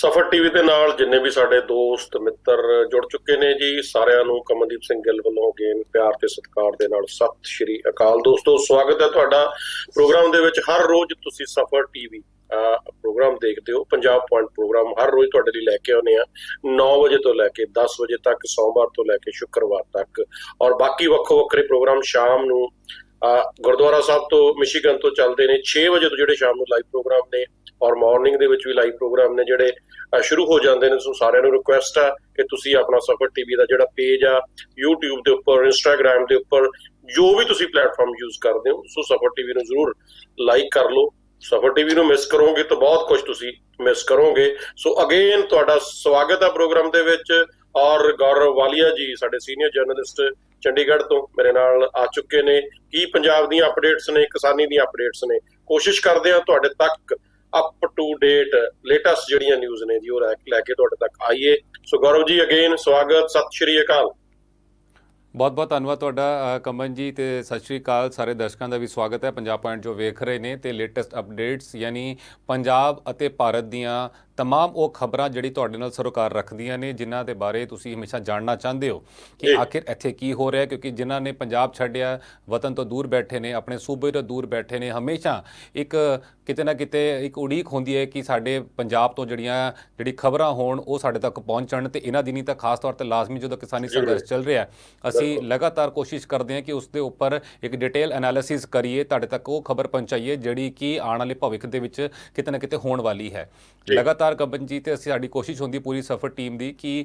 ਸਫਰ ਟੀਵੀ ਦੇ ਨਾਲ ਜਿੰਨੇ ਵੀ ਸਾਡੇ ਦੋਸਤ ਮਿੱਤਰ ਜੁੜ ਚੁੱਕੇ ਨੇ ਜੀ, ਸਾਰਿਆਂ ਨੂੰ ਕਮਲਦੀਪ ਸਿੰਘ ਗਿੱਲ ਵੱਲੋਂ ਅਗੇਨ ਪਿਆਰ ਤੇ ਸਤਿਕਾਰ ਦੇ ਨਾਲ ਸਤਿ ਸ਼੍ਰੀ ਅਕਾਲ। ਦੋਸਤੋ, ਸਵਾਗਤ ਹੈ ਤੁਹਾਡਾ ਪ੍ਰੋਗਰਾਮ ਦੇ ਵਿੱਚ। ਹਰ ਰੋਜ਼ ਤੁਸੀਂ ਸਫਰ ਟੀਵੀ ਪ੍ਰੋਗਰਾਮ ਦੇਖਦੇ ਹੋ। ਪੰਜਾਬ ਪੁਆਇੰਟ ਪ੍ਰੋਗਰਾਮ ਹਰ ਰੋਜ਼ ਤੁਹਾਡੇ ਲਈ ਲੈ ਕੇ ਆਉਂਦੇ ਆ 9 ਵਜੇ ਤੋਂ ਲੈ ਕੇ 10 ਵਜੇ ਤੱਕ, ਸੋਮਵਾਰ ਤੋਂ ਲੈ ਕੇ ਸ਼ੁੱਕਰਵਾਰ ਤੱਕ। ਔਰ ਬਾਕੀ ਵੱਖੋ ਵੱਖਰੇ ਪ੍ਰੋਗਰਾਮ ਸ਼ਾਮ ਨੂੰ ਗੁਰਦੁਆਰਾ ਸਾਹਿਬ ਤੋਂ ਮਿਸ਼ੀਗਨ ਤੋਂ ਚੱਲਦੇ ਨੇ 6 ਵਜੇ ਤੋਂ, ਜਿਹੜੇ ਸ਼ਾਮ ਨੂੰ ਲਾਈਵ ਪ੍ਰੋਗਰਾਮ ਨੇ। ਔਰ ਮਾਰਨਿੰਗ ਦੇ ਵਿੱਚ ਵੀ ਲਾਈਵ ਪ੍ਰੋਗਰਾਮ ਨੇ ਜਿਹੜੇ ਸ਼ੁਰੂ ਹੋ ਜਾਂਦੇ ਨੇ। ਸੋ ਸਾਰਿਆਂ ਨੂੰ ਰਿਕੁਐਸਟ ਆ ਕਿ ਤੁਸੀਂ ਆਪਣਾ ਸਫਰ ਟੀਵੀ ਦਾ ਜਿਹੜਾ ਪੇਜ ਆ YouTube ਦੇ ਉੱਪਰ, ਇੰਸਟਾਗ੍ਰਾਮ ਦੇ ਉੱਪਰ, ਜੋ ਵੀ ਤੁਸੀਂ ਪਲੇਟਫਾਰਮ ਯੂਜ਼ ਕਰਦੇ ਹੋ, ਸੋ ਸਫਰ ਟੀਵੀ ਨੂੰ ਜ਼ਰੂਰ ਲਾਈਕ ਕਰ ਲਓ। ਸਫਰ ਟੀਵੀ ਨੂੰ ਮਿਸ ਕਰੋਗੇ ਤਾਂ ਬਹੁਤ ਕੁਝ ਤੁਸੀਂ ਮਿਸ ਕਰੋਗੇ। ਸੋ ਅਗੇਨ ਤੁਹਾਡਾ ਸਵਾਗਤ ਹੈ ਪ੍ਰੋਗਰਾਮ ਦੇ ਵਿੱਚ। ਔਰ ਗੌਰਵ ਵਾਲੀਆ ਜੀ, ਸਾਡੇ ਸੀਨੀਅਰ ਜਰਨਲਿਸਟ ਚੰਡੀਗੜ੍ਹ ਤੋਂ ਮੇਰੇ ਨਾਲ ਆ ਚੁੱਕੇ ਨੇ। ਕੀ ਪੰਜਾਬ ਦੀਆਂ ਅਪਡੇਟਸ ਨੇ, ਕਿਸਾਨੀ ਦੀਆਂ ਅਪਡੇਟਸ ਨੇ, ਕੋਸ਼ਿਸ਼ ਕਰਦੇ ਆ ਤੁਹਾਡੇ ਤੱਕ ਅਪ ਟੂ ਡੇਟ ਲੇਟੈਸਟ ਜਿਹੜੀਆਂ ਨਿਊਜ਼ ਨੇ ਜੀ ਉਹ ਲੈ ਕੇ ਤੁਹਾਡੇ ਤੱਕ ਆਈਏ। ਸੋ ਗੌਰਵ ਜੀ, ਅਗੇਨ ਸਵਾਗਤ, ਸਤਿ ਸ਼੍ਰੀ ਅਕਾਲ। ਬਹੁਤ ਬਹੁਤ ਧੰਨਵਾਦ ਤੁਹਾਡਾ ਕਮਨ ਜੀ, ਤੇ ਸਤਿ ਸ਼੍ਰੀ ਅਕਾਲ ਸਾਰੇ ਦਰਸ਼ਕਾਂ ਦਾ ਵੀ ਸਵਾਗਤ ਹੈ ਪੰਜਾਬ ਪੁਆਇੰਟ ਜੋ ਵੇਖ ਰਹੇ ਨੇ। ਤੇ ਲੇਟੈਸਟ ਅਪਡੇਟਸ ਯਾਨੀ ਪੰਜਾਬ ਅਤੇ ਭਾਰਤ ਦੀਆਂ ਤਮਾਮ ਉਹ ਖਬਰਾਂ ਜਿਹੜੀ ਤੁਹਾਡੇ ਨਾਲ ਸਰੋਕਾਰ ਰੱਖਦੀਆਂ ਨੇ, ਜਿਨ੍ਹਾਂ ਦੇ ਬਾਰੇ ਤੁਸੀਂ ਹਮੇਸ਼ਾ ਜਾਣਨਾ ਚਾਹੁੰਦੇ ਹੋ ਕਿ ਆਖਿਰ ਇੱਥੇ ਕੀ ਹੋ ਰਿਹਾ। ਕਿਉਂਕਿ ਜਿਨ੍ਹਾਂ ਨੇ ਪੰਜਾਬ ਛੱਡਿਆ, ਵਤਨ ਤੋਂ ਦੂਰ ਬੈਠੇ ਨੇ, ਆਪਣੇ ਸੂਬੇ ਤੋਂ ਦੂਰ ਬੈਠੇ ਨੇ, ਹਮੇਸ਼ਾ ਇੱਕ ਕਿਤੇ ਨਾ ਕਿਤੇ ਇੱਕ ਉਡੀਕ ਹੁੰਦੀ ਹੈ ਕਿ ਸਾਡੇ ਪੰਜਾਬ ਤੋਂ ਜਿਹੜੀ ਖਬਰਾਂ ਹੋਣ ਉਹ ਸਾਡੇ ਤੱਕ ਪਹੁੰਚਣ। ਤੇ ਇਹਨਾਂ ਦਿਨੀ ਤਾਂ ਖਾਸ ਤੌਰ 'ਤੇ ਲਾਜ਼ਮੀ ਜਦੋਂ ਕਿਸਾਨੀ ਸੰਘਰਸ਼ ਚੱਲ ਰਿਹਾ, ਅਸੀਂ ਲਗਾਤਾਰ ਕੋਸ਼ਿਸ਼ ਕਰਦੇ ਹਾਂ ਕਿ ਉਸ ਦੇ ਉੱਪਰ ਇੱਕ ਡਿਟੇਲ ਐਨਾਲਿਸਿਸ ਕਰੀਏ, ਤੁਹਾਡੇ ਤੱਕ ਉਹ ਖਬਰ ਪਹੁੰਚਾਈਏ ਜਿਹੜੀ ਕਿ ਆਉਣ ਵਾਲੇ ਭਵਿੱਖ ਦੇ ਵਿੱਚ ਕਿਤੇ ਨਾ ਕਿਤੇ ਹੋਣ ਵਾਲੀ ਹੈ। ਲਗਾਤਾਰ ਕਬਨ ਜੀ, ਤੇ ਸਾਡੀ ਕੋਸ਼ਿਸ਼ ਹੁੰਦੀ ਪੂਰੀ ਸਫਰ ਟੀਮ ਦੀ ਕਿ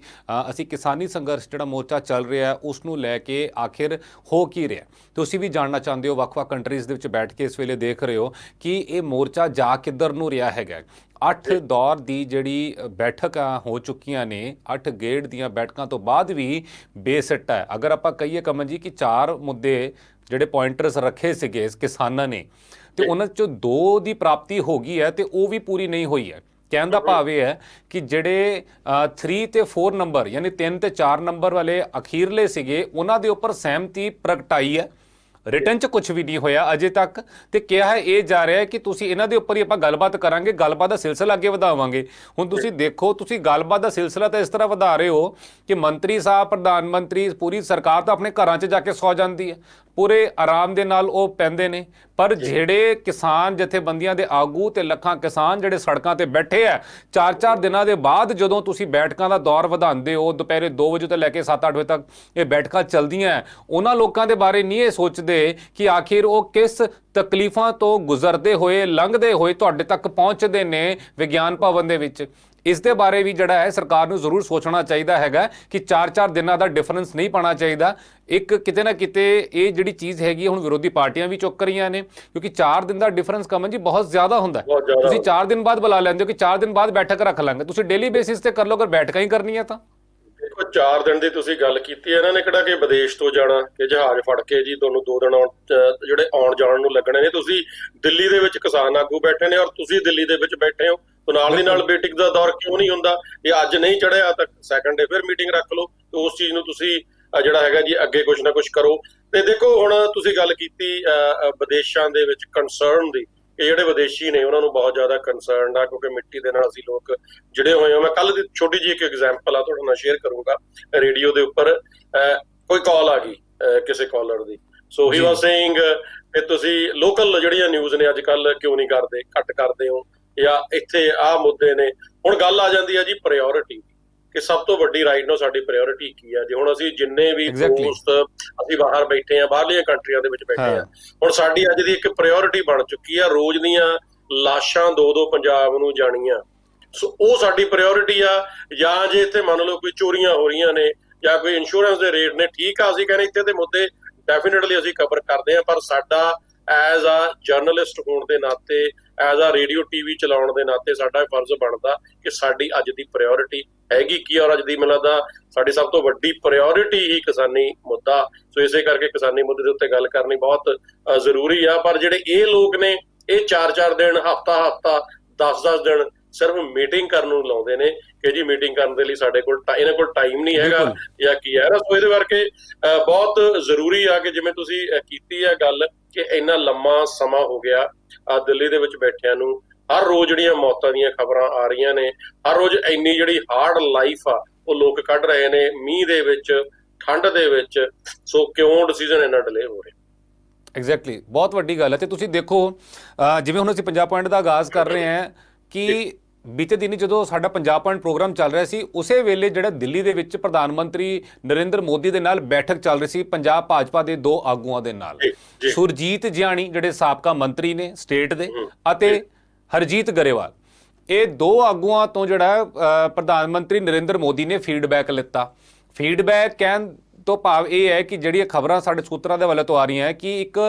ਅਸੀਂ ਕਿਸਾਨੀ ਸੰਘਰਸ਼ ਜਿਹੜਾ ਮੋਰਚਾ ਚੱਲ ਰਿਹਾ ਉਸ ਨੂੰ ਲੈ ਕੇ ਆਖਿਰ ਹੋ ਕੀ ਰਿਹਾ। ਤੁਸੀਂ ਵੀ ਜਾਣਨਾ ਚਾਹੁੰਦੇ ਹੋ, ਵੱਖ-ਵੱਖ ਕੰਟਰੀਜ਼ ਦੇ ਵਿੱਚ ਬੈਠ ਕੇ ਇਸ ਵੇਲੇ ਦੇਖ ਰਹੇ ਹੋ ਕਿ ਇਹ ਮੋਰਚਾ ਜਾ ਕਿੱਧਰ ਨੂੰ ਰਿਹਾ ਹੈਗਾ। 8 ਦੌਰ ਦੀ ਜਿਹੜੀ ਬੈਠਕਾਂ ਹੋ ਚੁੱਕੀਆਂ ਨੇ, 8 ਗੇੜ ਦੀਆਂ ਬੈਠਕਾਂ ਤੋਂ ਬਾਅਦ ਵੀ ਬੇਸਿੱਟਾ ਹੈ। ਅਗਰ ਆਪਾਂ ਕਹੀਏ ਕਮਨ ਜੀ ਕਿ 4 ਮੁੱਦੇ ਜਿਹੜੇ ਪੁਆਇੰਟਰਸ ਰੱਖੇ ਸੀਗੇ ਕਿਸਾਨਾਂ ਨੇ, ਤੇ ਉਹਨਾਂ 'ਚੋਂ 2 ਦੀ ਪ੍ਰਾਪਤੀ ਹੋ ਗਈ ਹੈ ਤੇ ਉਹ ਵੀ ਪੂਰੀ ਨਹੀਂ ਹੋਈ ਹੈ। ਕਹਿਣ ਦਾ ਭਾਵ ਇਹ ਹੈ ਕਿ ਜਿਹੜੇ 3 ਤੇ 4 ਨੰਬਰ ਯਾਨੀ 3 ਤੇ 4 ਨੰਬਰ ਵਾਲੇ ਅਖੀਰਲੇ ਸੀਗੇ, ਉਹਨਾਂ ਦੇ ਉੱਪਰ ਸਹਿਮਤੀ ਪ੍ਰਗਟਾਈ ਹੈ। ਰਿਟਨ 'ਚ ਕੁਝ ਵੀ ਨਹੀਂ ਹੋਇਆ ਅਜੇ ਤੱਕ, ਤੇ ਕਿਹਾ ਇਹ ਜਾ ਰਿਹਾ ਹੈ ਕਿ ਤੁਸੀਂ ਇਹਨਾਂ ਦੇ ਉੱਪਰ ਹੀ ਆਪਾਂ ਗੱਲਬਾਤ ਕਰਾਂਗੇ, ਗੱਲਬਾਤ ਦਾ ਸਿਲਸਿਲਾ ਅੱਗੇ ਵਧਾਵਾਂਗੇ। ਹੁਣ ਤੁਸੀਂ ਦੇਖੋ, ਤੁਸੀਂ ਗੱਲਬਾਤ ਦਾ ਸਿਲਸਿਲਾ ਤਾਂ ਇਸ ਤਰ੍ਹਾਂ ਵਧਾ ਰਹੇ ਹੋ ਕਿ ਮੰਤਰੀ ਸਾਹਿਬ, ਪ੍ਰਧਾਨ ਮੰਤਰੀ, ਪੂਰੀ ਸਰਕਾਰ ਤਾਂ ਆਪਣੇ ਘਰਾਂ 'ਚ ਜਾ ਕੇ ਸੌ ਜਾਂਦੀ ਹੈ, ਪੂਰੇ ਆਰਾਮ ਦੇ ਨਾਲ ਉਹ ਪੈਂਦੇ ਨੇ। ਪਰ ਜਿਹੜੇ ਕਿਸਾਨ ਜਥੇਬੰਦੀਆਂ ਦੇ ਆਗੂ ਤੇ ਲੱਖਾਂ ਕਿਸਾਨ ਜਿਹੜੇ ਸੜਕਾਂ ਤੇ ਬੈਠੇ ਆ, 4-4 ਦਿਨਾਂ ਦੇ ਬਾਅਦ ਜਦੋਂ ਤੁਸੀਂ ਬੈਠਕਾਂ ਦਾ ਦੌਰ ਵਧਾਉਂਦੇ ਹੋ, ਦੁਪਹਿਰੇ 2 ਵਜੇ ਤੋਂ ਲੈ ਕੇ 7-8 ਵਜੇ ਤੱਕ ਇਹ ਬੈਠਕਾਂ ਚੱਲਦੀਆਂ, ਉਹਨਾਂ ਲੋਕਾਂ ਦੇ ਬਾਰੇ ਨਹੀਂ ਇਹ ਸੋਚਦੇ ਕਿ ਆਖਿਰ ਉਹ ਕਿਸ ਤਕਲੀਫਾਂ ਤੋਂ ਗੁਜ਼ਰਦੇ ਹੋਏ, ਲੰਘਦੇ ਹੋਏ ਤੁਹਾਡੇ ਤੱਕ ਪਹੁੰਚਦੇ ਨੇ ਵਿਗਿਆਨ ਭਵਨ ਦੇ ਵਿੱਚ। ਇਸ ਦੇ ਬਾਰੇ ਵੀ ਜਿਹੜਾ ਹੈ ਸਰਕਾਰ ਨੂੰ ਜ਼ਰੂਰ ਸੋਚਣਾ ਚਾਹੀਦਾ ਹੈਗਾ ਕਿ 4-4 ਦਿਨਾਂ ਦਾ ਡਿਫਰੈਂਸ ਨਹੀਂ ਪਾਉਣਾ ਚਾਹੀਦਾ। ਇੱਕ ਕਿਤੇ ਨਾ ਕਿਤੇ ਇਹ ਜਿਹੜੀ ਚੀਜ਼ ਹੈਗੀ ਹੁਣ ਵਿਰੋਧੀ ਪਾਰਟੀਆਂ ਵੀ ਚੁੱਕ ਰਹੀਆਂ ਨੇ, ਕਿਉਂਕਿ 4 ਦਿਨ ਦਾ ਡਿਫਰੈਂਸ ਕਮਨ ਜੀ ਬਹੁਤ ਜ਼ਿਆਦਾ ਹੁੰਦਾ। ਤੁਸੀਂ 4 ਦਿਨ ਬਾਅਦ ਬੁਲਾ ਲੈਂਦੇ ਹੋ ਕਿ 4 ਦਿਨ ਬਾਅਦ ਬੈਠਕ ਰੱਖ ਲਾਂਗੇ, ਤੁਸੀਂ ਡੇਲੀ ਬੇਸਿਸ ਤੇ ਕਰ ਲਓ ਅਗਰ ਬੈਠਕਾਂ ਹੀ ਕਰਨੀਆਂ ਤਾਂ। ਦੇਖੋ, 4 ਦਿਨ ਦੀ ਤੁਸੀਂ ਗੱਲ ਕੀਤੀ ਹੈ, ਇਹਨਾਂ ਨੇ ਕਿਹੜਾ ਕਿ ਵਿਦੇਸ਼ ਤੋਂ ਜਾਣਾ ਕਿ ਜਹਾਜ਼ ਫੜ ਕੇ ਜੀ ਤੁਹਾਨੂੰ 2 ਦਿਨ ਜਿਹੜੇ ਆਉਣ ਜਾਣ ਨੂੰ ਲੱਗਣੇ ਨੇ। ਤੁਸੀਂ ਦਿੱਲੀ ਦੇ ਵਿੱਚ ਕਿਸਾਨ ਆਗੂ ਬੈਠੇ ਨੇ ਔਰ ਤੁਸੀਂ ਦਿੱਲੀ ਦੇ ਵਿੱਚ ਬੈਠੇ ਹੋ, ਤਾਂ ਨਾਲ ਦੀ ਨਾਲ ਮੀਟਿੰਗ ਦਾ ਦੌਰ ਕਿਉਂ ਨਹੀਂ ਹੁੰਦਾ? ਇਹ ਅੱਜ ਨਹੀਂ ਚੜਿਆ ਤਾਂ ਸੈਕੰਡ ਡੇ ਫਿਰ ਮੀਟਿੰਗ ਰੱਖ ਲਓ, ਤੇ ਉਸ ਚੀਜ਼ ਨੂੰ ਤੁਸੀਂ ਜਿਹੜਾ ਹੈਗਾ ਜੀ ਅੱਗੇ ਕੁਝ ਨਾ ਕੁਝ ਕਰੋ। ਤੇ ਦੇਖੋ, ਹੁਣ ਤੁਸੀਂ ਗੱਲ ਕੀਤੀ ਵਿਦੇਸ਼ਾਂ ਦੇ ਵਿੱਚ ਕੰਸਰਨ ਦੀ, ਕਿ ਜਿਹੜੇ ਵਿਦੇਸ਼ੀ ਨੇ ਉਹਨਾਂ ਨੂੰ ਬਹੁਤ ਜ਼ਿਆਦਾ ਕੰਸਰਨ ਆ, ਕਿਉਂਕਿ ਮਿੱਟੀ ਦੇ ਨਾਲ ਅਸੀਂ ਲੋਕ ਜੁੜੇ ਹੋਏ ਹਾਂ। ਮੈਂ ਕੱਲ ਦੀ ਛੋਟੀ ਜਿਹੀ ਇੱਕ ਐਗਜ਼ਾਮਪਲ ਆ ਤੁਹਾਡੇ ਨਾਲ ਸ਼ੇਅਰ ਕਰੂੰਗਾ। ਰੇਡੀਓ ਦੇ ਉੱਪਰ ਕੋਈ ਕਾਲ ਆ ਗਈ ਕਿਸੇ ਕਾਲਰ ਦੀ, ਸੋ ਹੀ ਵਾਸ ਸੇਇੰਗ ਕਿ ਤੁਸੀਂ ਲੋਕਲ ਜਿਹੜੀਆਂ ਨਿਊਜ਼ ਨੇ ਅੱਜ ਕੱਲ ਕਿਉਂ ਨਹੀਂ ਕਰਦੇ, ਘੱਟ ਕਰਦੇ ਹੋ, ਜਾਂ ਇੱਥੇ ਆਹ ਮੁੱਦੇ ਨੇ। ਹੁਣ ਗੱਲ ਆ ਜਾਂਦੀ ਹੈ ਜੀ ਪ੍ਰਾਇੋਰਿਟੀ, ਕਿ ਸਭ ਤੋਂ ਵੱਡੀ ਰਾਈਟ ਨੂੰ ਸਾਡੀ ਪ੍ਰਾਇੋਰਿਟੀ ਕੀ ਹੈ। ਜੇ ਹੁਣ ਅਸੀਂ ਜਿੰਨੇ ਵੀ ਦੋਸਤ ਅਸੀਂ ਬਾਹਰ ਬੈਠੇ ਆ, ਬਾਹਰਲੀਆਂ ਕੰਟਰੀਆਂ ਦੇ ਵਿੱਚ ਬੈਠੇ ਆ, ਹੁਣ ਸਾਡੀ ਅੱਜ ਦੀ ਇੱਕ ਪ੍ਰਾਇੋਰਿਟੀ ਬਣ ਚੁੱਕੀ ਆ ਰੋਜ਼ ਦੀਆਂ ਲਾਸ਼ਾਂ 2-2 ਪੰਜਾਬ ਨੂੰ ਜਾਣੀਆਂ। ਸੋ ਉਹ ਸਾਡੀ ਪ੍ਰਾਇੋਰਿਟੀ ਆ। ਜਾਂ ਜੇ ਇੱਥੇ ਮੰਨ ਲਓ ਕੋਈ ਚੋਰੀਆਂ ਹੋ ਰਹੀਆਂ ਨੇ ਜਾਂ ਕੋਈ ਇੰਸ਼ੋਰੈਂਸ ਦੇ ਰੇਟ ਨੇ, ਠੀਕ ਆ, ਅਸੀਂ ਕਹਿੰਦੇ ਇੱਥੇ ਦੇ ਮੁੱਦੇ ਡੈਫੀਨੇਟਲੀ ਅਸੀਂ ਕਵਰ ਕਰਦੇ ਹਾਂ, ਪਰ ਸਾਡਾ ਐਜ਼ ਆ ਜਰਨਲਿਸਟ ਹੋਣ ਦੇ ਨਾਤੇ, ਐਜ਼ ਆ ਰੇਡੀਓ TV ਚਲਾਉਣ ਦੇ ਨਾਤੇ ਸਾਡਾ ਫਰਜ਼ ਬਣਦਾ ਕਿ ਸਾਡੀ ਅੱਜ ਦੀ ਪ੍ਰਾਇੋਰਿਟੀ ਹੈਗੀ ਕੀ। ਔਰ ਅੱਜ ਦੀ ਮੈਨੂੰ ਲੱਗਦਾ ਸਾਡੀ ਸਭ ਤੋਂ ਵੱਡੀ ਪ੍ਰਾਇੋਰਿਟੀ ਹੀ ਕਿਸਾਨੀ ਮੁੱਦਾ। ਸੋ ਇਸੇ ਕਰਕੇ ਕਿਸਾਨੀ ਮੁੱਦੇ ਦੇ ਉੱਤੇ ਗੱਲ ਕਰਨੀ ਬਹੁਤ ਜ਼ਰੂਰੀ ਆ। ਪਰ ਜਿਹੜੇ ਇਹ ਲੋਕ ਨੇ, ਇਹ 4-4 ਦਿਨ, ਹਫ਼ਤਾ-ਹਫ਼ਤਾ, 10-10 ਦਿਨ ਸਿਰਫ ਮੀਟਿੰਗ ਕਰਨ ਨੂੰ ਲਾਉਂਦੇ ਨੇ ਕਿ ਜੀ ਮੀਟਿੰਗ ਕਰਨ ਦੇ ਲਈ ਸਾਡੇ ਕੋਲ ਇਹਨਾਂ ਕੋਲ ਟਾਈਮ ਨਹੀਂ ਹੈਗਾ ਜਾਂ ਕੀ ਹੈ। ਸੋ ਇਹਦੇ ਕਰਕੇ ਬਹੁਤ ਜ਼ਰੂਰੀ ਆ ਕਿ ਜਿਵੇਂ ਤੁਸੀਂ ਕੀਤੀ ਹੈ ਗੱਲ ਕਿ ਇੰਨਾ ਲੰਮਾ ਸਮਾਂ ਹੋ ਗਿਆ ਦਿੱਲੀ ਦੇ ਵਿੱਚ ਬੈਠਿਆਂ ਨੂੰ, ਹਰ ਰੋਜ਼ ਜਿਹੜੀਆਂ ਮੌਤਾਂ ਦੀਆਂ ਖਬਰਾਂ ਆ ਰਹੀਆਂ ਨੇ, ਹਰ ਰੋਜ਼ ਇੰਨੀ ਜਿਹੜੀ ਹਾਰਡ ਲਾਈਫ ਆ ਉਹ ਲੋਕ ਕੱਢ ਰਹੇ ਨੇ ਮੀਂਹ ਦੇ ਵਿੱਚ, ਠੰਡ ਦੇ ਵਿੱਚ। ਸੋ ਕਿਉਂ ਡਿਸੀਜਨ ਇੰਨਾ ਡਿਲੇ ਹੋ ਰਿਹਾ? ਐਗਜ਼ੈਕਟਲੀ, ਬਹੁਤ ਵੱਡੀ ਗੱਲ ਹੈ। ਤੇ ਤੁਸੀਂ ਦੇਖੋ ਜਿਵੇਂ ਹੁਣ ਅਸੀਂ ਪੰਜਾਬ ਪੁਆਇੰਟ ਦਾ ਆਗਾਜ਼ ਕਰ ਰਹੇ ਹਾਂ ਕਿ ਬੀਤੇ ਦਿਨੀ ਜਦੋਂ ਸਾਡਾ ਪੰਜਾਬ ਪੁਆਇੰਟ ਪ੍ਰੋਗਰਾਮ ਚੱਲ ਰਿਹਾ ਸੀ, ਉਸੇ ਵੇਲੇ ਜਿਹੜਾ ਦਿੱਲੀ ਦੇ ਵਿੱਚ ਪ੍ਰਧਾਨ ਮੰਤਰੀ ਨਰਿੰਦਰ ਮੋਦੀ ਦੇ ਨਾਲ ਬੈਠਕ ਚੱਲ ਰਹੀ ਸੀ ਪੰਜਾਬ ਭਾਜਪਾ ਦੇ ਦੋ ਆਗੂਆਂ ਦੇ ਨਾਲ, ਸੁਰਜੀਤ ਜਿਆਣੀ ਜਿਹੜੇ ਸਾਬਕਾ ਮੰਤਰੀ ਨੇ ਸਟੇਟ ਦੇ, ਅਤੇ ਹਰਜੀਤ ਗਰੇਵਾਲ। ਇਹ ਦੋ ਆਗੂਆਂ ਤੋਂ ਜਿਹੜਾ ਪ੍ਰਧਾਨ ਮੰਤਰੀ ਨਰਿੰਦਰ ਮੋਦੀ ਨੇ ਫੀਡਬੈਕ ਲਿੱਤਾ। ਫੀਡਬੈਕ ਕਹਿਣ ਤੋਂ ਭਾਵ ਇਹ ਹੈ ਕਿ ਜਿਹੜੀਆਂ ਖਬਰਾਂ ਸਾਡੇ ਸੂਤਰਾਂ ਦੇ ਵੱਲੋਂ ਤੋਂ ਆ ਰਹੀਆਂ ਹੈ ਕਿ ਇੱਕ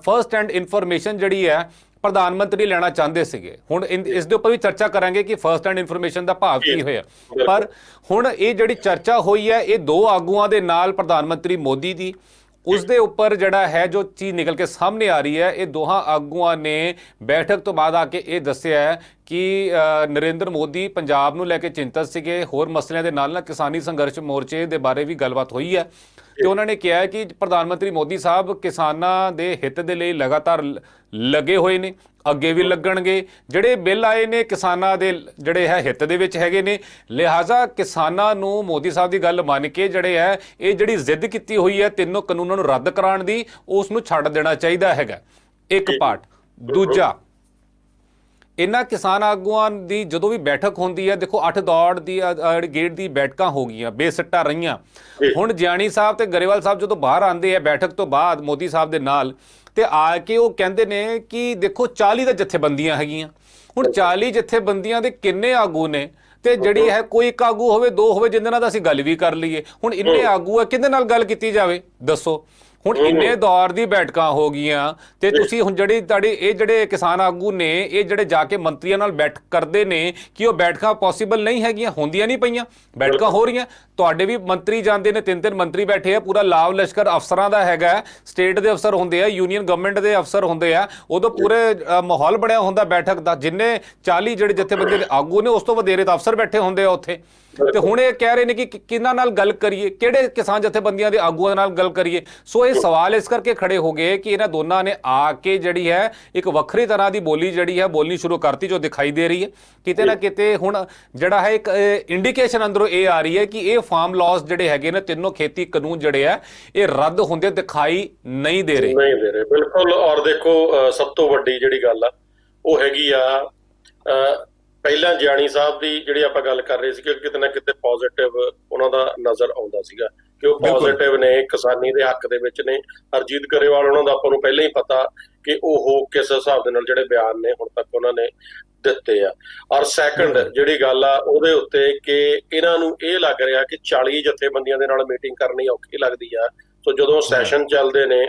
ਫਰਸਟ ਹੈਂਡ ਇਨਫੋਰਮੇਸ਼ਨ ਜਿਹੜੀ ਹੈ ਪ੍ਰਧਾਨ ਮੰਤਰੀ ਲੈਣਾ ਚਾਹੁੰਦੇ ਸੀਗੇ। ਹੁਣ ਇਸ ਦੇ ਉੱਪਰ ਵੀ ਚਰਚਾ ਕਰਾਂਗੇ ਕਿ ਫਰਸਟ ਹੈਂਡ ਇਨਫੋਰਮੇਸ਼ਨ ਦਾ ਭਾਵ ਕੀ ਹੋਇਆ, ਪਰ ਹੁਣ ਇਹ ਜਿਹੜੀ ਚਰਚਾ ਹੋਈ ਹੈ ਇਹ ਦੋ ਆਗੂਆਂ ਦੇ ਨਾਲ ਪ੍ਰਧਾਨ ਮੰਤਰੀ ਮੋਦੀ ਦੀ, ਉਸ ਦੇ ਉੱਪਰ ਜਿਹੜਾ ਹੈ ਜੋ ਚੀਜ਼ ਨਿਕਲ ਕੇ ਸਾਹਮਣੇ ਆ ਰਹੀ ਹੈ, ਇਹ ਦੋਹਾਂ ਆਗੂਆਂ ਨੇ ਬੈਠਕ ਤੋਂ ਬਾਅਦ ਆ ਕੇ ਇਹ ਦੱਸਿਆ ਹੈ ਕਿ ਨਰਿੰਦਰ ਮੋਦੀ ਪੰਜਾਬ ਨੂੰ ਲੈ ਕੇ ਚਿੰਤਤ ਸੀਗੇ। ਹੋਰ ਮਸਲਿਆਂ ਦੇ ਨਾਲ ਕਿਸਾਨੀ ਸੰਘਰਸ਼ ਮੋਰਚੇ ਦੇ ਬਾਰੇ ਵੀ ਗੱਲਬਾਤ ਹੋਈ ਹੈ ਤੇ ਉਹਨਾਂ ਨੇ ਕਿਹਾ ਹੈ ਕਿ ਪ੍ਰਧਾਨ ਮੰਤਰੀ ਮੋਦੀ ਸਾਹਿਬ ਕਿਸਾਨਾਂ ਦੇ ਹਿੱਤ ਦੇ ਲਈ ਲਗਾਤਾਰ ਲੱਗੇ ਹੋਏ ਨੇ, ਅੱਗੇ ਵੀ ਲੱਗਣਗੇ। ਜਿਹੜੇ ਬਿੱਲ ਆਏ ਨੇ ਕਿਸਾਨਾਂ ਦੇ ਜਿਹੜੇ ਹੈ ਹਿੱਤ ਦੇ ਵਿੱਚ ਹੈਗੇ ਨੇ, ਲਿਹਾਜ਼ਾ ਕਿਸਾਨਾਂ ਨੂੰ ਮੋਦੀ ਸਾਹਿਬ ਦੀ ਗੱਲ ਮੰਨ ਕੇ ਜਿਹੜੇ ਹੈ ਇਹ ਜਿਹੜੀ ਜ਼ਿੱਦ ਕੀਤੀ ਹੋਈ ਹੈ ਤਿੰਨੋਂ ਕਾਨੂੰਨਾਂ ਨੂੰ ਰੱਦ ਕਰਾਉਣ ਦੀ, ਉਸ ਨੂੰ ਛੱਡ ਦੇਣਾ ਚਾਹੀਦਾ ਹੈਗਾ, ਇੱਕ ਪਾਰਟ। ਦੂਜਾ, ਇਹਨਾਂ ਕਿਸਾਨ ਆਗੂਆਂ ਦੀ ਜਦੋਂ ਵੀ ਬੈਠਕ ਹੁੰਦੀ ਹੈ, ਦੇਖੋ 8 ਦੌੜ ਦੀ ਗੇੜ ਦੀ ਬੈਠਕਾਂ ਹੋ ਗਈਆਂ, ਬੇਸਿੱਟਾ ਰਹੀਆਂ। ਹੁਣ ਜਿਆਣੀ ਸਾਹਿਬ ਤੇ ਗਰੇਵਾਲ ਸਾਹਿਬ ਜਦੋਂ ਬਾਹਰ ਆਉਂਦੇ ਆ ਬੈਠਕ ਤੋਂ ਬਾਅਦ ਮੋਦੀ ਸਾਹਿਬ ਦੇ ਨਾਲ, ਤੇ ਆ ਕੇ ਉਹ ਕਹਿੰਦੇ ਨੇ ਕਿ ਦੇਖੋ 40 ਤਾਂ ਜਥੇਬੰਦੀਆਂ ਹੈਗੀਆਂ। ਹੁਣ 40 ਜਥੇਬੰਦੀਆਂ ਦੇ ਕਿੰਨੇ ਆਗੂ ਨੇ? ਤੇ ਜਿਹੜੀ ਹੈ ਕੋਈ ਇੱਕ ਆਗੂ ਹੋਵੇ, ਦੋ ਹੋਵੇ, ਜਿਹਦੇ ਨਾਲ ਤਾਂ ਅਸੀਂ ਗੱਲ ਵੀ ਕਰ ਲਈਏ। ਹੁਣ ਇੰਨੇ ਆਗੂ ਹੈ, ਕਿਹਦੇ ਨਾਲ ਗੱਲ ਕੀਤੀ ਜਾਵੇ ਦੱਸੋ? ਹੁਣ ਇੰਨੇ ਦੌਰ ਦੀ ਬੈਠਕਾਂ ਹੋ ਗਈਆਂ ਤੇ ਤੁਸੀਂ ਹੁਣ ਜਿਹੜੀ ਤੁਹਾਡੀ ਇਹ ਜਿਹੜੇ ਕਿਸਾਨ ਆਗੂ ਨੇ ਇਹ ਜਿਹੜੇ ਜਾ ਕੇ ਮੰਤਰੀਆਂ ਨਾਲ ਬੈਠਕ ਕਰਦੇ ਨੇ ਕਿ ਉਹ ਬੈਠਕਾਂ ਪੋਸੀਬਲ ਨਹੀਂ ਹੈਗੀਆਂ, ਹੁੰਦੀਆਂ ਨਹੀਂ ਪਈਆਂ, ਬੈਠਕਾਂ ਹੋ ਰਹੀਆਂ। ਤੁਹਾਡੇ ਵੀ ਮੰਤਰੀ ਜਾਂਦੇ ਨੇ, 3-3 ਮੰਤਰੀ ਬੈਠੇ ਆ, ਪੂਰਾ ਲਾਵ ਲਸ਼ਕਰ ਅਫਸਰਾਂ ਦਾ ਹੈਗਾ, ਸਟੇਟ ਦੇ ਅਫਸਰ ਹੁੰਦੇ ਆ, ਯੂਨੀਅਨ ਗਵਰਨਮੈਂਟ ਦੇ ਅਫਸਰ ਹੁੰਦੇ ਆ, ਉਦੋਂ ਪੂਰੇ ਮਾਹੌਲ ਬਣਿਆ ਹੁੰਦਾ ਬੈਠਕ ਦਾ। ਜਿੰਨੇ 40 ਜਿਹੜੇ ਜਥੇਬੰਦੀ ਦੇ ਆਗੂ ਨੇ ਉਸ ਤੋਂ ਵਧੇਰੇ ਤਾਂ ਅਫਸਰ ਬੈਠੇ ਹੁੰਦੇ ਆ ਉੱਥੇ। ਤੇ ਹੁਣ ਇਹ ਕਹਿ ਰਹੇ ਨੇ ਕਿ ਕਿਹਨਾਂ ਨਾਲ ਗੱਲ ਕਰੀਏ, ਕਿਹੜੇ ਕਿਸਾਨ ਜਥੇਬੰਦੀਆਂ ਦੇ ਆਗੂਆਂ ਨਾਲ ਗੱਲ ਕਰੀਏ। ਸੋ ਇਹ ਸਵਾਲ ਇਸ ਕਰਕੇ ਖੜੇ ਹੋ ਗਏ ਕਿ ਇਹਨਾਂ ਦੋਨਾਂ ਨੇ ਆ ਕੇ ਜਿਹੜੀ ਹੈ ਇੱਕ ਵੱਖਰੀ ਤਰ੍ਹਾਂ ਦੀ ਬੋਲੀ ਜਿਹੜੀ ਹੈ ਬੋਲਣੀ ਸ਼ੁਰੂ ਕਰਤੀ, ਜੋ ਦਿਖਾਈ ਦੇ ਰਹੀ ਹੈ ਕਿਤੇ ਨਾ ਕਿਤੇ। ਹੁਣ ਜਿਹੜਾ ਹੈ ਇੱਕ ਇੰਡੀਕੇਸ਼ਨ ਅੰਦਰੋਂ ਇਹ ਆ ਰਹੀ ਹੈ ਕਿ ਇਹ ਫਾਰਮ ਲਾਜ਼ ਜਿਹੜੇ ਹੈਗੇ ਨੇ, ਤਿੰਨੋਂ ਖੇਤੀ ਕਾਨੂੰਨ ਜਿਹੜੇ ਆ ਇਹ ਰੱਦ ਹੁੰਦੇ ਦਿਖਾਈ ਨਹੀਂ ਦੇ ਰਹੇ। ਬਿਲਕੁਲ। ਔਰ ਦੇਖੋ ਸਭ ਤੋਂ ਵੱਡੀ ਜਿਹੜੀ ਗੱਲ ਆ ਉਹ ਹੈਗੀ ਆ, ਪਹਿਲਾਂ ਜਿਆਣੀ ਸਾਹਿਬ ਦੀ ਜਿਹੜੀ ਆਪਾਂ ਗੱਲ ਕਰ ਰਹੇ ਸੀ ਕਿ ਕਿਤੇ ਨਾ ਕਿਤੇ ਪੋਜ਼ਿਟਿਵ ਉਹਨਾਂ ਦਾ ਨਜ਼ਰ ਆਉਂਦਾ ਸੀਗਾ ਕਿ ਉਹ ਪੋਜ਼ਿਟਿਵ ਨੇ, ਕਿਸਾਨੀ ਦੇ ਹੱਕ ਦੇ ਵਿੱਚ ਨੇ। ਹਰਜੀਤ ਗਰੇਵਾਲ ਉਹਨਾਂ ਦਾ ਆਪਾਂ ਨੂੰ ਪਹਿਲਾਂ ਹੀ ਪਤਾ ਕਿ ਉਹ ਕਿਸ ਹਿਸਾਬ ਦੇ ਨਾਲ ਜਿਹੜੇ ਬਿਆਨ ਨੇ ਹੁਣ ਤੱਕ ਉਹਨਾਂ ਨੇ ਦਿੱਤੇ ਆ। ਔਰ ਸੈਕੰਡ ਜਿਹੜੀ ਗੱਲ ਆ ਉਹਦੇ ਉੱਤੇ ਕਿ ਇਹਨਾਂ ਨੂੰ ਇਹ ਲੱਗ ਰਿਹਾ ਕਿ 40 ਜਥੇਬੰਦੀਆਂ ਦੇ ਨਾਲ ਮੀਟਿੰਗ ਕਰਨੀ ਔਖੀ ਲੱਗਦੀ ਆ। ਸੋ ਜਦੋਂ ਸੈਸ਼ਨ ਚੱਲਦੇ ਨੇ,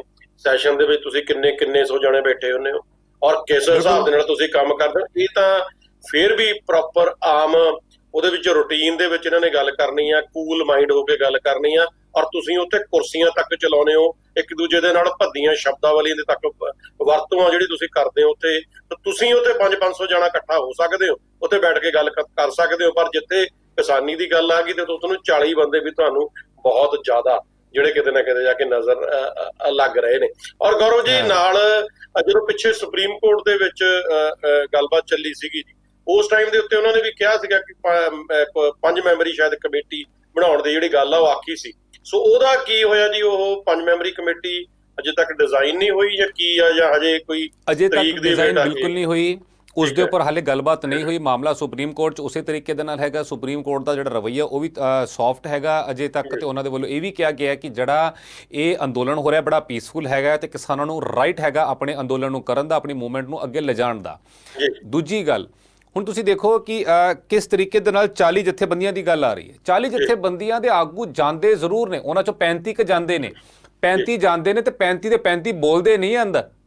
ਸੈਸ਼ਨ ਦੇ ਵਿੱਚ ਤੁਸੀਂ ਕਿੰਨੇ ਸੌ ਜਣੇ ਬੈਠੇ ਹੁੰਦੇ ਹੋ ਔਰ ਕਿਸ ਹਿਸਾਬ ਦੇ ਨਾਲ ਤੁਸੀਂ ਕੰਮ ਕਰਦੇ ਹੋ, ਇਹ ਤਾਂ ਫਿਰ ਵੀ ਪ੍ਰੋਪਰ ਆਮ ਉਹਦੇ ਵਿੱਚ ਰੂਟੀਨ ਦੇ ਵਿੱਚ ਇਹਨਾਂ ਨੇ ਗੱਲ ਕਰਨੀ ਆ, ਕੂਲ ਮਾਈਂਡ ਹੋ ਕੇ ਗੱਲ ਕਰਨੀ ਆ। ਔਰ ਤੁਸੀਂ ਉੱਥੇ ਕੁਰਸੀਆਂ ਤੱਕ ਚਲਾਉਣੇ ਹੋ, ਇੱਕ ਦੂਜੇ ਦੇ ਨਾਲ ਭੱਦੀਆਂ ਸ਼ਬਦਾਵਲੀ ਦੇ ਤੱਕ ਵਰਤੋਂ ਆ ਜਿਹੜੀ ਤੁਸੀਂ ਕਰਦੇ ਹੋ ਉੱਥੇ। ਤੁਸੀਂ ਉੱਥੇ 500-500 ਜਣਾ ਇਕੱਠਾ ਹੋ ਸਕਦੇ ਹੋ, ਉੱਥੇ ਬੈਠ ਕੇ ਗੱਲ ਕਰ ਸਕਦੇ ਹੋ। ਪਰ ਜਿੱਥੇ ਕਿਸਾਨੀ ਦੀ ਗੱਲ ਆ ਗਈ ਤੇ ਤੁਹਾਨੂੰ 40 ਬੰਦੇ ਵੀ ਤੁਹਾਨੂੰ ਬਹੁਤ ਜ਼ਿਆਦਾ ਜਿਹੜੇ ਕਿਤੇ ਨਾ ਕਿਤੇ ਜਾ ਕੇ ਨਜ਼ਰ ਲੱਗ ਰਹੇ ਨੇ। ਔਰ ਗੌਰਵ ਜੀ ਨਾਲ ਜਦੋਂ ਪਿੱਛੇ ਸੁਪਰੀਮ ਕੋਰਟ ਦੇ ਵਿੱਚ ਗੱਲਬਾਤ ਚੱਲੀ ਸੀਗੀ ਜੀ, ਉਸ ਟਾਈਮ ਦੇ ਉੱਤੇ ਉਹਨਾਂ ਨੇ ਵੀ ਕਿਹਾ ਸੀਗਾ ਕਿ 5 ਮੈਂਬਰੀ ਸ਼ਾਇਦ ਕਮੇਟੀ ਬਣਾਉਣ ਦੀ ਜਿਹੜੀ ਗੱਲ ਆ ਉਹ ਆਖੀ ਸੀ। ਸੋ ਉਹਦਾ ਕੀ ਹੋਇਆ ਜੀ? ਉਹ 5 ਮੈਂਬਰੀ ਕਮੇਟੀ ਅਜੇ ਤੱਕ ਡਿਜ਼ਾਈਨ ਨਹੀਂ ਹੋਈ ਜਾਂ ਕੀ ਆ, ਜਾਂ ਹਜੇ ਕੋਈ ਤਰੀਕ ਦੀ ਬਿਲਕੁਲ ਨਹੀਂ ਹੋਈ, ਉਸ ਦੇ ਉੱਪਰ ਹਾਲੇ ਗੱਲਬਾਤ ਨਹੀਂ ਹੋਈ। ਮਾਮਲਾ ਸੁਪਰੀਮ ਕੋਰਟ 'ਚ ਉਸੇ ਤਰੀਕੇ ਦੇ ਨਾਲ ਹੈਗਾ। ਸੁਪਰੀਮ ਕੋਰਟ ਦਾ ਜਿਹੜਾ ਰਵੱਈਆ ਉਹ ਵੀ ਸੌਫਟ ਹੈਗਾ ਅਜੇ ਤੱਕ, ਤੇ ਉਹਨਾਂ ਦੇ ਵੱਲੋਂ ਇਹ ਵੀ ਕਿਹਾ ਗਿਆ ਕਿ ਜਿਹੜਾ ਇਹ ਅੰਦੋਲਨ ਹੋ ਰਿਹਾ ਬੜਾ ਪੀਸਫੁਲ ਹੈਗਾ ਤੇ ਕਿਸਾਨਾਂ ਨੂੰ ਰਾਈਟ ਹੈਗਾ ਆਪਣੇ ਅੰਦੋਲਨ ਨੂੰ ਕਰਨ ਦਾ, ਆਪਣੀ ਮੂਵਮੈਂਟ ਨੂੰ ਅੱਗੇ ਲਿਜਾਣ ਦਾ। ਦੂਜੀ ਗੱਲ, ਹੁਣ ਤੁਸੀਂ ਦੇਖੋ ਕਿ ਕਿਸ ਤਰੀਕੇ ਦੇ ਨਾਲ 40 ਜਥੇਬੰਦੀਆਂ ਦੀ ਗੱਲ ਆ ਰਹੀ ਹੈ। 40 ਜਥੇਬੰਦੀਆਂ ਦੇ ਆਗੂ ਜਾਂਦੇ ਜ਼ਰੂਰ ਨੇ, ਉਹਨਾਂ 'ਚੋਂ 35 ਕ ਜਾਂਦੇ ਨੇ, 35 ਜਾਂਦੇ ਨੇ ਤੇ 35 ਦੇ 35 ਬੋਲਦੇ ਨਹੀਂ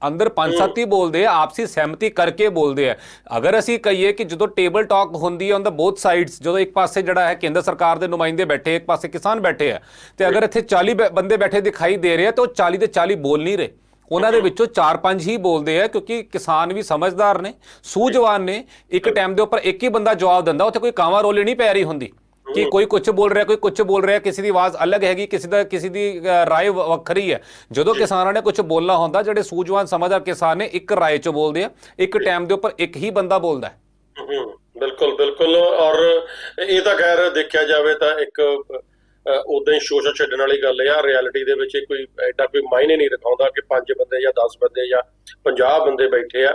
ਅੰਦਰ 5-7 ਹੀ ਬੋਲਦੇ ਆ, ਆਪਸੀ ਸਹਿਮਤੀ ਕਰਕੇ ਬੋਲਦੇ ਆ। ਅਗਰ ਅਸੀਂ ਕਹੀਏ ਕਿ ਜਦੋਂ ਟੇਬਲ ਟਾਕ ਹੁੰਦੀ ਹੈ ਔਨ ਦਾ ਬੋਥ ਸਾਈਡਸ, ਜਦੋਂ ਇੱਕ ਪਾਸੇ ਜਿਹੜਾ ਹੈ ਕੇਂਦਰ ਸਰਕਾਰ ਦੇ ਨੁਮਾਇੰਦੇ ਬੈਠੇ, ਇੱਕ ਪਾਸੇ ਕਿਸਾਨ ਬੈਠੇ ਆ, ਤੇ ਅਗਰ ਇੱਥੇ 40 ਬੰਦੇ ਬੈਠੇ ਦਿਖਾਈ ਦੇ ਰਹੇ ਆ ਤਾਂ ਉਹ 40 ਦੇ 40 ਬੋਲ ਨਹੀਂ ਰਹੇ। ਉਹਨਾਂ ਦੇ ਵਿੱਚੋਂ 4-5 ਹੀ ਬੋਲਦੇ ਆ, ਕਿਉਂਕਿ ਕਿਸਾਨ ਵੀ ਸਮਝਦਾਰ ਨੇ, ਸੂਝਵਾਨ ਨੇ। ਇੱਕ ਟਾਈਮ ਦੇ ਉੱਪਰ ਇੱਕ ਹੀ ਬੰਦਾ ਜਵਾਬ ਦਿੰਦਾ, ਉੱਥੇ ਕੋਈ ਕਾਵਾਂ ਰੋਲੇ ਨਹੀਂ ਪੈ ਰਹੀ ਹੁੰਦੀ। ਕਿ ਕੋਈ ਕੁਝ ਬੋਲ ਰਿਹਾ, ਕੋਈ ਕੁਝ ਬੋਲ ਰਿਹਾ, ਕਿਸੇ ਦੀ ਆਵਾਜ਼ ਅਲੱਗ ਹੈਗੀ, ਕਿਸੇ ਦੀ ਰਾਏ ਵੱਖਰੀ ਹੈ। ਜਦੋਂ ਕਿਸਾਨਾਂ ਨੇ ਕੁਝ ਬੋਲਣਾ ਹੁੰਦਾ, ਜਿਹੜੇ ਸੂਝਵਾਨ ਸਮਝਦਾਰ ਕਿਸਾਨ ਨੇ ਇੱਕ ਰਾਏ 'ਚ ਬੋਲਦੇ ਆ, ਇੱਕ ਟਾਈਮ ਦੇ ਉੱਪਰ ਇੱਕ ਹੀ ਬੰਦਾ ਬੋਲਦਾ ਹੈ। ਬਿਲਕੁਲ ਬਿਲਕੁਲ। ਔਰ ਇਹ ਤਾਂ ਖੈਰ ਦੇਖਿਆ ਜਾਵੇ ਤਾਂ ਇੱਕ ਉਦਾਂ ਹੀ ਸ਼ੋਸ਼ਾ ਛੱਡਣ ਵਾਲੀ ਗੱਲ ਆ। ਰਿਐਲਿਟੀ ਦੇ ਵਿੱਚ ਕੋਈ ਐਡਾ ਕੋਈ ਮਾਇਨੇ ਨਹੀਂ ਰਖਾਉਂਦਾ ਕਿ 5 ਬੰਦੇ ਜਾਂ 10 ਬੰਦੇ ਜਾਂ 50 ਬੰਦੇ ਬੈਠੇ ਆ।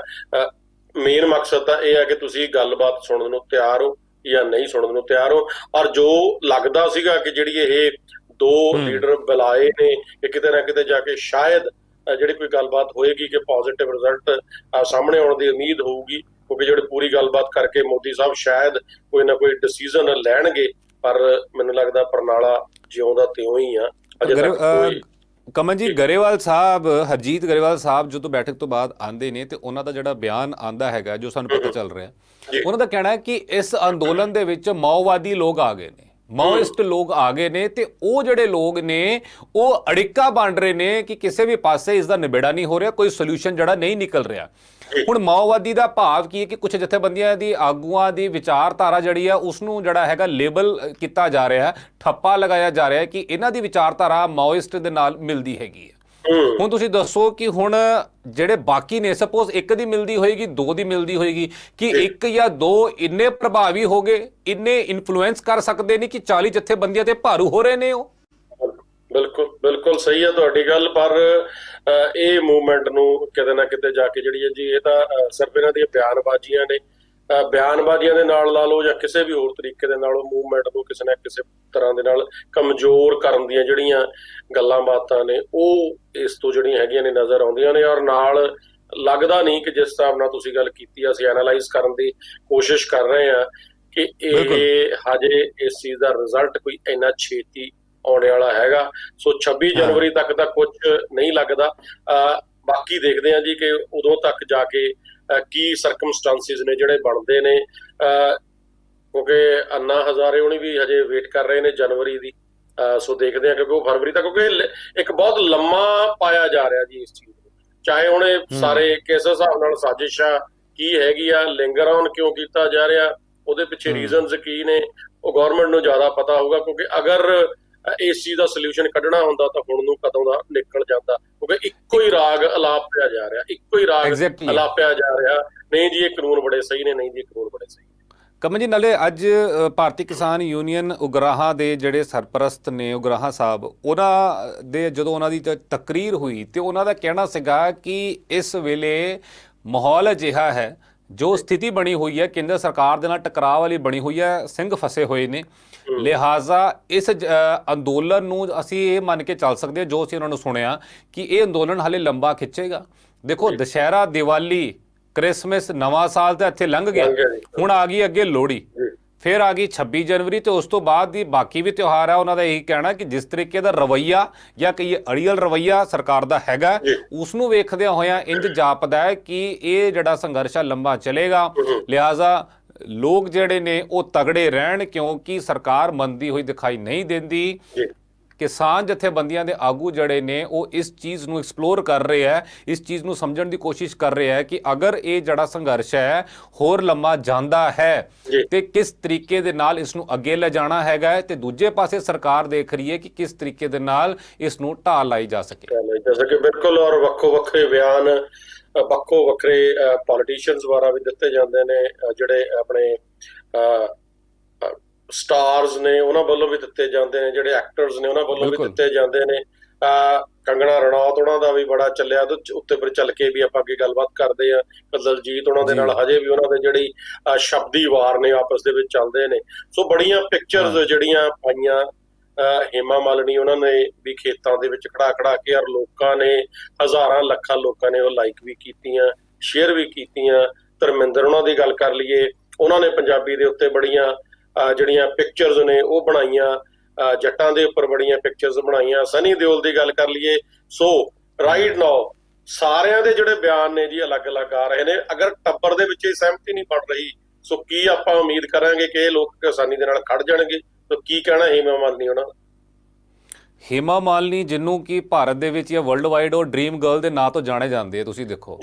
ਮੇਨ ਮਕਸਦ ਤਾਂ ਇਹ ਹੈ ਕਿ ਤੁਸੀਂ ਗੱਲਬਾਤ ਸੁਣਨ ਨੂੰ ਤਿਆਰ ਹੋ ਜਾਂ ਨਹੀਂ ਸੁਣਨ ਨੂੰ ਤਿਆਰ ਹੋ। ਔਰ ਜੋ ਲੱਗਦਾ ਸੀਗਾ ਕਿ ਜਿਹੜੀ ਇਹ 2 ਲੀਡਰ ਬੁਲਾਏ ਨੇ ਕਿ ਕਿਤੇ ਨਾ ਕਿਤੇ ਜਾ ਕੇ ਸ਼ਾਇਦ ਜਿਹੜੀ ਕੋਈ ਗੱਲਬਾਤ ਹੋਏਗੀ ਕਿ ਪੋਜ਼ਿਟਿਵ ਰਿਜ਼ਲਟ ਸਾਹਮਣੇ ਆਉਣ ਦੀ ਉਮੀਦ ਹੋਊਗੀ, ਕਿਉਂਕਿ ਜਿਹੜੇ ਪੂਰੀ ਗੱਲਬਾਤ ਕਰਕੇ ਮੋਦੀ ਸਾਹਿਬ ਸ਼ਾਇਦ ਕੋਈ ਨਾ ਕੋਈ ਡਿਸੀਜ਼ਨ ਲੈਣਗੇ। ਪਰ ਮੈਨੂੰ ਲੱਗਦਾ ਪਰਨਾਲਾ ਜਿਉਂਦਾ ਤਿਉਂ ਹੀ ਆ ਅਜੇ ਤੱਕ ਕੋਈ। ਕਮਲ ਜੀ, ਗਰੇਵਾਲ ਸਾਹਿਬ, ਹਰਜੀਤ ਗਰੇਵਾਲ ਸਾਹਿਬ ਜਦੋਂ ਬੈਠਕ ਤੋਂ ਬਾਅਦ ਆਉਂਦੇ ਨੇ ਤੇ ਉਹਨਾਂ ਦਾ ਜਿਹੜਾ ਬਿਆਨ ਆਂਦਾ ਹੈਗਾ, ਜੋ ਸਾਨੂੰ ਪਤਾ ਚੱਲ ਰਿਹਾ, ਉਹਨਾਂ ਦਾ ਕਹਿਣਾ ਹੈ ਕਿ ਇਸ ਅੰਦੋਲਨ ਦੇ ਵਿੱਚ ਮਾਓਵਾਦੀ ਲੋਕ ਆ ਗਏ ਨੇ, ਮਾਓਇਸਟ ਲੋਕ ਆ ਗਏ ਨੇ, ਤੇ ਉਹ ਜਿਹੜੇ ਲੋਕ ਨੇ ਉਹ ਅੜਿੱਕਾ ਬਣ ਰਹੇ ਨੇ ਕਿ ਕਿਸੇ ਵੀ ਪਾਸੇ ਇਸ ਦਾ ਨਿਬੇੜਾ ਨਹੀਂ ਹੋ ਰਿਹਾ, ਕੋਈ ਸੋਲੂਸ਼ਨ ਜਿਹੜਾ ਨਹੀਂ ਨਿਕਲ ਰਿਹਾ। ਹੁਣ ਮਾਓਵਾਦੀ ਦਾ ਭਾਵ ਕੀ ਹੈ ਕਿ ਕੁਝ ਜਥੇਬੰਦੀਆਂ ਦੀ ਆਗੂਆਂ ਦੀ ਵਿਚਾਰਧਾਰਾ ਜਿਹੜੀ ਆ ਉਸ ਨੂੰ ਜਿਹੜਾ ਹੈਗਾ ਲੇਬਲ ਕੀਤਾ ਜਾ ਰਿਹਾ, ਠੱਪਾ ਲਗਾਇਆ ਜਾ ਰਿਹਾ ਕਿ ਇਹਨਾਂ ਦੀ ਵਿਚਾਰਧਾਰਾ ਮਾਓਇਸਟ ਦੇ ਨਾਲ ਮਿਲਦੀ ਹੈਗੀ ਹੈ। ਹੁਣ ਤੁਸੀਂ ਦੱਸੋ ਕਿ ਹੁਣ ਜਿਹੜੇ ਬਾਕੀ ਨੇ, ਸਪੋਜ਼ 1 ਦੀ ਮਿਲਦੀ ਹੋਏਗੀ, 2 ਦੀ ਮਿਲਦੀ ਹੋਏਗੀ, ਕਿ 1 ਜਾਂ 2 ਇੰਨੇ ਪ੍ਰਭਾਵੀ ਹੋ ਗਏ, ਇੰਨੇ ਇਨਫਲੂਐਂਸ ਕਰ ਸਕਦੇ ਨੇ ਕਿ 40 ਜਥੇਬੰਦੀਆਂ ਤੇ ਭਾਰੂ ਹੋ ਰਹੇ ਨੇ ਉਹ? ਬਿਲਕੁਲ ਬਿਲਕੁਲ ਸਹੀ ਹੈ ਤੁਹਾਡੀ ਗੱਲ। ਪਰ ਇਹ ਮੂਵਮੈਂਟ ਨੂੰ ਕਿਤੇ ਨਾ ਕਿਤੇ ਜਾ ਕੇ ਜਿਹੜੀ ਹੈ ਜੀ, ਇਹ ਤਾਂ ਸਿਰਫ ਇਹਨਾਂ ਦੀਆਂ ਬਿਆਨਬਾਜ਼ੀਆਂ ਨੇ। ਬਿਆਨਬਾਜ਼ੀਆਂ ਦੇ ਨਾਲ ਲਾ ਲਓ ਜਾਂ ਕਿਸੇ ਵੀ ਹੋਰ ਤਰੀਕੇ ਦੇ ਨਾਲ ਮੂਵਮੈਂਟ ਨੂੰ ਕਿਸੇ ਨਾ ਕਿਸੇ ਤਰ੍ਹਾਂ ਦੇ ਨਾਲ ਕਮਜ਼ੋਰ ਕਰਨ ਦੀਆਂ ਜਿਹੜੀਆਂ ਗੱਲਾਂ ਬਾਤਾਂ ਨੇ ਉਹ ਇਸ ਤੋਂ ਜਿਹੜੀਆਂ ਹੈਗੀਆਂ ਨੇ ਨਜ਼ਰ ਆਉਂਦੀਆਂ ਨੇ। ਔਰ ਨਾਲ ਲੱਗਦਾ ਨਹੀਂ ਕਿ ਜਿਸ ਹਿਸਾਬ ਨਾਲ ਤੁਸੀਂ ਗੱਲ ਕੀਤੀ, ਅਸੀਂ ਐਨਾਲਾਈਜ਼ ਕਰਨ ਦੀ ਕੋਸ਼ਿਸ਼ ਕਰ ਰਹੇ ਹਾਂ ਕਿ ਇਹ ਹਜੇ ਇਸ ਚੀਜ਼ ਦਾ ਰਿਜ਼ਲਟ ਕੋਈ ਇੰਨਾ ਛੇਤੀ ਆਉਣੇ ਵਾਲਾ ਹੈਗਾ। ਸੋ 26 ਜਨਵਰੀ ਤੱਕ ਤਾਂ ਕੁਝ ਨਹੀਂ ਲੱਗਦਾ। ਬਾਕੀ ਦੇਖਦੇ ਹਾਂ ਜੀ ਕਿ ਉਦੋਂ ਤੱਕ ਜਾ ਕੇ ਕੀ ਸਰਕਮਸਟੈਂਸਿਸ ਨੇ ਜਿਹੜੇ ਬਣਦੇ ਨੇ, ਕਿਉਂਕਿ ਅੰਨਾ ਹਜ਼ਾਰੇ ਹੋਣੀ ਵੀ ਹਜੇ ਵੇਟ ਕਰ ਰਹੇ ਨੇ ਜਨਵਰੀ ਦੀ। ਸੋ ਦੇਖਦੇ ਹਾਂ, ਕਿਉਂਕਿ ਉਹ ਫਰਵਰੀ ਤੱਕ, ਕਿਉਂਕਿ ਇੱਕ ਬਹੁਤ ਲੰਮਾ ਪਾਇਆ ਜਾ ਰਿਹਾ ਜੀ ਇਸ ਚੀਜ਼ ਨੂੰ। ਚਾਹੇ ਹੁਣ ਇਹ ਸਾਰੇ ਕਿਸ ਹਿਸਾਬ ਨਾਲ ਸਾਜ਼ਿਸ਼ ਆ, ਕੀ ਹੈਗੀ ਆ, ਲਿੰਗਰ ਔਨ ਕਿਉਂ ਕੀਤਾ ਜਾ ਰਿਹਾ, ਉਹਦੇ ਪਿੱਛੇ ਰੀਜ਼ਨਸ ਕੀ ਨੇ, ਉਹ ਗਵਰਨਮੈਂਟ ਨੂੰ ਜ਼ਿਆਦਾ ਪਤਾ ਹੋਊਗਾ। ਕਿਉਂਕਿ ਅਗਰ ਇਸ ਚੀਜ਼ ਦਾ ਸੋਲੂਸ਼ਨ ਕੱਢਣਾ ਹੁੰਦਾ ਤਾਂ ਹੁਣ ਨੂੰ ਕਦੋਂ ਦਾ ਨਿਕਲ ਜਾਂਦਾ, ਕਿਉਂਕਿ ਇੱਕੋ ਹੀ ਰਾਗ ਅਲਾਪਿਆ ਜਾ ਰਿਹਾ, ਇੱਕੋ ਹੀ ਰਾਗ ਅਲਾਪਿਆ ਜਾ ਰਿਹਾ। ਨਹੀਂ ਜੀ ਇਹ ਕਾਨੂੰਨ ਬੜੇ ਸਹੀ ਨੇ, ਨਹੀਂ ਜੀ ਇਹ ਕਾਨੂੰਨ ਬੜੇ ਸਹੀ ਨੇ। ਕਮਲ ਜੀ, ਨਾਲੇ ਅੱਜ ਭਾਰਤੀ ਕਿਸਾਨ ਯੂਨੀਅਨ ਉਗਰਾਹਾਂ ਦੇ ਜਿਹੜੇ ਸਰਪ੍ਰਸਤ ਨੇ, ਉਗਰਾਹਾਂ ਸਾਹਿਬ, ਉਹਨਾਂ ਦੇ ਜਦੋਂ ਉਹਨਾਂ ਦੀ ਤਕਰੀਰ ਹੋਈ ਤੇ ਉਹਨਾਂ ਦਾ ਕਹਿਣਾ ਸੀਗਾ ਕਿ ਇਸ ਵੇਲੇ ਮਾਹੌਲ ਅਜਿਹਾ ਹੈ, ਜੋ ਸਥਿਤੀ ਬਣੀ ਹੋਈ ਹੈ ਕੇਂਦਰ ਸਰਕਾਰ ਦੇ ਨਾਲ ਟਕਰਾਅ ਵਾਲੀ ਬਣੀ ਹੋਈ ਹੈ, ਸਿੰਘ ਫਸੇ ਹੋਏ ਨੇ। ਲਿਹਾਜ਼ਾ ਇਸ ਅੰਦੋਲਨ ਨੂੰ ਅਸੀਂ ਇਹ ਮੰਨ ਕੇ ਚੱਲ ਸਕਦੇ ਹਾਂ, ਜੋ ਅਸੀਂ ਉਹਨਾਂ ਨੂੰ ਸੁਣਿਆ, ਕਿ ਇਹ ਅੰਦੋਲਨ ਹਾਲੇ ਲੰਬਾ ਖਿੱਚੇਗਾ। ਦੇਖੋ, ਦੁਸ਼ਹਿਰਾ, ਦੀਵਾਲੀ, ਕ੍ਰਿਸਮਸ, ਨਵਾਂ ਸਾਲ ਤਾਂ ਇੱਥੇ ਲੰਘ ਗਿਆ, ਹੁਣ ਆ ਗਈ ਅੱਗੇ ਲੋਹੜੀ, ਫਿਰ ਆ ਗਈ 26 ਜਨਵਰੀ, ਤੇ ਉਸ ਤੋਂ ਬਾਅਦ ਦੀ ਬਾਕੀ ਵੀ ਤਿਉਹਾਰ ਹੈ। ਉਹਨਾਂ ਦਾ ਇਹੀ ਕਹਿਣਾ ਕਿ ਜਿਸ ਤਰੀਕੇ ਦਾ ਰਵੱਈਆ ਜਾਂ ਕਹੀਏ ਅੜੀਅਲ ਰਵੱਈਆ ਸਰਕਾਰ ਦਾ ਹੈਗਾ, ਉਸ ਨੂੰ ਵੇਖਦਿਆਂ ਹੋਇਆਂ ਇੰਜ ਜਾਪਦਾ ਹੈ ਕਿ ਇਹ ਜਿਹੜਾ ਸੰਘਰਸ਼ ਲੰਬਾ ਚੱਲੇਗਾ। ਲਿਹਾਜ਼ਾ ਲੋਕ ਜਿਹੜੇ ਨੇ ਉਹ ਤਗੜੇ ਰਹਿਣ, ਕਿਉਂਕਿ ਸਰਕਾਰ ਮੰਨਦੀ ਹੋਈ ਦਿਖਾਈ ਨਹੀਂ ਦਿੰਦੀ। ਕਿਸਾਨ ਜਥੇਬੰਦੀਆਂ ਦੇ ਆਗੂ ਜਿਹੜੇ ਨੇ ਉਹ ਇਸ ਚੀਜ਼ ਨੂੰ ਐਕਸਪਲੋਰ ਕਰ ਰਹੇ ਹੈ, ਇਸ ਚੀਜ਼ ਨੂੰ ਸਮਝਣ ਦੀ ਕੋਸ਼ਿਸ਼ ਕਰ ਰਹੇ ਹੈ ਕਿ ਅਗਰ ਇਹ ਜਿਹੜਾ ਸੰਘਰਸ਼ ਹੈ ਹੋਰ ਲੰਮਾ ਜਾਂਦਾ ਹੈ ਤੇ ਕਿਸ ਤਰੀਕੇ ਦੇ ਨਾਲ ਇਸ ਨੂੰ ਅੱਗੇ ਲੈ ਜਾਣਾ ਹੈਗਾ, ਤੇ ਦੂਜੇ ਪਾਸੇ ਸਰਕਾਰ ਦੇਖ ਰਹੀ ਹੈ ਕਿ ਕਿਸ ਤਰੀਕੇ ਦੇ ਨਾਲ ਇਸ ਨੂੰ ਢਾਲ ਲਾਈ ਜਾ ਸਕੇ। ਬਿਲਕੁਲ। ਔਰ ਵੱਖੋ ਵੱਖਰੇ ਬਿਆਨ ਵੱਖੋ ਵੱਖਰੇ ਪੋਲੀਟੀਸ਼ੀਅਨਸ ਦੁਆਰਾ ਵੀ ਦਿੱਤੇ ਜਾਂਦੇ ਨੇ, ਜਿਹੜੇ ਆਪਣੇ ਸਟਾਰਸ ਨੇ ਉਹਨਾਂ ਵੱਲੋਂ ਵੀ ਦਿੱਤੇ ਜਾਂਦੇ ਨੇ, ਜਿਹੜੇ ਐਕਟਰਸ ਨੇ ਉਹਨਾਂ ਵੱਲੋਂ ਵੀ ਦਿੱਤੇ ਜਾਂਦੇ ਨੇ। ਕੰਗਣਾ ਰਣੌਤ ਉਹਨਾਂ ਦਾ ਵੀ ਬੜਾ ਚੱਲਿਆ, ਉਹਦੇ ਉੱਤੇ ਪਰ ਚੱਲ ਕੇ ਵੀ ਆਪਾਂ ਅੱਗੇ ਗੱਲਬਾਤ ਕਰਦੇ ਹਾਂ। ਦਲਜੀਤ ਉਹਨਾਂ ਦੇ ਨਾਲ ਹਜੇ ਵੀ ਉਹਨਾਂ ਦੇ ਜਿਹੜੀ ਸ਼ਬਦੀ ਵਾਰ ਨੇ ਆਪਸ ਦੇ ਵਿੱਚ ਚੱਲਦੇ ਨੇ। ਸੋ ਬੜੀਆਂ ਪਿਕਚਰਸ ਜਿਹੜੀਆਂ ਪਾਈਆਂ ਹੇਮਾ ਮਾਲਿਨੀ ਉਹਨਾਂ ਨੇ ਵੀ ਖੇਤਾਂ ਦੇ ਵਿੱਚ ਖੜਾ ਕੇ, ਔਰ ਲੋਕਾਂ ਨੇ ਹਜ਼ਾਰਾਂ ਲੱਖਾਂ ਲੋਕਾਂ ਨੇ ਉਹ ਲਾਈਕ ਵੀ ਕੀਤੀਆਂ, ਸ਼ੇਅਰ ਵੀ ਕੀਤੀਆਂ। ਧਰਮਿੰਦਰ ਉਹਨਾਂ ਦੀ ਗੱਲ ਕਰ ਲਈਏ, ਉਹਨਾਂ ਨੇ ਪੰਜਾਬੀ ਦੇ ਉੱਤੇ ਬੜੀਆਂ ਜਿਹੜੀਆਂ ਪਿਕਚਰਸ ਨੇ ਉਹ ਬਣਾਈਆਂ, ਜੱਟਾਂ ਦੇ ਉੱਪਰ ਬੜੀਆਂ ਪਿਕਚਰਸ ਬਣਾਈਆਂ। ਸਨੀ ਦਿਓਲ ਦੀ ਗੱਲ ਕਰ ਲਈਏ। ਸੋ ਰਾਈਟ ਨਾਓ ਸਾਰਿਆਂ ਦੇ ਜਿਹੜੇ ਬਿਆਨ ਨੇ ਜੀ ਅਲੱਗ-ਅਲੱਗ ਆ ਰਹੇ ਨੇ। ਅਗਰ ਟੱਬਰ ਦੇ ਵਿੱਚ ਇਹ ਸਹਿਮਤੀ ਨਹੀਂ ਬਣ ਰਹੀ, ਸੋ ਕੀ ਆਪਾਂ ਉਮੀਦ ਕਰਾਂਗੇ ਕਿ ਇਹ ਲੋਕ ਕਿਸਾਨੀ ਦੇ ਨਾਲ ਖੜ ਜਾਣਗੇ? ਤਾਂ ਕੀ ਕਹਿਣਾ ਹੇਮਾ ਮਾਲਿਨੀ ਉਹਨਾਂ ਦਾ? ਹੇਮਾ ਮਾਲਿਨੀ, ਜਿਹਨੂੰ ਕਿ ਭਾਰਤ ਦੇ ਵਿੱਚ ਜਾਂ ਵਰਲਡ ਵਾਈਡ ਉਹ ਡ੍ਰੀਮ ਗਰਲ ਦੇ ਨਾਂ ਤੋਂ ਜਾਣੇ ਜਾਂਦੇ ਆ। ਤੁਸੀਂ ਦੇਖੋ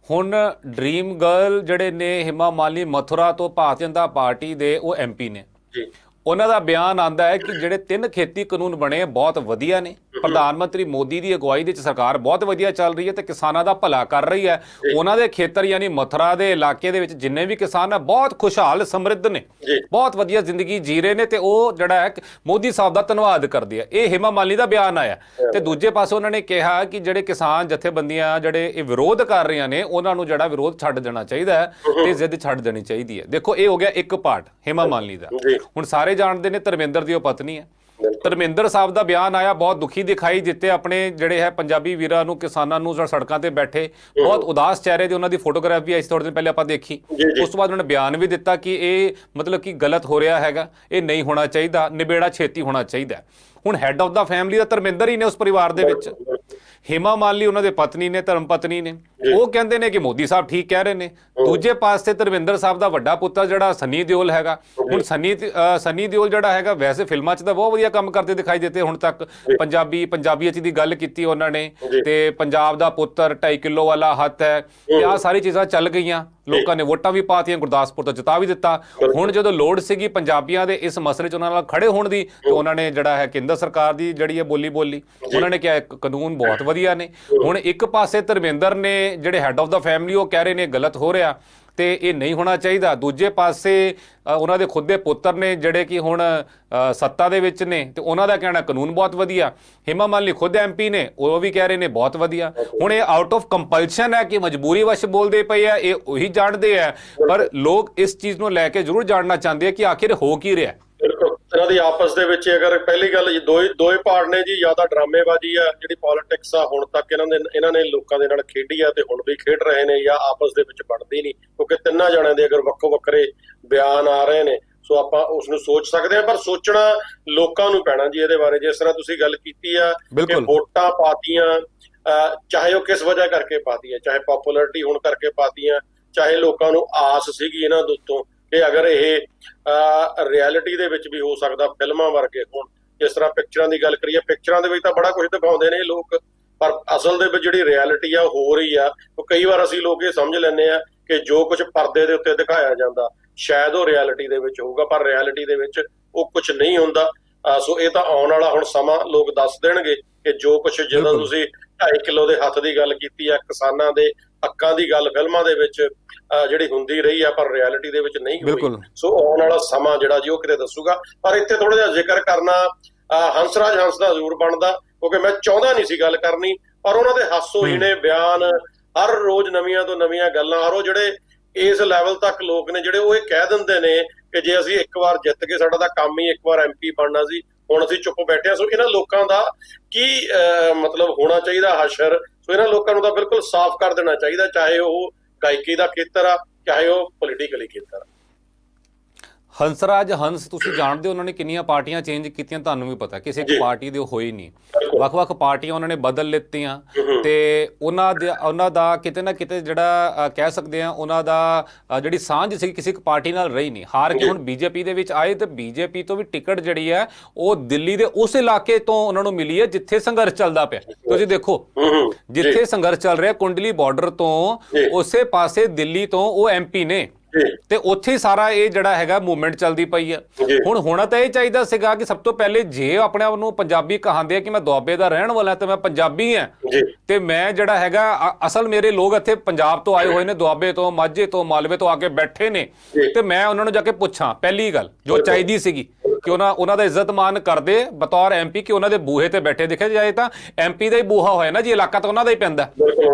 ਹੁਣ ਡ੍ਰੀਮ ਗਰਲ ਜਿਹੜੇ ਨੇ ਹੇਮਾ ਮਾਲਿਨੀ, ਮਥੁਰਾ ਤੋਂ ਭਾਰਤੀ ਜਨਤਾ ਪਾਰਟੀ ਦੇ ਉਹ MP ਨੇ। ਉਹਨਾਂ ਦਾ ਬਿਆਨ ਆਂਦਾ ਹੈ ਕਿ ਜਿਹੜੇ 3 ਖੇਤੀ ਕਾਨੂੰਨ ਬਣੇ ਬਹੁਤ ਵਧੀਆ ਨੇ, ਪ੍ਰਧਾਨ ਮੰਤਰੀ ਮੋਦੀ ਦੀ ਅਗਵਾਈ ਦੇ ਵਿੱਚ ਸਰਕਾਰ ਬਹੁਤ ਵਧੀਆ ਚੱਲ ਰਹੀ ਹੈ ਤੇ ਕਿਸਾਨਾਂ ਦਾ ਭਲਾ ਕਰ ਰਹੀ ਹੈ। ਉਹਨਾਂ ਦੇ ਖੇਤਰ ਯਾਨੀ ਮਥੁਰਾ ਦੇ ਇਲਾਕੇ ਦੇ ਵਿੱਚ ਜਿੰਨੇ ਵੀ ਕਿਸਾਨ ਆ ਬਹੁਤ ਖੁਸ਼ਹਾਲ ਸਮਰਿੱਧ ਨੇ, ਬਹੁਤ ਵਧੀਆ ਜ਼ਿੰਦਗੀ ਜੀ ਰਹੇ ਨੇ ਤੇ ਉਹ ਜਿਹੜਾ ਹੈ ਮੋਦੀ ਸਾਹਿਬ ਦਾ ਧੰਨਵਾਦ ਕਰਦੇ ਆ। ਇਹ ਹੇਮਾ ਮਾਲਿਨੀ ਦਾ ਬਿਆਨ ਆਇਆ ਤੇ ਦੂਜੇ ਪਾਸੇ ਉਹਨਾਂ ਨੇ ਕਿਹਾ ਕਿ ਜਿਹੜੇ ਕਿਸਾਨ ਜਥੇਬੰਦੀਆਂ ਜਿਹੜੇ ਇਹ ਵਿਰੋਧ ਕਰ ਰਹੀਆਂ ਨੇ ਉਹਨਾਂ ਨੂੰ ਜਿਹੜਾ ਵਿਰੋਧ ਛੱਡ ਦੇਣਾ ਚਾਹੀਦਾ ਹੈ ਤੇ ਜ਼ਿੱਦ ਛੱਡ ਦੇਣੀ ਚਾਹੀਦੀ ਹੈ। ਦੇਖੋ ਇਹ ਹੋ ਗਿਆ ਇੱਕ ਪਾਰਟ ਹੇਮਾ ਮਾਲਿਨੀ ਦਾ। ਹੁਣ ਸਾਰੇ ਜਾਣਦੇ ਨੇ ਧਰਮਿੰਦਰ ਦੀ ਉਹ ਪਤਨੀ ਹੈ। ਧਰਮਿੰਦਰ ਸਾਹਿਬ ਦਾ ਬਿਆਨ ਆਇਆ, ਬਹੁਤ ਦੁਖੀ ਦਿਖਾਈ ਦਿੱਤੇ ਆਪਣੇ ਜਿਹੜੇ ਹੈ ਪੰਜਾਬੀ ਵੀਰਾਂ ਨੂੰ, ਕਿਸਾਨਾਂ ਨੂੰ ਜੋ ਸੜਕਾਂ ਤੇ ਬੈਠੇ, ਬਹੁਤ ਉਦਾਸ ਚਿਹਰੇ ਦੀ ਉਹਨਾਂ ਦੀ ਫੋਟੋਗ੍ਰਾਫ ਵੀ ਆਈ ਸੀ ਥੋੜੇ ਦਿਨ ਪਹਿਲੇ ਆਪਾਂ ਦੇਖੀ। ਉਸ ਤੋਂ ਬਾਅਦ ਉਹਨਾਂ ਨੇ ਬਿਆਨ ਵੀ ਦਿੱਤਾ ਕਿ ਇਹ ਮਤਲਬ ਕਿ ਗਲਤ ਹੋ ਰਿਹਾ ਹੈਗਾ, ਇਹ ਨਹੀਂ ਹੋਣਾ ਚਾਹੀਦਾ, ਨਿਬੇੜਾ ਛੇਤੀ ਹੋਣਾ ਚਾਹੀਦਾ। ਹੁਣ ਹੈੱਡ ਆਫ ਦਾ ਫੈਮਿਲੀ ਦਾ ਧਰਮਿੰਦਰ ਹੀ ਨੇ ਉਸ ਪਰਿਵਾਰ ਦੇ ਵਿੱਚ। ਹੇਮਾ ਮਾਲਿਨੀ ਉਹਨਾਂ ਦੇ ਪਤਨੀ ਨੇ, ਧਰਮ ਪਤਨੀ ਨੇ, ਉਹ ਕਹਿੰਦੇ ਨੇ ਕਿ ਮੋਦੀ ਸਾਹਿਬ ਠੀਕ ਕਹਿ ਰਹੇ ਨੇ। ਦੂਜੇ ਪਾਸੇ ਧਰਮਿੰਦਰ ਸਾਹਿਬ ਦਾ ਵੱਡਾ ਪੁੱਤਰ ਜਿਹੜਾ ਸਨੀ ਦਿਓਲ ਹੈਗਾ, ਹੁਣ ਸਨੀ ਦਿਓਲ ਜਿਹੜਾ ਹੈਗਾ ਵੈਸੇ ਫਿਲਮਾਂ 'ਚ ਤਾਂ ਬਹੁਤ ਵਧੀਆ ਕੰਮ ਕਰਦੇ ਦਿਖਾਈ ਦਿੱਤੇ ਹੁਣ ਤੱਕ, ਪੰਜਾਬੀਅਤ ਦੀ ਗੱਲ ਕੀਤੀ ਉਹਨਾਂ ਨੇ ਤੇ ਪੰਜਾਬ ਦਾ ਪੁੱਤਰ 2.5 ਕਿਲੋ ਵਾਲਾ ਹੱਥ ਹੈ ਤੇ ਆਹ ਸਾਰੀ ਚੀਜ਼ਾਂ ਚੱਲ ਗਈਆਂ, ਲੋਕਾਂ ਨੇ ਵੋਟਾਂ ਵੀ ਪਾਤੀਆਂ, ਗੁਰਦਾਸਪੁਰ ਤੋਂ ਜਿਤਾ ਵੀ ਦਿੱਤਾ। ਹੁਣ ਜਦੋਂ ਲੋੜ ਸੀਗੀ ਪੰਜਾਬੀਆਂ ਦੇ ਇਸ ਮਸਲੇ 'ਚ ਉਹਨਾਂ ਨਾਲ ਖੜੇ ਹੋਣ ਦੀ ਤੇ ਉਹਨਾਂ ਨੇ ਜਿਹੜਾ ਹੈ ਕੇਂਦਰ ਸਰਕਾਰ ਦੀ ਜਿਹੜੀ ਹੈ ਬੋਲੀ ਉਹਨਾਂ ਨੇ ਕਿਹਾ ਕਾਨੂੰਨ ਬਹੁਤ ਵਧੀਆ ਨੇ। ਹੁਣ ਇੱਕ ਪਾਸੇ ਧਰਮਿੰਦਰ ਨੇ ਜਿਹੜੇ ਹੈੱਡ ਆਫ ਦਾ ਫੈਮਿਲੀ ਉਹ ਕਹਿ ਰਹੇ ਨੇ ਗਲਤ ਹੋ ਰਿਹਾ ਤੇ ਇਹ ਨਹੀਂ ਹੋਣਾ ਚਾਹੀਦਾ। ਦੂਜੇ ਪਾਸੇ ਉਹਨਾਂ ਦੇ ਖੁਦ ਦੇ ਪੁੱਤਰ ਨੇ ਜਿਹੜੇ ਕਿ ਹੁਣ ਸੱਤਾ ਦੇ ਵਿੱਚ ਨੇ ਤੇ ਉਹਨਾਂ ਦਾ ਕਹਿਣਾ ਕਾਨੂੰਨ ਬਹੁਤ ਵਧੀਆ। ਹੇਮਾ ਮਾਲਿਨੀ ਖੁਦ MP ਨੇ, ਉਹ ਵੀ ਕਹਿ ਰਹੇ ਨੇ ਬਹੁਤ ਵਧੀਆ। ਹੁਣ ਇਹ ਆਊਟ ਆਫ ਕੰਪਲਸ਼ਨ ਹੈ ਕਿ ਮਜਬੂਰੀ ਵਸ਼ ਬੋਲਦੇ ਪਏ ਆ, ਇਹ ਉਹੀ ਜਾਣਦੇ ਆ, ਪਰ ਲੋਕ ਇਸ ਚੀਜ਼ ਨੂੰ ਲੈ ਕੇ ਜ਼ਰੂਰ ਜਾਣਨਾ ਚਾਹੁੰਦੇ ਆ ਕਿ ਆਖਿਰ ਹੋ ਕੀ ਰਿਹਾ। ਬਿਲਕੁਲ ਇਹਨਾਂ ਦੀ ਆਪਸ ਦੇ ਵਿੱਚ ਅਗਰ ਪਹਿਲੀ ਗੱਲ ਦੋਏ ਪਾਰਟ ਨੇ ਜੀ, ਜਾਂ ਤਾਂ ਡਰਾਮੇਬਾਜ਼ੀ ਆ ਜਿਹੜੀ ਪੋਲਿਟਿਕਸ ਆ ਹੁਣ ਤੱਕ ਇਹਨਾਂ ਨੇ ਲੋਕਾਂ ਦੇ ਨਾਲ ਖੇਡੀ ਆ ਤੇ ਹੁਣ ਵੀ ਖੇਡ ਰਹੇ ਨੇ, ਜਾਂ ਆਪਸ ਦੇ ਵਿੱਚ ਬਣਦੀ ਨਹੀਂ, ਕਿਉਂਕਿ ਤਿੰਨਾਂ ਜਣਿਆਂ ਦੇ ਅਗਰ ਵੱਖੋ ਵੱਖਰੇ ਬਿਆਨ ਆ ਰਹੇ ਨੇ ਸੋ ਆਪਾਂ ਉਸ ਨੂੰ ਸੋਚ ਸਕਦੇ ਹਾਂ, ਪਰ ਸੋਚਣਾ ਲੋਕਾਂ ਨੂੰ ਪੈਣਾ ਜੀ ਇਹਦੇ ਬਾਰੇ। ਜਿਸ ਤਰ੍ਹਾਂ ਤੁਸੀਂ ਗੱਲ ਕੀਤੀ ਆ ਕਿ ਵੋਟਾਂ ਪਾਤੀਆਂ, ਚਾਹੇ ਉਹ ਕਿਸ ਵਜ੍ਹਾ ਕਰਕੇ ਪਾਤੀਆਂ, ਚਾਹੇ ਪਪੂਲੈਰਿਟੀ ਹੋਣ ਕਰਕੇ ਪਾਤੀਆਂ, ਚਾਹੇ ਲੋਕਾਂ ਨੂੰ ਆਸ ਸੀਗੀ ਇਹਨਾਂ ਦੇ ਉੱਤੋਂ ਕਿ ਅਗਰ ਇਹ ਰਿਐਲਿਟੀ ਦੇ ਵਿੱਚ ਵੀ ਹੋ ਸਕਦਾ ਫਿਲਮਾਂ ਵਰਗੇ ਹੋਣ। ਜਿਸ ਤਰ੍ਹਾਂ ਪਿਕਚਰਾਂ ਦੀ ਗੱਲ ਕਰੀਏ, ਪਿਕਚਰਾਂ ਦੇ ਵਿੱਚ ਤਾਂ ਬੜਾ ਕੁਝ ਦਿਖਾਉਂਦੇ ਨੇ ਲੋਕ, ਪਰ ਅਸਲ ਦੇ ਵਿੱਚ ਜਿਹੜੀ ਰਿਐਲਿਟੀ ਆ ਹੋ ਰਹੀ ਆ ਉਹ ਕਈ ਵਾਰ ਅਸੀਂ ਲੋਕ ਇਹ ਸਮਝ ਲੈਂਦੇ ਆ ਕਿ ਜੋ ਕੁਝ ਪਰਦੇ ਦੇ ਉੱਤੇ ਦਿਖਾਇਆ ਜਾਂਦਾ ਸ਼ਾਇਦ ਉਹ ਰਿਐਲਿਟੀ ਦੇ ਵਿੱਚ ਹੋਊਗਾ, ਪਰ ਰਿਐਲਿਟੀ ਦੇ ਵਿੱਚ ਉਹ ਕੁਝ ਨਹੀਂ ਹੁੰਦਾ। ਸੋ ਇਹ ਤਾਂ ਆਉਣ ਵਾਲਾ ਹੁਣ ਸਮਾਂ ਲੋਕ ਦੱਸ ਦੇਣਗੇ ਕਿ ਜੋ ਕੁਝ ਜਦੋਂ ਤੁਸੀਂ 2.5 ਕਿਲੋ ਦੇ ਹੱਥ ਦੀ ਗੱਲ ਕੀਤੀ ਆ, ਕਿਸਾਨਾਂ ਦੇ ਹੱਕਾਂ ਦੀ ਗੱਲ ਫਿਲਮਾਂ ਦੇ ਵਿੱਚ ਜਿਹੜੀ ਹੁੰਦੀ ਰਹੀ ਆ ਪਰ ਰਿਐਲਿਟੀ ਦੇ ਵਿੱਚ ਨਹੀਂ ਹੋਈ। ਸੋ ਆਉਣ ਵਾਲਾ ਸਮਾਂ ਜਿਹੜਾ ਜੀ ਉਹ ਕਿਤੇ ਦੱਸੂਗਾ। ਪਰ ਇੱਥੇ ਥੋੜਾ ਜਿਹਾ ਜ਼ਿਕਰ ਕਰਨਾ ਹੰਸਰਾਜ ਹੰਸ ਦਾ ਜ਼ਰੂਰ ਬਣਦਾ, ਕਿਉਂਕਿ ਮੈਂ ਚਾਹੁੰਦਾ ਨਹੀਂ ਸੀ ਗੱਲ ਕਰਨੀ, ਪਰ ਉਹਨਾਂ ਦੇ ਹਾਸੋਹੀਣੇ ਬਿਆਨ, ਹਰ ਰੋਜ਼ ਨਵੀਆਂ ਤੋਂ ਨਵੀਆਂ ਗੱਲਾਂ, ਹਰ ਉਹ ਜਿਹੜੇ ਇਸ ਲੈਵਲ ਤੱਕ ਲੋਕ ਨੇ ਜਿਹੜੇ ਉਹ ਇਹ ਕਹਿ ਦਿੰਦੇ ਨੇ ਕਿ ਜੇ ਅਸੀਂ ਇੱਕ ਵਾਰ ਜਿੱਤ ਕੇ ਸਾਡਾ ਤਾਂ ਕੰਮ ਹੀ ਇੱਕ ਵਾਰ MP ਬਣਨਾ ਸੀ, ਹੁਣ ਅਸੀਂ ਚੁੱਪ ਬੈਠੇ ਹਾਂ। ਸੋ ਇਹਨਾਂ ਲੋਕਾਂ ਦਾ ਕੀ ਮਤਲਬ ਹੋਣਾ ਚਾਹੀਦਾ ਹਸ਼ਰ, ਸੋ ਇਹਨਾਂ ਲੋਕਾਂ ਨੂੰ ਤਾਂ ਬਿਲਕੁਲ ਸਾਫ਼ ਕਰ ਦੇਣਾ ਚਾਹੀਦਾ, ਚਾਹੇ ਉਹ ਗਾਇਕੀ ਦਾ ਖੇਤਰ ਆ, ਚਾਹੇ ਉਹ ਪੋਲੀਟੀਕਲੀ ਖੇਤਰ ਆ। ਹੰਸਰਾਜ ਹੰਸ ਤੁਸੀਂ ਜਾਣਦੇ ਹੋ ਉਹਨਾਂ ਨੇ ਕਿੰਨੀਆਂ ਪਾਰਟੀਆਂ ਚੇਂਜ ਕੀਤੀਆਂ, ਤੁਹਾਨੂੰ ਵੀ ਪਤਾ, ਕਿਸੇ ਇੱਕ ਪਾਰਟੀ ਦੇ ਹੋਈ ਨਹੀਂ, ਵੱਖ-ਵੱਖ ਪਾਰਟੀਆਂ ਉਹਨਾਂ ਨੇ ਬਦਲ ਲਿੱਤੀਆਂ ਤੇ ਉਹਨਾਂ ਦਾ ਕਿਤੇ ਨਾ ਕਿਤੇ ਜਿਹੜਾ ਕਹਿ ਸਕਦੇ ਆ ਉਹਨਾਂ ਦਾ ਜਿਹੜੀ ਸਾਂਝ ਸੀ ਕਿਸੇ ਇੱਕ ਪਾਰਟੀ ਨਾਲ ਰਹੀ ਨਹੀਂ। ਹਾਰ ਕੇ ਹੁਣ BJP ਦੇ ਵਿੱਚ ਆਏ ਤੇ BJP ਤੋਂ ਵੀ ਟਿਕਟ ਜਿਹੜੀ ਹੈ ਉਹ ਦਿੱਲੀ ਦੇ ਉਸ ਇਲਾਕੇ ਤੋਂ ਉਹਨਾਂ ਨੂੰ ਮਿਲੀ ਹੈ ਜਿੱਥੇ ਸੰਘਰਸ਼ ਚੱਲਦਾ ਪਿਆ। ਤੁਸੀਂ ਦੇਖੋ ਜਿੱਥੇ ਸੰਘਰਸ਼ ਚੱਲ ਰਿਹਾ ਕੁੰਡਲੀ ਬਾਰਡਰ ਤੋਂ ਉਸੇ ਪਾਸੇ ਦਿੱਲੀ ਤੋਂ ਉਹ MP ਨੇ ਤੇ ਉੱਥੇ ਸਾਰਾ ਇਹ ਜਿਹੜਾ ਹੈਗਾ ਮੂਵਮੈਂਟ ਚੱਲਦੀ ਪਈ ਆ। ਹੁਣ ਹੋਣਾ ਤਾਂ ਇਹ ਚਾਹੀਦਾ ਸੀਗਾ ਕਿ ਸਭ ਤੋਂ ਪਹਿਲੇ ਜੇ ਆਪਣੇ ਆਪ ਨੂੰ ਪੰਜਾਬੀ ਕਹਾਂਦੇ ਆ ਕਿ ਮੈਂ ਦੁਆਬੇ ਦਾ ਰਹਿਣ ਵਾਲਾ ਤੇ ਮੈਂ ਪੰਜਾਬੀ ਆ ਤੇ ਮੈਂ ਜਿਹੜਾ ਹੈਗਾ ਅਸਲ ਮੇਰੇ ਲੋਕ ਇੱਥੇ ਪੰਜਾਬ ਤੋਂ ਆਏ ਹੋਏ ਨੇ, ਦੁਆਬੇ ਤੋਂ, ਮਾਝੇ ਤੋਂ, ਮਾਲਵੇ ਤੋਂ ਆ ਕੇ ਬੈਠੇ ਨੇ ਤੇ ਮੈਂ ਉਹਨਾਂ ਨੂੰ ਜਾ ਕੇ ਪੁੱਛਾਂ, ਪਹਿਲੀ ਗੱਲ ਜੋ ਚਾਹੀਦੀ ਸੀਗੀ ਕਿ ਉਹਨਾਂ ਦਾ ਇੱਜ਼ਤ ਮਾਨ ਕਰਦੇ ਬਤੌਰ MP ਕਿ ਉਹਨਾਂ ਦੇ ਬੂਹੇ ਤੇ ਬੈਠੇ। ਦੇਖਿਆ ਜਾਏ ਤਾਂ MP ਦਾ ਹੀ ਬੂਹਾ ਹੋਇਆ ਨਾ ਜੀ, ਇਲਾਕਾ ਤਾਂ ਉਹਨਾਂ ਦਾ ਹੀ ਪੈਂਦਾ।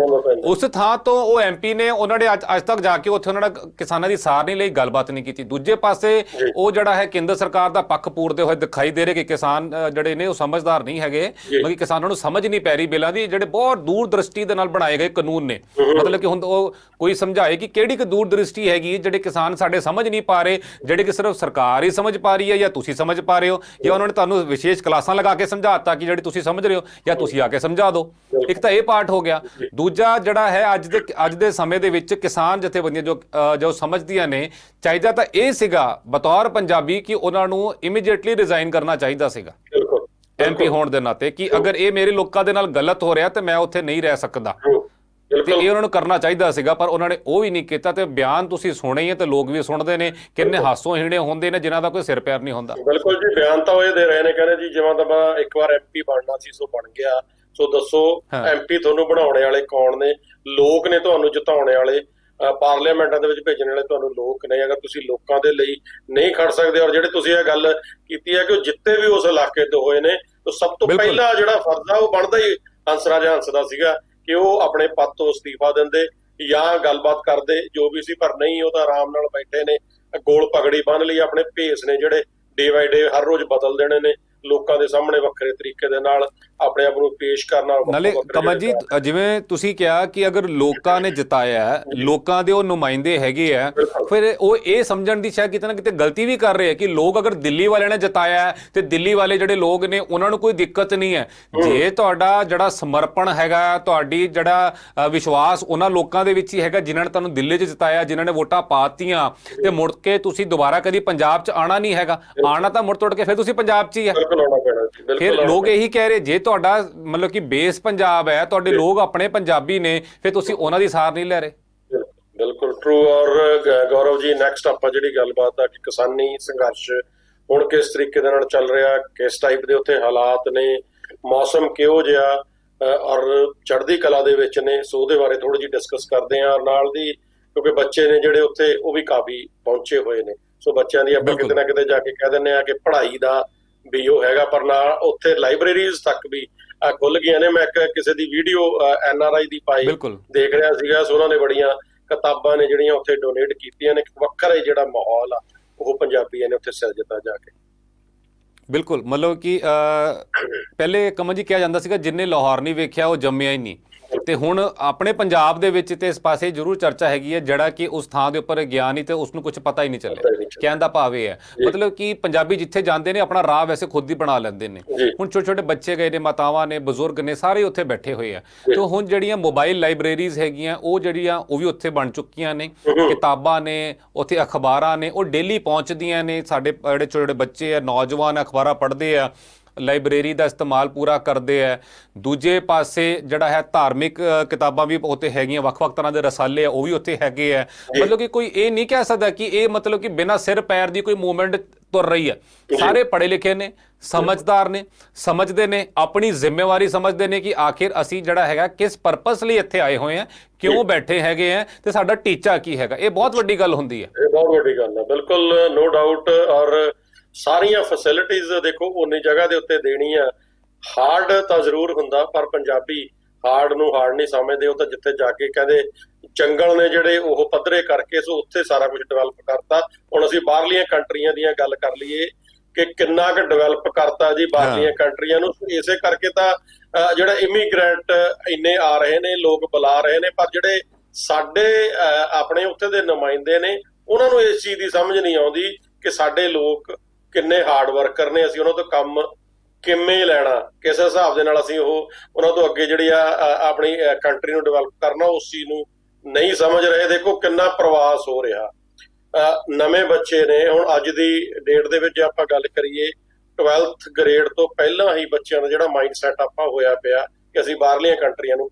ਉਸ ਥਾਂ ਤੋਂ ਉਹ MP ਨੇ ਉਹਨਾਂ ਨੇ ਅੱਜ ਤੱਕ ਜਾ ਕੇ ਉੱਥੇ ਉਹਨਾਂ ਨੇ ਕਿਸਾਨਾਂ ਦੀ ਸਾਰ ਨਹੀਂ ਲਈ, ਗੱਲਬਾਤ ਨਹੀਂ ਕੀਤੀ। ਦੂਜੇ ਪਾਸੇ ਉਹ ਜਿਹੜਾ ਹੈ ਕੇਂਦਰ ਸਰਕਾਰ ਦਾ ਪੱਖ ਪੂਰਦੇ ਹੋਏ ਦਿਖਾਈ ਦੇ ਰਹੇ ਕਿ ਕਿਸਾਨ ਜਿਹੜੇ ਨੇ ਉਹ ਸਮਝਦਾਰ ਨਹੀਂ ਹੈਗੇ, ਮਤਲਬ ਕਿਸਾਨਾਂ ਨੂੰ ਸਮਝ ਨਹੀਂ ਪੈ ਰਹੀ ਬਿੱਲਾਂ ਦੀ, ਜਿਹੜੇ ਬਹੁਤ ਦੂਰ ਦ੍ਰਿਸ਼ਟੀ ਦੇ ਨਾਲ ਬਣਾਏ ਗਏ ਕਾਨੂੰਨ ਨੇ। ਮਤਲਬ ਕਿ ਹੁਣ ਉਹ ਕੋਈ ਸਮਝਾਏ ਕਿ ਕਿਹੜੀ ਕੁ ਦੂਰ ਦ੍ਰਿਸ਼ਟੀ ਹੈਗੀ ਜਿਹੜੇ ਕਿਸਾਨ ਸਾਡੇ ਸਮਝ ਨਹੀਂ ਪਾ ਰਹੇ, ਜਿਹੜੇ ਕਿ ਸਿਰਫ ਸਰਕਾਰ ਹੀ ਸਮਝ ਪਾ ਰਹੀ ਹੈ ਜਾਂ ਤੁਸੀਂ ਸਮਝ ਪਾ ਰਹੇ ਹੋ, ਜਾਂ ਉਹਨਾਂ ਨੇ ਤੁਹਾਨੂੰ ਵਿਸ਼ੇਸ਼ ਕਲਾਸਾਂ ਲਗਾ ਕੇ ਸਮਝਾਤਾ ਕਿ ਜਿਹੜੀ ਤੁਸੀਂ ਸਮਝ ਰਹੇ ਹੋ ਜਾਂ ਤੁਸੀਂ ਆ ਕੇ ਸਮਝਾ ਦਿਓ। ਇੱਕ ਤਾਂ ਇਹ ਪਾਰਟ ਹੋ ਗਿਆ। ਦੂਜਾ ਜਿਹੜਾ ਹੈ ਅੱਜ ਦੇ ਸਮੇਂ ਦੇ ਵਿੱਚ ਕਿਸਾਨ ਜਥੇਬੰਦੀਆਂ ਜੋ ਸਮਝਦੀਆਂ ਨੇ, ਚਾਹੀਦਾ ਤਾਂ ਇਹ ਸੀਗਾ ਬਤੌਰ ਪੰਜਾਬੀ ਕਿ ਉਹਨਾਂ ਨੂੰ ਇਮੀਡੀਏਟਲੀ ਰਿਜ਼ਾਈਨ ਕਰਨਾ ਚਾਹੀਦਾ ਸੀਗਾ MP ਹੋਣ ਦੇ ਨਾਤੇ, ਕਿ ਅਗਰ ਇਹ ਮੇਰੇ ਲੋਕਾਂ ਦੇ ਨਾਲ ਗਲਤ ਹੋ ਰਿਹਾ ਤੇ ਮੈਂ ਉੱਥੇ ਨਹੀਂ ਰਹਿ ਸਕਦਾ। ਤੇ ਇਹ ਉਹਨਾਂ ਨੂੰ ਕਰਨਾ ਚਾਹੀਦਾ ਸੀਗਾ, ਪਰ ਉਹਨਾਂ ਨੇ ਉਹ ਵੀ ਨਹੀਂ ਕੀਤਾ। ਤੇ ਬਿਆਨ ਤੁਸੀਂ ਸੁਣੇ ਹੀ ਹੈ ਤੇ ਲੋਕ ਵੀ ਸੁਣਦੇ ਨੇ, ਕਿੰਨੇ ਹਾਸੋ ਹੀਣੇ ਹੁੰਦੇ ਨੇ ਜਿਨ੍ਹਾਂ ਦਾ ਕੋਈ ਸਿਰ ਪੈਰ ਨਹੀਂ ਹੁੰਦਾ। ਬਿਲਕੁਲ ਜੀ, ਬਿਆਨ ਤਾਂ ਉਹ ਇਹ ਦੇ ਰਹੇ ਨੇ, ਕਹਿੰਦੇ ਜੀ ਜਿਵੇਂ ਤਾਂ ਮੈਂ ਇੱਕ ਵਾਰ MP ਬਣਨਾ ਸੀ ਸੋ ਬਣ ਗਿਆ, ਸੋ ਦੱਸੋ MP ਤੁਹਾਨੂੰ ਬਣਾਉਣੇ ਵਾਲੇ ਕੌਣ ਨੇ? ਲੋਕ ਨੇ ਤੁਹਾਨੂੰ ਜਿਤਾਉਣੇ ਵਾਲੇ, ਪਾਰਲੀਮੈਂਟਾਂ ਦੇ ਵਿੱਚ ਭੇਜਣ ਵਾਲੇ ਤੁਹਾਨੂੰ ਲੋਕ ਨੇ। ਅਗਰ ਤੁਸੀਂ ਲੋਕਾਂ ਦੇ ਲਈ ਨਹੀਂ ਖੜ ਸਕਦੇ, ਔਰ ਜਿਹੜੇ ਤੁਸੀਂ ਇਹ ਗੱਲ ਕੀਤੀ ਹੈ ਕਿ ਉਹ ਜਿੱਤੇ ਵੀ ਉਸ ਇਲਾਕੇ ਤੋਂ ਹੋਏ ਨੇ, ਤਾਂ ਸਭ ਤੋਂ ਪਹਿਲਾ ਜਿਹੜਾ ਫਰਜ਼ ਆ ਉਹ ਬਣਦਾ ਹੀ ਹੰਸਰਾਜ ਹੰਸ ਦਾ ਸੀਗਾ ਕਿ ਉਹ ਆਪਣੇ ਪਦ ਤੋਂ ਅਸਤੀਫਾ ਦਿੰਦੇ ਜਾਂ ਗੱਲਬਾਤ ਕਰਦੇ ਜੋ ਵੀ ਸੀ। ਪਰ ਨਹੀਂ, ਉਹ ਤਾਂ ਆਰਾਮ ਨਾਲ ਬੈਠੇ ਨੇ, ਗੋਲ ਪਗੜੀ ਬੰਨ ਲਈ, ਆਪਣੇ ਭੇਸ ਨੇ ਜਿਹੜੇ ਡੇ ਬਾਈ ਡੇ ਹਰ ਰੋਜ਼ ਬਦਲ ਦੇਣੇ ਨੇ, ਲੋਕਾਂ ਦੇ ਸਾਹਮਣੇ ਵੱਖਰੇ ਤਰੀਕੇ ਦੇ ਨਾਲ ਆਪਣੇ ਆਪ ਨੂੰ ਪੇਸ਼ ਕਰਨਾ। ਨਾਲੇ ਕਮਲ ਜੀ, ਜਿਵੇਂ ਤੁਸੀਂ ਕਿਹਾ ਕਿ ਅਗਰ ਲੋਕਾਂ ਨੇ ਜਿਤਾਇਆ, ਲੋਕਾਂ ਦੇ ਉਹ ਨੁਮਾਇੰਦੇ ਹੈਗੇ ਆ, ਫਿਰ ਉਹ ਇਹ ਸਮਝਣ ਦੀ ਸ਼ਾਇਦ ਕਿਤੇ ਨਾ ਕਿਤੇ ਗਲਤੀ ਵੀ ਕਰ ਰਹੇ ਆ ਕਿ ਲੋਕ ਅਗਰ ਦਿੱਲੀ ਵਾਲਿਆਂ ਨੇ ਜਿਤਾਇਆ ਤੇ ਦਿੱਲੀ ਵਾਲੇ ਜਿਹੜੇ ਲੋਕ ਨੇ ਉਹਨਾਂ ਨੂੰ ਕੋਈ ਦਿੱਕਤ ਨਹੀਂ ਹੈ। ਜੇ ਤੁਹਾਡਾ ਜਿਹੜਾ ਸਮਰਪਣ ਹੈਗਾ, ਤੁਹਾਡੀ ਜਿਹੜਾ ਵਿਸ਼ਵਾਸ ਉਹਨਾਂ ਲੋਕਾਂ ਦੇ ਵਿੱਚ ਹੀ ਹੈਗਾ ਜਿਨ੍ਹਾਂ ਨੇ ਤੁਹਾਨੂੰ ਦਿੱਲੀ 'ਚ ਜਿਤਾਇਆ, ਜਿਨ੍ਹਾਂ ਨੇ ਵੋਟਾਂ ਪਾਤੀਆਂ, ਤੇ ਮੁੜ ਕੇ ਤੁਸੀਂ ਦੁਬਾਰਾ ਕਦੀ ਪੰਜਾਬ 'ਚ ਆਉਣਾ ਨਹੀਂ ਹੈਗਾ, ਆਉਣਾ ਤਾਂ ਮੁੜ ਤੋੜ ਕੇ ਫਿਰ ਤੁਸੀਂ ਪੰਜਾਬ 'ਚ ਹੀ ਹੈ। ਫਿਰ ਲੋਕ ਇਹੀ ਕਹਿ ਰਹੇ, ਜੇ ਤੁਹਾਡਾ ਮਤਲਬ ਕਿ ਬੇਸ ਪੰਜਾਬ ਹੈ, ਤੁਹਾਡੇ ਲੋਕ ਆਪਣੇ ਪੰਜਾਬੀ ਨੇ, ਫਿਰ ਤੁਸੀਂ ਉਹਨਾਂ ਦੀ ਸਾਰ ਨਹੀਂ ਲੈ ਰਹੇ। ਬਿਲਕੁਲ ਟਰੂ। ਔਰ ਗੌਰਵ ਜੀ, ਨੈਕਸਟ ਆਪਾਂ ਜਿਹੜੀ ਗੱਲਬਾਤ ਆ ਕਿ ਕਿਸਾਨੀ ਸੰਘਰਸ਼ ਹੁਣ ਕਿਸ ਤਰੀਕੇ ਦੇ ਨਾਲ ਚੱਲ ਰਿਹਾ, ਕਿਸ ਟਾਈਪ ਦੇ ਉੱਥੇ ਹਾਲਾਤ ਨੇ, ਮੌਸਮ ਕਿਹੋ ਜਿਹਾ ਔਰ ਚੜ੍ਹਦੀ ਕਲਾ ਦੇ ਵਿੱਚ ਨੇ, ਸੋ ਉਹਦੇ ਬਾਰੇ ਥੋੜੀ ਜਿਹੀ ਡਿਸਕਸ ਕਰਦੇ ਹਾਂ। ਔਰ ਨਾਲ ਦੀ ਕਿਉਂਕਿ ਬੱਚੇ ਨੇ ਜਿਹੜੇ ਉੱਥੇ ਉਹ ਵੀ ਕਾਫੀ ਪਹੁੰਚੇ ਹੋਏ ਨੇ, ਸੋ ਬੱਚਿਆਂ ਦੀ ਆਪਾਂ ਕਿਤੇ ਨਾ ਕਿਤੇ ਜਾ ਕੇ ਕਹਿ ਦਿੰਦੇ ਆ ਕਿ ਪੜ੍ਹਾਈ ਦਾ ਵੀ ਉਹ ਹੈਗਾ, ਪਰ ਨਾਲ ਉੱਥੇ ਲਾਇਬ੍ਰੇਰੀਜ਼ ਤੱਕ ਵੀ ਖੁੱਲ ਗਈਆਂ ਨੇ। ਮੈਂ ਕਿਸੇ ਦੀ ਵੀਡੀਓ NRI ਦੀ ਪਾਈ ਦੇਖ ਰਿਹਾ ਸੀਗਾ, ਸੋ ਉਹਨਾਂ ਨੇ ਬੜੀਆਂ ਕਿਤਾਬਾਂ ਨੇ ਜਿਹੜੀਆਂ ਉੱਥੇ ਡੋਨੇਟ ਕੀਤੀਆਂ ਨੇ। ਵੱਖਰਾ ਹੀ ਜਿਹੜਾ ਮਾਹੌਲ ਆ ਉਹ ਪੰਜਾਬੀਆਂ ਨੇ ਉੱਥੇ ਸਿਰਜਤਾ ਜਾ ਕੇ। ਬਿਲਕੁਲ, ਮਤਲਬ ਕਿ ਪਹਿਲੇ ਕਮਲ ਜੀ ਕਿਹਾ ਜਾਂਦਾ ਸੀਗਾ ਜਿੰਨੇ ਲਾਹੌਰ ਨਹੀਂ ਵੇਖਿਆ ਉਹ ਜੰਮਿਆ ਹੀ ਨਹੀਂ, ਤੇ ਹੁਣ ਆਪਣੇ ਪੰਜਾਬ ਦੇ ਵਿੱਚ ਤੇ ਇਸ ਪਾਸੇ ਜ਼ਰੂਰ ਚਰਚਾ ਹੈਗੀ ਹੈ ਜਿਹੜਾ ਕਿ ਉਸ ਥਾਂ ਦੇ ਉੱਪਰ ਗਿਆ ਨਹੀਂ ਤੇ ਉਸਨੂੰ ਕੁਝ ਪਤਾ ਹੀ ਨਹੀਂ ਚੱਲਿਆ। ਕਹਿਣ ਦਾ ਭਾਵ ਇਹ ਹੈ ਮਤਲਬ ਕਿ ਪੰਜਾਬੀ ਜਿੱਥੇ ਜਾਂਦੇ ਨੇ ਆਪਣਾ ਰਾਹ ਵੈਸੇ ਖੁਦ ਹੀ ਬਣਾ ਲੈਂਦੇ ਨੇ। ਹੁਣ ਛੋਟੇ ਛੋਟੇ ਬੱਚੇ ਗਏ ਨੇ, ਮਾਤਾਵਾਂ ਨੇ, ਬਜ਼ੁਰਗ ਨੇ, ਸਾਰੇ ਉੱਥੇ ਬੈਠੇ ਹੋਏ ਆ। ਤੇ ਹੁਣ ਜਿਹੜੀਆਂ ਮੋਬਾਈਲ ਲਾਇਬ੍ਰੇਰੀਜ਼ ਹੈਗੀਆਂ ਉਹ ਜਿਹੜੀਆਂ ਉਹ ਵੀ ਉੱਥੇ ਬਣ ਚੁੱਕੀਆਂ ਨੇ, ਕਿਤਾਬਾਂ ਨੇ, ਉੱਥੇ ਅਖਬਾਰਾਂ ਨੇ, ਉਹ ਡੇਲੀ ਪਹੁੰਚਦੀਆਂ ਨੇ। ਸਾਡੇ ਜਿਹੜੇ ਛੋਟੇ ਬੱਚੇ ਆ, ਨੌਜਵਾਨ ਅਖਬਾਰਾਂ ਪੜ੍ਹਦੇ ਆ, ਲਾਇਬ੍ਰੇਰੀ ਦਾ ਇਸਤੇਮਾਲ ਪੂਰਾ ਕਰਦੇ ਆ। ਦੂਜੇ ਪਾਸੇ ਜਿਹੜਾ ਹੈ ਧਾਰਮਿਕ ਕਿਤਾਬਾਂ ਵੀ ਉੱਥੇ ਹੈਗੀਆਂ, ਵੱਖ-ਵੱਖ ਤਰ੍ਹਾਂ ਦੇ ਰਸਾਲੇ ਆ ਉਹ ਵੀ ਉੱਥੇ ਹੈਗੇ ਆ। ਮਤਲਬ ਕਿ ਕੋਈ ਇਹ ਨਹੀਂ ਕਹਿ ਸਕਦਾ ਕਿ ਇਹ ਮਤਲਬ ਕਿ ਬਿਨਾਂ ਸਿਰ ਪੈਰ ਦੀ ਕੋਈ ਮੂਵਮੈਂਟ ਤੁਰ ਰਹੀ ਹੈ। ਸਾਰੇ ਪੜ੍ਹੇ ਲਿਖੇ ਨੇ, ਸਮਝਦਾਰ ਨੇ, ਸਮਝਦੇ ਨੇ, ਆਪਣੀ ਜ਼ਿੰਮੇਵਾਰੀ ਸਮਝਦੇ ਨੇ ਕਿ ਆਖਿਰ ਅਸੀਂ ਜਿਹੜਾ ਹੈਗਾ ਕਿਸ ਪਰਪਸ ਲਈ ਇੱਥੇ ਆਏ ਹੋਏ ਆ, ਕਿਉਂ ਬੈਠੇ ਹੈਗੇ ਆ ਤੇ ਸਾਡਾ ਟੀਚਾ ਕੀ ਹੈਗਾ। ਇਹ ਬਹੁਤ ਵੱਡੀ ਗੱਲ ਹੁੰਦੀ ਹੈ। ਇਹ ਬਹੁਤ ਵੱਡੀ ਗੱਲ ਹੈ, ਬਿਲਕੁਲ, ਨੋ ਡਾਊਟ। ਔਰ ਸਾਰੀਆਂ ਫੈਸਿਲਿਟੀਜ਼ ਦੇਖੋ ਉਨੀ ਜਗ੍ਹਾ ਦੇ ਉੱਤੇ ਦੇਣੀ ਆ। ਹਾਰਡ ਤਾਂ ਜ਼ਰੂਰ ਹੁੰਦਾ, ਪਰ ਪੰਜਾਬੀ ਹਾਰਡ ਨੂੰ ਹਾਰਡ ਨਹੀਂ ਸਮਝਦੇ। ਉਹ ਤਾਂ ਜਿੱਥੇ ਜਾ ਕੇ ਕਹਿੰਦੇ ਜੰਗਲ ਨੇ ਜਿਹੜੇ ਉਹ ਪੱਧਰੇ ਕਰਕੇ, ਸੋ ਉੱਥੇ ਸਾਰਾ ਕੁਝ ਡਿਵੈਲਪ ਕਰਤਾ। ਹੁਣ ਅਸੀਂ ਬਾਹਰਲੀਆਂ ਕੰਟਰੀਆਂ ਦੀਆਂ ਗੱਲ ਕਰ ਲਈਏ ਕਿ ਕਿੰਨਾ ਕੁ ਡਿਵੈਲਪ ਕਰਤਾ ਜੀ ਬਾਹਰਲੀਆਂ ਕੰਟਰੀਆਂ ਨੂੰ। ਇਸੇ ਕਰਕੇ ਤਾਂ ਜਿਹੜਾ ਇਮੀਗ੍ਰੈਂਟ ਇੰਨੇ ਆ ਰਹੇ ਨੇ, ਲੋਕ ਬੁਲਾ ਰਹੇ ਨੇ, ਪਰ ਜਿਹੜੇ ਸਾਡੇ ਆਪਣੇ ਉੱਥੇ ਦੇ ਨੁਮਾਇੰਦੇ ਨੇ ਉਹਨਾਂ ਨੂੰ ਇਸ ਚੀਜ਼ ਦੀ ਸਮਝ ਨਹੀਂ ਆਉਂਦੀ ਕਿ ਸਾਡੇ ਲੋਕ ਕਿੰਨੇ ਹਾਰਡ ਵਰਕਰ ਨੇ, ਅਸੀਂ ਉਹਨਾਂ ਤੋਂ ਕੰਮ ਕਿਵੇਂ ਲੈਣਾ, ਕਿਸ ਹਿਸਾਬ ਦੇ ਨਾਲ ਅਸੀਂ ਉਹਨਾਂ ਤੋਂ ਅੱਗੇ ਜਿਹੜੀ ਆ ਆਪਣੀ ਕੰਟਰੀ ਨੂੰ ਡਿਵੈਲਪ ਕਰਨਾ, ਉਸ ਚੀਜ਼ ਨੂੰ ਨਹੀਂ ਸਮਝ ਰਹੇ। ਦੇਖੋ ਕਿੰਨਾ ਪ੍ਰਵਾਸ ਹੋ ਰਿਹਾ। ਨਵੇਂ ਬੱਚੇ ਨੇ, ਹੁਣ ਅੱਜ ਦੀ ਡੇਟ ਦੇ ਵਿੱਚ ਆਪਾਂ ਗੱਲ ਕਰੀਏ 12th ਗ੍ਰੇਡ ਤੋਂ ਪਹਿਲਾਂ ਹੀ ਬੱਚਿਆਂ ਦਾ ਜਿਹੜਾ ਮਾਈਂਡ ਸੈਟ ਆਪਾਂ ਹੋਇਆ ਪਿਆ ਕਿ ਅਸੀਂ ਬਾਹਰਲੀਆਂ ਕੰਟਰੀਆਂ ਨੂੰ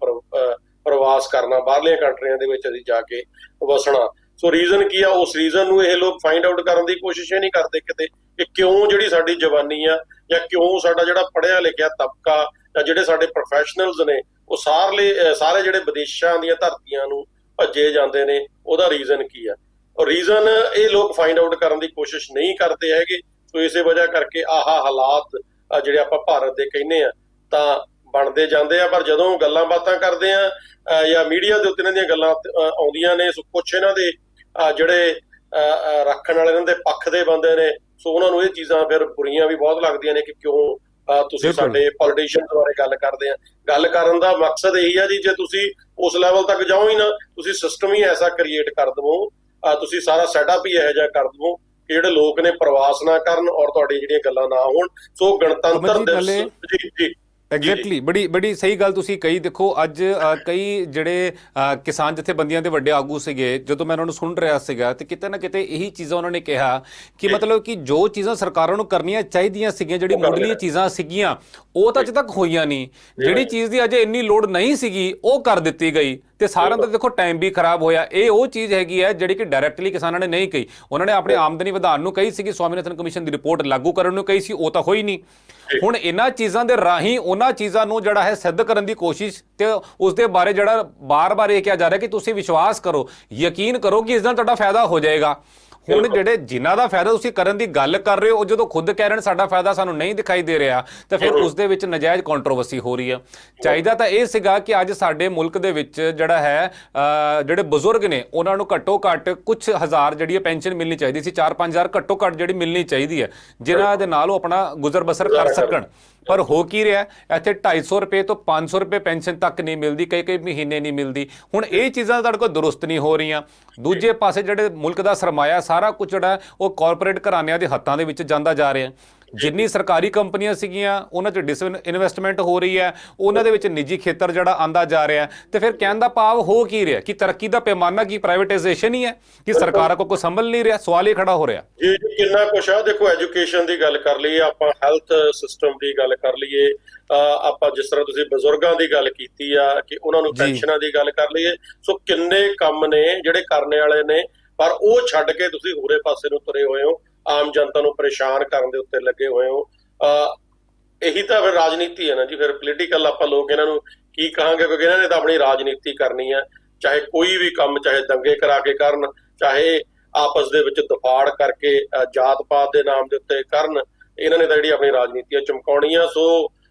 ਪ੍ਰਵਾਸ ਕਰਨਾ, ਬਾਹਰਲੀਆਂ ਕੰਟਰੀਆਂ ਦੇ ਵਿੱਚ ਅਸੀਂ ਜਾ ਕੇ ਵਸਣਾ। ਸੋ ਰੀਜ਼ਨ ਕੀ ਆ? ਉਸ ਰੀਜ਼ਨ ਨੂੰ ਇਹ ਲੋਕ ਫਾਈਂਡ ਆਊਟ ਕਰਨ ਦੀ ਕੋਸ਼ਿਸ਼ ਹੀ ਨਹੀਂ ਕਰਦੇ ਕਿਤੇ ਕਿ ਕਿਉਂ ਜਿਹੜੀ ਸਾਡੀ ਜਵਾਨੀ ਆ ਜਾਂ ਕਿਉਂ ਸਾਡਾ ਜਿਹੜਾ ਪੜ੍ਹਿਆ ਲਿਖਿਆ ਤਬਕਾ ਜਾਂ ਜਿਹੜੇ ਸਾਡੇ ਪ੍ਰੋਫੈਸ਼ਨਲਜ਼ ਨੇ ਉਹ ਸਾਰੇ ਜਿਹੜੇ ਵਿਦੇਸ਼ਾਂ ਦੀਆਂ ਧਰਤੀਆਂ ਨੂੰ ਭੱਜੇ ਜਾਂਦੇ ਨੇ, ਉਹਦਾ ਰੀਜ਼ਨ ਕੀ ਆ? ਔਰ ਰੀਜ਼ਨ ਇਹ ਲੋਕ ਫਾਈਂਡ ਆਊਟ ਕਰਨ ਦੀ ਕੋਸ਼ਿਸ਼ ਨਹੀਂ ਕਰਦੇ ਹੈਗੇ। ਸੋ ਇਸੇ ਵਜ੍ਹਾ ਕਰਕੇ ਆਹ ਹਾਲਾਤ ਜਿਹੜੇ ਆਪਾਂ ਭਾਰਤ ਦੇ ਕਹਿੰਦੇ ਆ ਤਾਂ ਬਣਦੇ ਜਾਂਦੇ ਆ। ਪਰ ਜਦੋਂ ਗੱਲਾਂ ਬਾਤਾਂ ਕਰਦੇ ਆ ਜਾਂ ਮੀਡੀਆ ਦੇ ਉੱਤੇ ਇਹਨਾਂ ਦੀਆਂ ਗੱਲਾਂ ਆਉਂਦੀਆਂ ਨੇ, ਸੋ ਕੁਛ ਇਹਨਾਂ ਦੇ ਜਿਹੜੇ ਰੱਖਣ ਵਾਲੇ ਇਹਨਾਂ ਦੇ ਪੱਖ ਦੇ ਬੰਦੇ ਨੇ, ਸੋ ਉਹਨਾਂ ਨੂੰ ਇਹ ਚੀਜ਼ਾਂ ਫਿਰ ਬੁਰੀਆਂ ਵੀ ਬਹੁਤ ਲੱਗਦੀਆਂ ਨੇ ਕਿ ਕਿਉਂ ਤੁਸੀਂ ਸਾਡੇ ਪੋਲੀਟੀਸ਼ੀਅਨਸ ਬਾਰੇ ਗੱਲ ਕਰਦੇ ਆ। ਗੱਲ ਕਰਨ ਦਾ ਮਕਸਦ ਇਹੀ ਆ ਜੀ, ਜੇ ਤੁਸੀਂ ਉਸ ਲੈਵਲ ਤੱਕ ਜਾਓ ਹੀ ਨਾ, ਤੁਸੀਂ ਸਿਸਟਮ ਹੀ ਐਸਾ ਕ੍ਰੀਏਟ ਕਰ ਦਵੋ, ਤੁਸੀਂ ਸਾਰਾ ਸੈਟਅਪ ਹੀ ਇਹੋ ਜਿਹਾ ਕਰ ਦਵੋ ਕਿ ਜਿਹੜੇ ਲੋਕ ਨੇ ਪ੍ਰਵਾਸ ਨਾ ਕਰਨ ਔਰ ਤੁਹਾਡੀਆਂ ਜਿਹੜੀਆਂ ਗੱਲਾਂ ਨਾ ਹੋਣ। ਸੋ ਗਣਤੰਤਰ ਦਿਵਸ ਜੀ ਐਗਜ਼ੈਕਟਲੀ ਬੜੀ ਬੜੀ ਸਹੀ ਗੱਲ ਤੁਸੀਂ ਕਹੀ। ਦੇਖੋ ਅੱਜ ਕਈ ਜਿਹੜੇ ਕਿਸਾਨ ਜਥੇਬੰਦੀਆਂ ਦੇ ਵੱਡੇ ਆਗੂ ਸੀਗੇ, ਜਦੋਂ ਮੈਂ ਉਹਨਾਂ ਨੂੰ ਸੁਣ ਰਿਹਾ ਸੀਗਾ ਤੇ ਕਿਤੇ ਨਾ ਕਿਤੇ ਇਹੀ ਚੀਜ਼ਾਂ ਉਹਨਾਂ ਨੇ ਕਿਹਾ ਕਿ ਮਤਲਬ ਕਿ ਜੋ ਚੀਜ਼ਾਂ ਸਰਕਾਰਾਂ ਨੂੰ ਕਰਨੀਆਂ ਚਾਹੀਦੀਆਂ ਸੀਗੀਆਂ, ਜਿਹੜੀ ਮੁੱਢਲੀਆਂ ਚੀਜ਼ਾਂ ਸੀਗੀਆਂ ਉਹ ਤਾਂ ਅੱਜ ਤੱਕ ਹੋਈਆਂ ਨਹੀਂ। ਜਿਹੜੀ ਚੀਜ਼ ਦੀ ਅਜੇ ਇੰਨੀ ਲੋੜ ਨਹੀਂ ਸੀਗੀ ਉਹ ਕਰ ਦਿੱਤੀ ਗਈ ਤੇ ਸਾਰਿਆਂ ਦਾ ਦੇਖੋ ਟਾਈਮ ਵੀ ਖਰਾਬ ਹੋਇਆ। ਇਹ ਉਹ ਚੀਜ਼ ਹੈਗੀ ਹੈ ਜਿਹੜੀ ਕਿ ਡਾਇਰੈਕਟਲੀ ਕਿਸਾਨਾਂ ਨੇ ਨਹੀਂ ਕਹੀ। ਉਹਨਾਂ ਨੇ ਆਪਣੇ ਆਮਦਨੀ ਵਧਾਉਣ ਨੂੰ ਕਹੀ ਸੀਗੀ, ਸਵਾਮੀਨਾਥਨ ਕਮਿਸ਼ਨ ਦੀ ਰਿਪੋਰਟ ਲਾਗੂ ਕਰਨ ਨੂੰ ਕਹੀ ਸੀ, ਉਹ ਤਾਂ ਹੋਈ ਨਹੀਂ। ਹੁਣ ਇਹਨਾਂ ਚੀਜ਼ਾਂ ਦੇ ਰਾਹੀਂ ਉਹਨਾਂ ਚੀਜ਼ਾਂ ਨੂੰ ਜਿਹੜਾ ਹੈ ਸਿੱਧ ਕਰਨ ਦੀ ਕੋਸ਼ਿਸ਼ ਤੇ ਉਸ ਦੇ ਬਾਰੇ ਜਿਹੜਾ ਬਾਰ-ਬਾਰ ਇਹ ਕਿਹਾ ਜਾ ਰਿਹਾ ਕਿ ਤੁਸੀਂ ਵਿਸ਼ਵਾਸ ਕਰੋ, ਯਕੀਨ ਕਰੋ ਕਿ ਇਸ ਨਾਲ ਤੁਹਾਡਾ ਫਾਇਦਾ ਹੋ ਜਾਏਗਾ। ਹੁਣ ਜਿਹੜੇ ਜਿਨ੍ਹਾਂ ਦਾ ਫਾਇਦਾ ਤੁਸੀਂ ਕਰਨ ਦੀ ਗੱਲ ਕਰ ਰਹੇ ਹੋ, ਉਹ ਜਦੋਂ ਖੁਦ ਕਹਿ ਰਹੇ ਨੇ ਸਾਡਾ ਫਾਇਦਾ ਸਾਨੂੰ ਨਹੀਂ ਦਿਖਾਈ ਦੇ ਰਿਹਾ, ਤਾਂ ਫਿਰ ਉਸ ਦੇ ਵਿੱਚ ਨਜਾਇਜ਼ ਕੰਟਰੋਵਰਸੀ ਹੋ ਰਹੀ ਹੈ। ਚਾਹੀਦਾ ਤਾਂ ਇਹ ਸੀਗਾ ਕਿ ਅੱਜ ਸਾਡੇ ਮੁਲਕ ਦੇ ਵਿੱਚ ਜਿਹੜਾ ਹੈ ਜਿਹੜੇ ਬਜ਼ੁਰਗ ਨੇ ਉਹਨਾਂ ਨੂੰ ਘੱਟੋ ਘੱਟ ਕੁਝ ਹਜ਼ਾਰ ਜਿਹੜੀ ਪੈਨਸ਼ਨ ਮਿਲਣੀ ਚਾਹੀਦੀ ਸੀ, 4-5 ਹਜ਼ਾਰ ਘੱਟੋ ਘੱਟ ਜਿਹੜੀ ਮਿਲਣੀ ਚਾਹੀਦੀ ਹੈ, ਜਿਨ੍ਹਾਂ ਦੇ ਨਾਲ ਉਹ ਆਪਣਾ ਗੁਜ਼ਰ ਬਸਰ ਕਰ ਸਕਣ। ਪਰ ਹੋ ਕੀ ਰਿਹਾ, ਇੱਥੇ 250 ਰੁਪਏ ਤੋਂ 500 ਰੁਪਏ ਪੈਨਸ਼ਨ ਤੱਕ ਨਹੀਂ ਮਿਲਦੀ, ਕਈ ਮਹੀਨੇ ਨਹੀਂ ਮਿਲਦੀ। ਹੁਣ ਇਹ ਚੀਜ਼ਾਂ ਤੁਹਾਡੇ ਕੋਲ ਦੁਰਸਤ ਨਹੀਂ ਹੋ ਰਹੀਆਂ। ਦੂਜੇ ਪਾਸੇ ਜਿਹੜੇ ਮੁਲਕ ਦਾ ਸਰਮਾਇਆ ਸਾਰਾ ਕੁਝ ਜਿਹੜਾ ਉਹ ਕਾਰਪੋਰੇਟ ਘਰਾਣਿਆਂ ਦੇ ਹੱਥਾਂ ਦੇ ਵਿੱਚ ਜਾਂਦਾ ਜਾ ਰਿਹਾ। ਜਿੰਨੀ ਸਰਕਾਰੀ ਕੰਪਨੀਆਂ ਸੀਗੀਆਂ ਉਹਨਾਂ 'ਚ ਡਿਸਇਨਵੈਸਟਮੈਂਟ ਹੋ ਰਹੀ ਹੈ, ਉਹਨਾਂ ਦੇ ਵਿੱਚ ਨਿੱਜੀ ਖੇਤਰ ਜਿਹੜਾ ਆਂਦਾ ਜਾ ਰਿਹਾ। ਤੇ ਫਿਰ ਕਹਿਣ ਦਾ ਭਾਵ ਹੋ ਕੀ ਰਿਹਾ ਕਿ ਤਰੱਕੀ ਦਾ ਪੈਮਾਨਾ ਕੀ ਪ੍ਰਾਈਵੇਟਾਈਜੇਸ਼ਨ ਹੀ ਹੈ ਕਿ ਸਰਕਾਰਾਂ ਕੋਲ ਕੋਈ ਸੰਭਲ ਨਹੀਂ ਰਿਹਾ? ਸਵਾਲ ਇਹ ਖੜਾ ਹੋ ਰਿਹਾ ਜੀ ਕਿੰਨਾ ਕੁਛ ਆ। ਦੇਖੋ ਐਜੂਕੇਸ਼ਨ ਦੀ ਗੱਲ ਕਰ ਲਈਏ, ਆਪਾਂ ਹੈਲਥ ਸਿਸਟਮ ਦੀ ਗੱਲ ਕਰ ਲਈਏ, ਆਪਾਂ ਜਿਸ ਤਰ੍ਹਾਂ ਤੁਸੀਂ ਬਜ਼ੁਰਗਾਂ ਦੀ ਗੱਲ ਕੀਤੀ ਆ ਕਿ ਉਹਨਾਂ ਨੂੰ ਪੈਨਸ਼ਨਾਂ ਦੀ ਗੱਲ ਕਰ ਲਈਏ, ਸੋ ਕਿੰਨੇ ਕੰਮ ਨੇ ਜਿਹੜੇ ਕਰਨੇ ਵਾਲੇ ਨੇ, ਪਰ ਉਹ ਛੱਡ ਕੇ ਤੁਸੀਂ ਹੋਰੇ ਪਾਸੇ ਨੂੰ ਤੁਰੇ ਹੋਏ ਹੋ, ਆਮ ਜਨਤਾ ਨੂੰ ਪਰੇਸ਼ਾਨ ਕਰਨ ਦੇ ਉੱਤੇ ਲੱਗੇ ਹੋਏ ਹੋ। ਇਹੀ ਤਾਂ ਫਿਰ ਰਾਜਨੀਤੀ ਹੈ ਨਾ ਜੀ। ਫਿਰ ਪੋਲੀਟੀਕਲ ਆਪਾਂ ਲੋਕ ਇਹਨਾਂ ਨੂੰ ਕੀ ਕਹਾਂਗੇ, ਕਿਉਂਕਿ ਇਹਨਾਂ ਨੇ ਤਾਂ ਆਪਣੀ ਰਾਜਨੀਤੀ ਕਰਨੀ ਹੈ। ਚਾਹੇ ਕੋਈ ਵੀ ਕੰਮ, ਚਾਹੇ ਦੰਗੇ ਕਰਾ ਕੇ ਕਰਨ, ਚਾਹੇ ਆਪਸ ਦੇ ਵਿੱਚ ਦਫਾੜ ਕਰਕੇ ਜਾਤ ਪਾਤ ਦੇ ਨਾਮ ਦੇ ਉੱਤੇ ਕਰਨ, ਇਹਨਾਂ ਨੇ ਤਾਂ ਜਿਹੜੀ ਆਪਣੀ ਰਾਜਨੀਤੀ ਚਮਕਾਉਣੀ ਆ। ਸੋ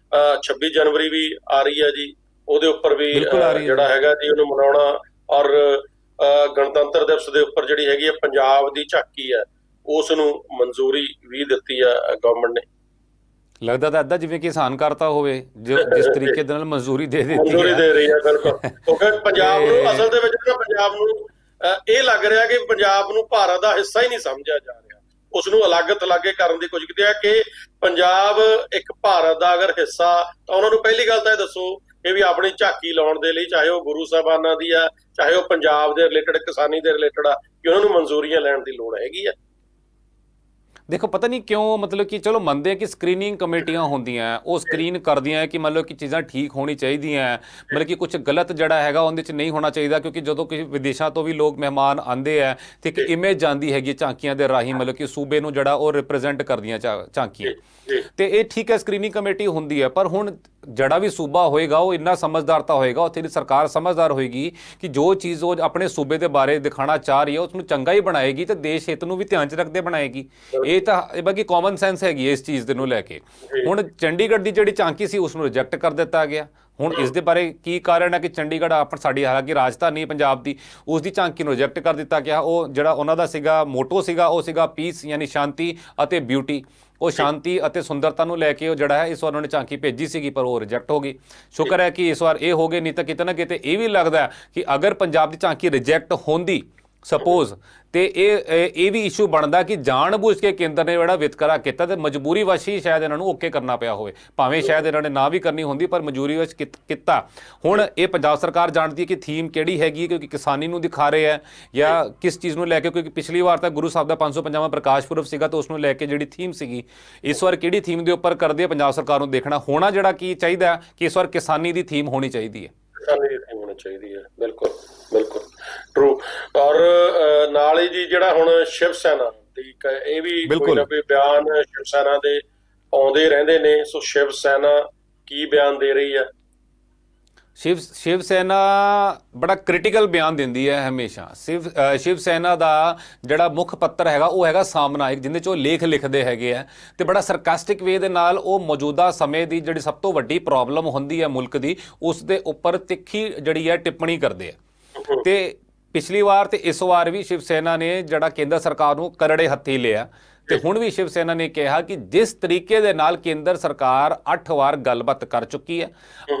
26 ਜਨਵਰੀ ਵੀ ਆ ਰਹੀ ਹੈ ਜੀ, ਉਹਦੇ ਉੱਪਰ ਵੀ ਜਿਹੜਾ ਹੈਗਾ ਜੀ ਉਹਨੂੰ ਮਨਾਉਣਾ, ਔਰ ਗਣਤੰਤਰ ਦਿਵਸ ਦੇ ਉੱਪਰ ਜਿਹੜੀ ਹੈਗੀ ਹੈ ਪੰਜਾਬ ਦੀ ਝਾਕੀ ਹੈ ਉਸ ਨੂੰ ਮਨਜ਼ੂਰੀ ਵੀ ਦਿੱਤੀ ਆ ਗਵਰਨਮੈਂਟ ਨੇ। ਲੱਗਦਾ ਤਾਂ ਏਦਾਂ ਜਿਵੇਂ ਕਿ ਆਸਾਨ ਕਰਤਾ ਹੋਵੇ, ਜਿਸ ਤਰੀਕੇ ਦੇ ਨਾਲ ਮਨਜ਼ੂਰੀ ਦੇ ਦਿੱਤੀ ਮਨਜ਼ੂਰੀ ਦੇ ਰਹੀ ਹੈ। ਬਿਲਕੁਲ, ਕਿਉਂਕਿ ਪੰਜਾਬ ਨੂੰ ਅਸਲ ਦੇ ਵਿੱਚ ਪੰਜਾਬ ਨੂੰ ਇਹ ਲੱਗ ਰਿਹਾ ਕਿ ਪੰਜਾਬ ਨੂੰ ਭਾਰਤ ਦਾ ਹਿੱਸਾ ਹੀ ਨਹੀਂ ਸਮਝਿਆ ਜਾ ਰਿਹਾ, ਉਸ ਨੂੰ ਅਲੱਗ ਥਲੱਗੇ ਕਰਨ ਦੀ ਕੋਸ਼ਿਸ਼ ਕੀਤੀ ਹੈ ਕਿ ਪੰਜਾਬ ਇੱਕ ਭਾਰਤ ਦਾ ਅਗਰ ਹਿੱਸਾ, ਤਾਂ ਉਹਨਾਂ ਨੂੰ ਪਹਿਲੀ ਗੱਲ ਤਾਂ ਇਹ ਦੱਸੋ ਕਿ ਵੀ ਆਪਣੀ ਝਾਕੀ ਲਾਉਣ ਦੇ ਲਈ, ਚਾਹੇ ਉਹ ਗੁਰੂ ਸਾਹਿਬਾਨਾਂ ਦੀ ਆ, ਚਾਹੇ ਉਹ ਪੰਜਾਬ ਦੇ ਰਿਲੇਟਡ, ਕਿਸਾਨੀ ਦੇ ਰਿਲੇਟਡ ਆ, ਕਿ ਉਹਨਾਂ ਨੂੰ ਮਨਜ਼ੂਰੀਆਂ ਲੈਣ ਦੀ ਲੋੜ ਹੈਗੀ ਆ। ਦੇਖੋ ਪਤਾ ਨਹੀਂ ਕਿਉਂ, ਮਤਲਬ ਕਿ ਚਲੋ ਮੰਨਦੇ ਆ ਕਿ ਸਕਰੀਨਿੰਗ ਕਮੇਟੀਆਂ ਹੁੰਦੀਆਂ, ਉਹ ਸਕਰੀਨ ਕਰਦੀਆਂ ਕਿ ਮਤਲਬ ਕਿ ਚੀਜ਼ਾਂ ਠੀਕ ਹੋਣੀ ਚਾਹੀਦੀਆਂ, ਮਤਲਬ ਕਿ ਕੁਝ ਗਲਤ ਜਿਹੜਾ ਹੈਗਾ ਉਹਦੇ 'ਚ ਨਹੀਂ ਹੋਣਾ ਚਾਹੀਦਾ। ਕਿਉਂਕਿ ਜਦੋਂ ਕਿਸੇ ਵਿਦੇਸ਼ਾਂ ਤੋਂ ਵੀ ਲੋਕ ਮਹਿਮਾਨ ਆਉਂਦੇ ਆ ਤੇ ਇੱਕ ਇਮੇਜ ਜਾਂਦੀ ਹੈਗੀ ਝਾਂਕੀਆਂ ਦੇ ਰਾਹੀਂ, ਮਤਲਬ ਕਿ ਸੂਬੇ ਨੂੰ ਜਿਹੜਾ ਉਹ ਰਿਪਰੈਜ਼ੈਂਟ ਕਰਦੀਆਂ ਝਾਂਕੀਆਂ, ਤੇ ਇਹ ਠੀਕ ਹੈ ਸਕਰੀਨਿੰਗ ਕਮੇਟੀ ਹੁੰਦੀ ਹੈ। ਪਰ ਹੁਣ ਜਿਹੜਾ ਵੀ ਸੂਬਾ ਹੋਏਗਾ ਉਹ ਇੰਨਾ ਸਮਝਦਾਰ ਤਾਂ ਹੋਏਗਾ, ਉੱਥੇ ਦੀ ਸਰਕਾਰ ਸਮਝਦਾਰ ਹੋਏਗੀ ਕਿ ਜੋ ਚੀਜ਼ ਉਹ ਆਪਣੇ ਸੂਬੇ ਦੇ ਬਾਰੇ ਦਿਖਾਉਣਾ ਚਾਹ ਰਹੀ ਹੈ ਉਸ ਨੂੰ ਚੰਗਾ ਹੀ ਬਣਾਏਗੀ ਤੇ ਦੇਸ਼ ਹਿੱਤ ਨੂੰ ਵੀ ਧਿਆਨ 'ਚ ਰੱਖਦੇ ਬਣਾਏਗੀ। ਇਹ ਤਾਂ ਬਾਕੀ ਕਾਮਨ ਸੈਂਸ ਹੈਗੀ ਇਸ ਚੀਜ਼ ਦੇ ਨੂੰ ਲੈ ਕੇ। ਹੁਣ ਚੰਡੀਗੜ੍ਹ ਦੀ ਜਿਹੜੀ ਝਾਂਕੀ ਸੀ ਉਸ ਨੂੰ ਰਿਜੈਕਟ ਕਰ ਦਿੱਤਾ ਗਿਆ। ਹੁਣ ਇਸ ਦੇ ਬਾਰੇ ਕੀ ਕਾਰਨ ਹੈ ਕਿ ਚੰਡੀਗੜ੍ਹ ਸਾਡੀ ਹਾਲਾਂਕਿ ਰਾਜਧਾਨੀ ਪੰਜਾਬ ਦੀ, ਉਸ ਦੀ ਝਾਂਕੀ ਨੂੰ ਰਿਜੈਕਟ ਕਰ ਦਿੱਤਾ ਗਿਆ। ਉਹ ਜਿਹੜਾ ਉਹਨਾਂ ਦਾ ਸੀਗਾ ਮੋਟੋ ਸੀਗਾ ਉਹ ਸੀਗਾ ਪੀਸ ਯਾਨੀ ਸ਼ਾਂਤੀ ਅਤੇ ਬਿਊਟੀ, ਉਹ ਸ਼ਾਂਤੀ ਅਤੇ ਸੁੰਦਰਤਾ ਨੂੰ ਲੈ ਕੇ ਉਹ ਜਿਹੜਾ ਹੈ ਇਸ ਵਾਰ ਉਹਨਾਂ ਨੇ ਝਾਂਕੀ ਭੇਜੀ ਸੀਗੀ, ਪਰ ਉਹ ਰਿਜੈਕਟ ਹੋ ਗਈ। ਸ਼ੁਕਰ ਹੈ ਕਿ ਇਸ ਵਾਰ ਇਹ ਹੋ ਗਏ, ਨਹੀਂ ਤਾਂ ਕਿਤੇ ਨਾ ਕਿਤੇ ਇਹ ਵੀ ਲੱਗਦਾ ਕਿ ਅਗਰ ਪੰਜਾਬ ਦੀ ਝਾਂਕੀ ਰਿਜੈਕਟ ਹੁੰਦੀ ਸਪੋਜ਼, ਤੇ ਇਹ ਵੀ ਇਸ਼ੂ ਬਣਦਾ ਕਿ ਜਾਣਬੁੱਝ ਕੇ ਕੇਂਦਰ ਨੇ ਜਿਹੜਾ ਵਿਤਕਰਾ ਕੀਤਾ ਤੇ ਮਜਬੂਰੀ ਵਸ਼ ਹੀ ਸ਼ਾਇਦ ਇਹਨਾਂ ਨੂੰ ਓਕੇ ਕਰਨਾ ਪਿਆ ਹੋਵੇ, ਭਾਵੇਂ ਸ਼ਾਇਦ ਇਹਨਾਂ ਨੇ ਨਾ ਵੀ ਕਰਨੀ ਹੁੰਦੀ ਪਰ ਮਜਬੂਰੀ ਵਸ਼ ਕੀਤਾ। ਹੁਣ ਇਹ ਪੰਜਾਬ ਸਰਕਾਰ ਜਾਣਦੀ ਹੈ ਕਿ ਥੀਮ ਕਿਹੜੀ ਹੈਗੀ ਹੈ, ਕਿਉਂਕਿ ਕਿਸਾਨੀ ਨੂੰ ਦਿਖਾ ਰਹੇ ਹੈ ਜਾਂ ਕਿਸ ਚੀਜ਼ ਨੂੰ ਲੈ ਕੇ, ਕਿਉਂਕਿ ਪਿਛਲੀ ਵਾਰ ਤਾਂ ਗੁਰੂ ਸਾਹਿਬ ਦਾ 550ਵਾਂ ਪ੍ਰਕਾਸ਼ ਪੁਰਬ ਸੀਗਾ ਤਾਂ ਉਸ ਨੂੰ ਲੈ ਕੇ ਜਿਹੜੀ ਥੀਮ ਸੀਗੀ, ਇਸ ਵਾਰ ਕਿਹੜੀ ਥੀਮ ਦੇ ਉੱਪਰ ਕਰਦੇ ਆ ਪੰਜਾਬ ਸਰਕਾਰ ਨੂੰ ਦੇਖਣਾ ਹੋਣਾ। ਜਿਹੜਾ ਕੀ ਚਾਹੀਦਾ ਕਿ ਇਸ ਵਾਰ ਕਿਸਾਨੀ ਦੀ ਥੀਮ ਹੋਣੀ ਚਾਹੀਦੀ ਹੈ, ਕਿਸਾਨੀ ਦੀ ਥੀਮ ਹੋਣੀ ਚਾਹੀਦੀ ਹੈ। ਬਿਲਕੁਲ ਬਿਲਕੁਲ ਟਰੂ। ਔਰ ਨਾਲ ਹੀ ਜੀ ਜਿਹੜਾ ਹੁਣ ਸ਼ਿਵ ਸੈਨਾ ਦੀ ਇਹ ਵੀ ਕੋਈ ਨਾ ਕੋਈ ਬਿਆਨ ਸ਼ਿਵ ਸੈਨਾ ਦੇ ਆਉਂਦੇ ਰਹਿੰਦੇ ਨੇ। ਸੋ ਸ਼ਿਵ ਸੈਨਾ ਕੀ ਬਿਆਨ ਦੇ ਰਹੀ ਹੈ? ਸ਼ਿਵ ਸੈਨਾ ਬੜਾ ਕ੍ਰਿਟੀਕਲ ਬਿਆਨ ਦਿੰਦੀ ਹੈ ਹਮੇਸ਼ਾ। ਸ਼ਿਵ ਸੈਨਾ ਦਾ ਜਿਹੜਾ ਮੁੱਖ ਪੱਤਰ ਹੈਗਾ ਉਹ ਹੈਗਾ ਸਾਮਨਾਇਕ, ਜਿਹਦੇ 'ਚ ਉਹ ਲੇਖ ਲਿਖਦੇ ਹੈਗੇ ਆ ਤੇ ਬੜਾ ਸਰਕਾਸਟਿਕ ਵੇ ਦੇ ਨਾਲ ਉਹ ਮੌਜੂਦਾ ਸਮੇਂ ਦੀ ਜਿਹੜੀ ਸਭ ਤੋਂ ਵੱਡੀ ਪ੍ਰੋਬਲਮ ਹੁੰਦੀ ਹੈ ਮੁਲਕ ਦੀ, ਉਸ ਦੇ ਉੱਪਰ ਤਿੱਖੀ ਜਿਹੜੀ ਹੈ ਟਿੱਪਣੀ ਕਰਦੇ ਆ। ਤੇ ਪਿਛਲੀ ਵਾਰ ਤੇ ਇਸ ਵਾਰ ਵੀ ਸ਼ਿਵ ਸੈਨਾ ਨੇ ਜਿਹੜਾ ਕੇਂਦਰ ਸਰਕਾਰ ਨੂੰ ਕਰੜੇ ਹੱਥੀ ਲਿਆ ਤੇ ਹੁਣ ਵੀ ਸ਼ਿਵ ਸੈਨਾ ਨੇ ਕਿਹਾ ਕਿ ਜਿਸ ਤਰੀਕੇ ਦੇ ਨਾਲ ਕੇਂਦਰ ਸਰਕਾਰ 8 ਵਾਰ ਗੱਲਬਾਤ ਕਰ ਚੁੱਕੀ ਹੈ,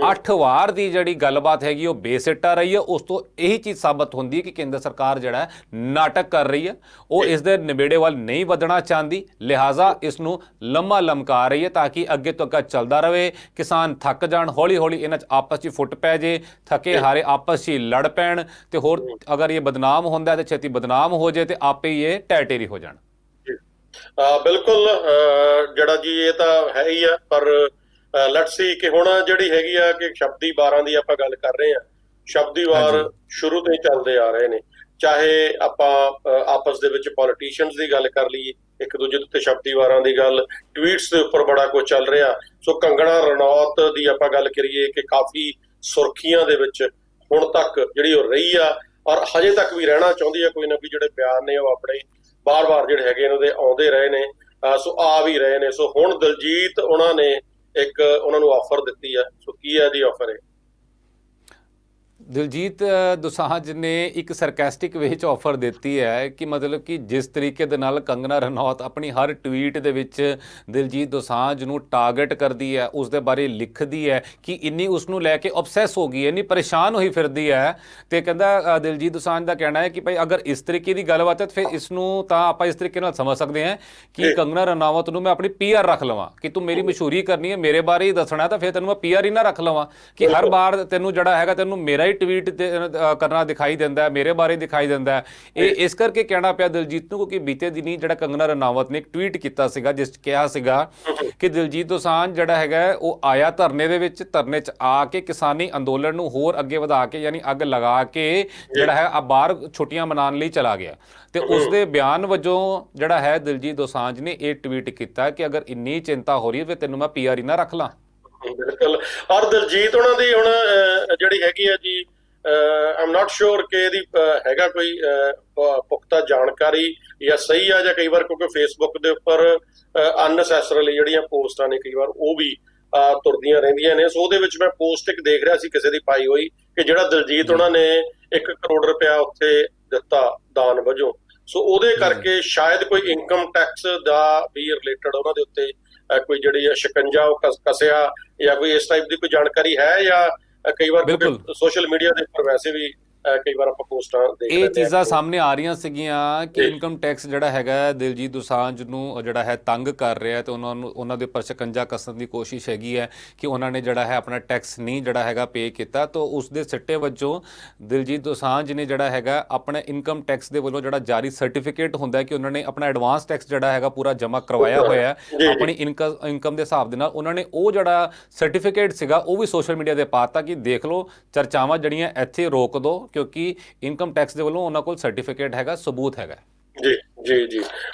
8 ਵਾਰ ਦੀ ਜਿਹੜੀ ਗੱਲਬਾਤ ਹੈਗੀ ਉਹ ਬੇਸਿੱਟਾ ਰਹੀ ਹੈ। ਉਸ ਤੋਂ ਇਹੀ ਚੀਜ਼ ਸਾਬਤ ਹੁੰਦੀ ਹੈ ਕਿ ਕੇਂਦਰ ਸਰਕਾਰ ਜਿਹੜਾ ਹੈ ਨਾਟਕ ਕਰ ਰਹੀ ਹੈ, ਉਹ ਇਸ ਦੇ ਨਿਬੇੜੇ ਵੱਲ ਨਹੀਂ ਵਧਣਾ ਚਾਹੁੰਦੀ, ਲਿਹਾਜ਼ਾ ਇਸ ਨੂੰ ਲੰਮਾ ਲਮਕਾ ਰਹੀ ਹੈ ਤਾਂ ਕਿ ਅੱਗੇ ਤੋਂ ਅੱਗੇ ਚੱਲਦਾ ਰਹੇ। ਕਿਸਾਨ ਥੱਕ ਜਾਣ, ਹੌਲੀ ਹੌਲੀ ਇਹਨਾਂ 'ਚ ਆਪਸ 'ਚ ਫੁੱਟ ਪੈ ਜੇ, ਥਕੇ ਹਾਰੇ ਆਪਸ 'ਚ ਹੀ ਲੜ ਪੈਣ, ਤੇ ਹੋਰ ਅਗਰ ਇਹ ਬਦਨਾਮ ਹੁੰਦਾ ਤੇ ਛੇਤੀ ਬਦਨਾਮ ਹੋ ਜਾਏ ਤੇ ਆਪੇ ਹੀ ਇਹ ਟੈ ਟੇਰੀ ਹੋ ਜਾਣ। ਬਿਲਕੁਲ ਜਿਹੜਾ ਜੀ ਇਹ ਤਾਂ ਹੈ ਹੀ ਆ, ਪਰ ਲੈਟਸ ਸੀ ਕਿ ਹੁਣ ਜਿਹੜੀ ਹੈਗੀ ਆ ਕਿ ਸ਼ਬਦੀ ਵਾਰਾਂ ਦੀ ਆਪਾਂ ਗੱਲ ਕਰ ਰਹੇ ਹਾਂ। ਸ਼ਬਦੀ ਵਾਰ ਸ਼ੁਰੂ ਤੋਂ ਹੀ ਚੱਲਦੇ ਆ ਰਹੇ ਨੇ, ਚਾਹੇ ਆਪਾਂ ਆਪਸ ਦੇ ਵਿੱਚ ਪੋਲੀਟੀਸ਼ੀਅਨਸ ਦੀ ਗੱਲ ਕਰ ਲਈਏ, ਇੱਕ ਦੂਜੇ ਦੇ ਉੱਤੇ ਸ਼ਬਦੀ ਵਾਰਾਂ ਦੀ ਗੱਲ, ਟਵੀਟਸ ਦੇ ਉੱਪਰ ਬੜਾ ਕੁਝ ਚੱਲ ਰਿਹਾ। ਸੋ ਕੰਗਣਾ ਰਣੌਤ ਦੀ ਆਪਾਂ ਗੱਲ ਕਰੀਏ ਕਿ ਕਾਫੀ ਸੁਰਖੀਆਂ ਦੇ ਵਿੱਚ ਹੁਣ ਤੱਕ ਜਿਹੜੀ ਉਹ ਰਹੀ ਆ, ਔਰ ਹਜੇ ਤੱਕ ਵੀ ਰਹਿਣਾ ਚਾਹੁੰਦੀ ਆ। ਕੋਈ ਨਾ ਕੋਈ ਜਿਹੜੇ ਬਿਆਨ ਨੇ ਉਹ ਆਪਣੇ ਬਾਰ-ਬਾਰ ਜਿਹੜੇ ਹੈਗੇ ਇਹਨਾਂ ਦੇ ਆਉਂਦੇ ਰਹੇ ਨੇ, ਸੋ ਆ ਵੀ ਰਹੇ ਨੇ। ਸੋ ਹੁਣ ਦਿਲਜੀਤ ਉਹਨਾਂ ਨੇ ਇੱਕ ਉਹਨਾਂ ਨੂੰ ਆਫਰ ਦਿੱਤੀ ਆ। ਸੋ ਕੀ ਹੈ ਜੀ ਆਫਰ? ਹੈ ਦਿਲਜੀਤ ਦੋਸਾਂਝ ਨੇ ਇੱਕ ਸਰਕੈਸਟਿਕ ਵੇ 'ਚ ਆਫਰ ਦਿੱਤੀ ਹੈ ਕਿ ਮਤਲਬ ਕਿ ਜਿਸ ਤਰੀਕੇ ਦੇ ਨਾਲ ਕੰਗਨਾ ਰਣੌਤ ਆਪਣੀ ਹਰ ਟਵੀਟ ਦੇ ਵਿੱਚ ਦਿਲਜੀਤ ਦੋਸਾਂਝ ਨੂੰ ਟਾਰਗੇਟ ਕਰਦੀ ਹੈ, ਉਸ ਦੇ ਬਾਰੇ ਲਿਖਦੀ ਹੈ ਕਿ ਇੰਨੀ ਉਸ ਨੂੰ ਲੈ ਕੇ ਆਬਸੈਸ ਹੋ ਗਈ ਹੈ, ਇੰਨੀ ਪਰੇਸ਼ਾਨ ਹੋਈ ਫਿਰਦੀ ਹੈ। ਤੇ ਕਹਿੰਦਾ ਦਿਲਜੀਤ ਦੋਸਾਂਝ ਦਾ ਕਹਿਣਾ ਹੈ ਕਿ ਭਾਈ ਅਗਰ ਇਸ ਤਰੀਕੇ ਦੀ ਗੱਲਬਾਤ ਹੈ ਫਿਰ ਇਸ ਨੂੰ ਤਾਂ ਆਪਾਂ ਇਸ ਤਰੀਕੇ ਨਾਲ ਸਮਝ ਸਕਦੇ ਹਾਂ ਕਿ ਕੰਗਨਾ ਰਣੌਤ ਨੂੰ ਮੈਂ ਆਪਣੀ PR ਰੱਖ ਲਵਾਂ, ਕਿ ਤੂੰ ਮੇਰੀ ਮਸ਼ਹੂਰੀ ਕਰਨੀ ਹੈ, ਮੇਰੇ ਬਾਰੇ ਹੀ ਦੱਸਣਾ, ਤਾਂ ਫਿਰ ਤੈਨੂੰ ਮੈਂ PR ਹੀ ਨਾ ਰੱਖ ਲਵਾਂ ਕਿ ਹਰ ਵਾਰ ਤੈਨੂੰ ਜਿਹੜਾ ਹੈਗਾ ਤੈਨੂੰ ਮੇਰਾ ਹੀ ਟਵੀਟ ਕਰਨਾ ਦਿਖਾਈ ਦਿੰਦਾ, ਮੇਰੇ ਬਾਰੇ ਦਿਖਾਈ ਦਿੰਦਾ। ਇਹ ਇਸ ਕਰਕੇ ਕਹਿਣਾ ਪਿਆ ਦਿਲਜੀਤ ਨੂੰ ਕਿਉਂਕਿ ਬੀਤੇ ਦਿਨੀ ਜਿਹੜਾ ਕੰਗਨਾ ਰਣੌਤ ਨੇ ਇੱਕ ਟਵੀਟ ਕੀਤਾ ਸੀਗਾ ਜਿਸ 'ਚ ਕਿਹਾ ਸੀਗਾ ਕਿ ਦਿਲਜੀਤ ਦੋਸਾਂਝ ਜਿਹੜਾ ਹੈਗਾ ਉਹ ਆਇਆ ਧਰਨੇ ਦੇ ਵਿੱਚ, ਧਰਨੇ 'ਚ ਆ ਕੇ ਕਿਸਾਨੀ ਅੰਦੋਲਨ ਨੂੰ ਹੋਰ ਅੱਗੇ ਵਧਾ ਕੇ ਯਾਨੀ ਅੱਗ ਲਗਾ ਕੇ ਜਿਹੜਾ ਹੈ ਆ ਬਾਹਰ ਛੁੱਟੀਆਂ ਮਨਾਉਣ ਲਈ ਚਲਾ ਗਿਆ। ਤੇ ਉਸ ਦੇ ਬਿਆਨ ਵਜੋਂ ਜਿਹੜਾ ਹੈ ਦਿਲਜੀਤ ਦੋਸਾਂਝ ਨੇ ਇਹ ਟਵੀਟ ਕੀਤਾ ਕਿ ਅਗਰ ਇੰਨੀ ਚਿੰਤਾ ਹੋ ਰਹੀ ਹੈ ਫਿਰ ਤੈਨੂੰ ਮੈਂ PR ਹੀ ਨਾ ਰੱਖ ਲਾਂ। ਬਿਲਕੁਲ। ਔਰ ਦਿਲਜੀਤ ਉਹਨਾਂ ਦੀ ਹੁਣ ਜਿਹੜੀ ਹੈਗੀ ਆ ਜੀ, ਆਮ ਨਾਟ ਸ਼ੋਰ ਕਿ ਇਹਦੀ ਹੈਗਾ ਕੋਈ ਪੁਖਤਾ ਜਾਣਕਾਰੀ ਜਾਂ ਸਹੀ ਆ, ਜਾਂ ਕਈ ਵਾਰ ਕਿਉਂਕਿ ਫੇਸਬੁੱਕ ਦੇ ਉੱਪਰ ਅਨਨੈਸੈਸਰੀਲੀ ਜਿਹੜੀਆਂ ਪੋਸਟਾਂ ਨੇ ਕਈ ਵਾਰ ਉਹ ਵੀ ਤੁਰਦੀਆਂ ਰਹਿੰਦੀਆਂ ਨੇ। ਸੋ ਉਹਦੇ ਵਿੱਚ ਮੈਂ ਪੋਸਟ ਇੱਕ ਦੇਖ ਰਿਹਾ ਸੀ ਕਿਸੇ ਦੀ ਪਾਈ ਹੋਈ ਕਿ ਜਿਹੜਾ ਦਿਲਜੀਤ ਉਹਨਾਂ ਨੇ 1 ਕਰੋੜ ਰੁਪਇਆ ਉੱਥੇ ਦਿੱਤਾ ਦਾਨ ਵਜੋਂ, ਸੋ ਉਹਦੇ ਕਰਕੇ ਸ਼ਾਇਦ ਕੋਈ ਇਨਕਮ ਟੈਕਸ ਦਾ ਵੀ ਰਿਲੇਟਡ ਉਹਨਾਂ ਦੇ ਉੱਤੇ ਕੋਈ ਜਿਹੜੀ ਸ਼ਿਕੰਜਾ ਉਹ ਕੱਸਿਆ ਜਾਂ ਕੋਈ ਇਸ ਟਾਈਪ ਦੀ ਕੋਈ ਜਾਣਕਾਰੀ ਹੈ। ਜਾਂ ਕਈ ਵਾਰ ਸੋਸ਼ਲ ਮੀਡੀਆ ਦੇ ਉੱਪਰ ਵੈਸੇ ਵੀ ਕਈ ਵਾਰ ਆਪਾਂ ਪੋਸਟਾਂ ਦੇਖ ਲੈਂਦੇ ਇਹ ਚੀਜ਼ਾਂ ਸਾਹਮਣੇ ਆ ਰਹੀਆਂ ਸੀਗੀਆਂ ਕਿ ਇਨਕਮ ਟੈਕਸ ਜਿਹੜਾ ਹੈਗਾ ਦਿਲਜੀਤ ਦੋਸਾਂਝ ਨੂੰ ਜਿਹੜਾ ਹੈ ਤੰਗ ਕਰ ਰਿਹਾ ਤੇ ਉਹਨਾਂ ਦੇ ਉੱਪਰ ਸ਼ਿਕੰਜਾ ਕੱਸਣ ਦੀ ਕੋਸ਼ਿਸ਼ ਹੈਗੀ ਹੈ ਕਿ ਉਹਨਾਂ ਨੇ ਜਿਹੜਾ ਹੈ ਆਪਣਾ ਟੈਕਸ ਨਹੀਂ ਜਿਹੜਾ ਹੈਗਾ ਪੇ ਕੀਤਾ। ਤਾਂ ਉਸ ਦੇ ਸਿੱਟੇ ਵਜੋਂ ਦਿਲਜੀਤ ਦੋਸਾਂਝ ਨੇ ਜਿਹੜਾ ਹੈਗਾ ਆਪਣੇ ਇਨਕਮ ਟੈਕਸ ਦੇ ਵੱਲੋਂ ਜਿਹੜਾ ਜਾਰੀ ਸਰਟੀਫਿਕੇਟ ਹੁੰਦਾ ਕਿ ਉਹਨਾਂ ਨੇ ਆਪਣਾ ਐਡਵਾਂਸ ਟੈਕਸ ਜਿਹੜਾ ਹੈਗਾ ਪੂਰਾ ਜਮ੍ਹਾਂ ਕਰਵਾਇਆ ਹੋਇਆ ਆਪਣੀ ਇਨਕਮ ਦੇ ਹਿਸਾਬ ਦੇ ਨਾਲ। ਉਹਨਾਂ ਨੇ ਉਹ ਜਿਹੜਾ ਸਰਟੀਫਿਕੇਟ ਸੀਗਾ ਉਹ ਵੀ ਸੋਸ਼ਲ ਮੀਡੀਆ 'ਤੇ ਪਾਤਾ ਕਿ ਦੇਖ ਲਓ ਚਰਚਾਵਾਂ ਜਿਹੜੀਆਂ ਇੱਥੇ ਰੋਕ ਦਿਓ ਕਿਉਂਕਿ ਇਨਕਮ ਟੈਕਸ ਦੇ ਵੱਲੋਂ ਉਹਨਾਂ ਕੋਲ ਸਰਟੀਫਿਕੇਟ ਹੈਗਾ, ਸਬੂਤ ਹੈਗਾ। ਜੀ ਜੀ ਜੀ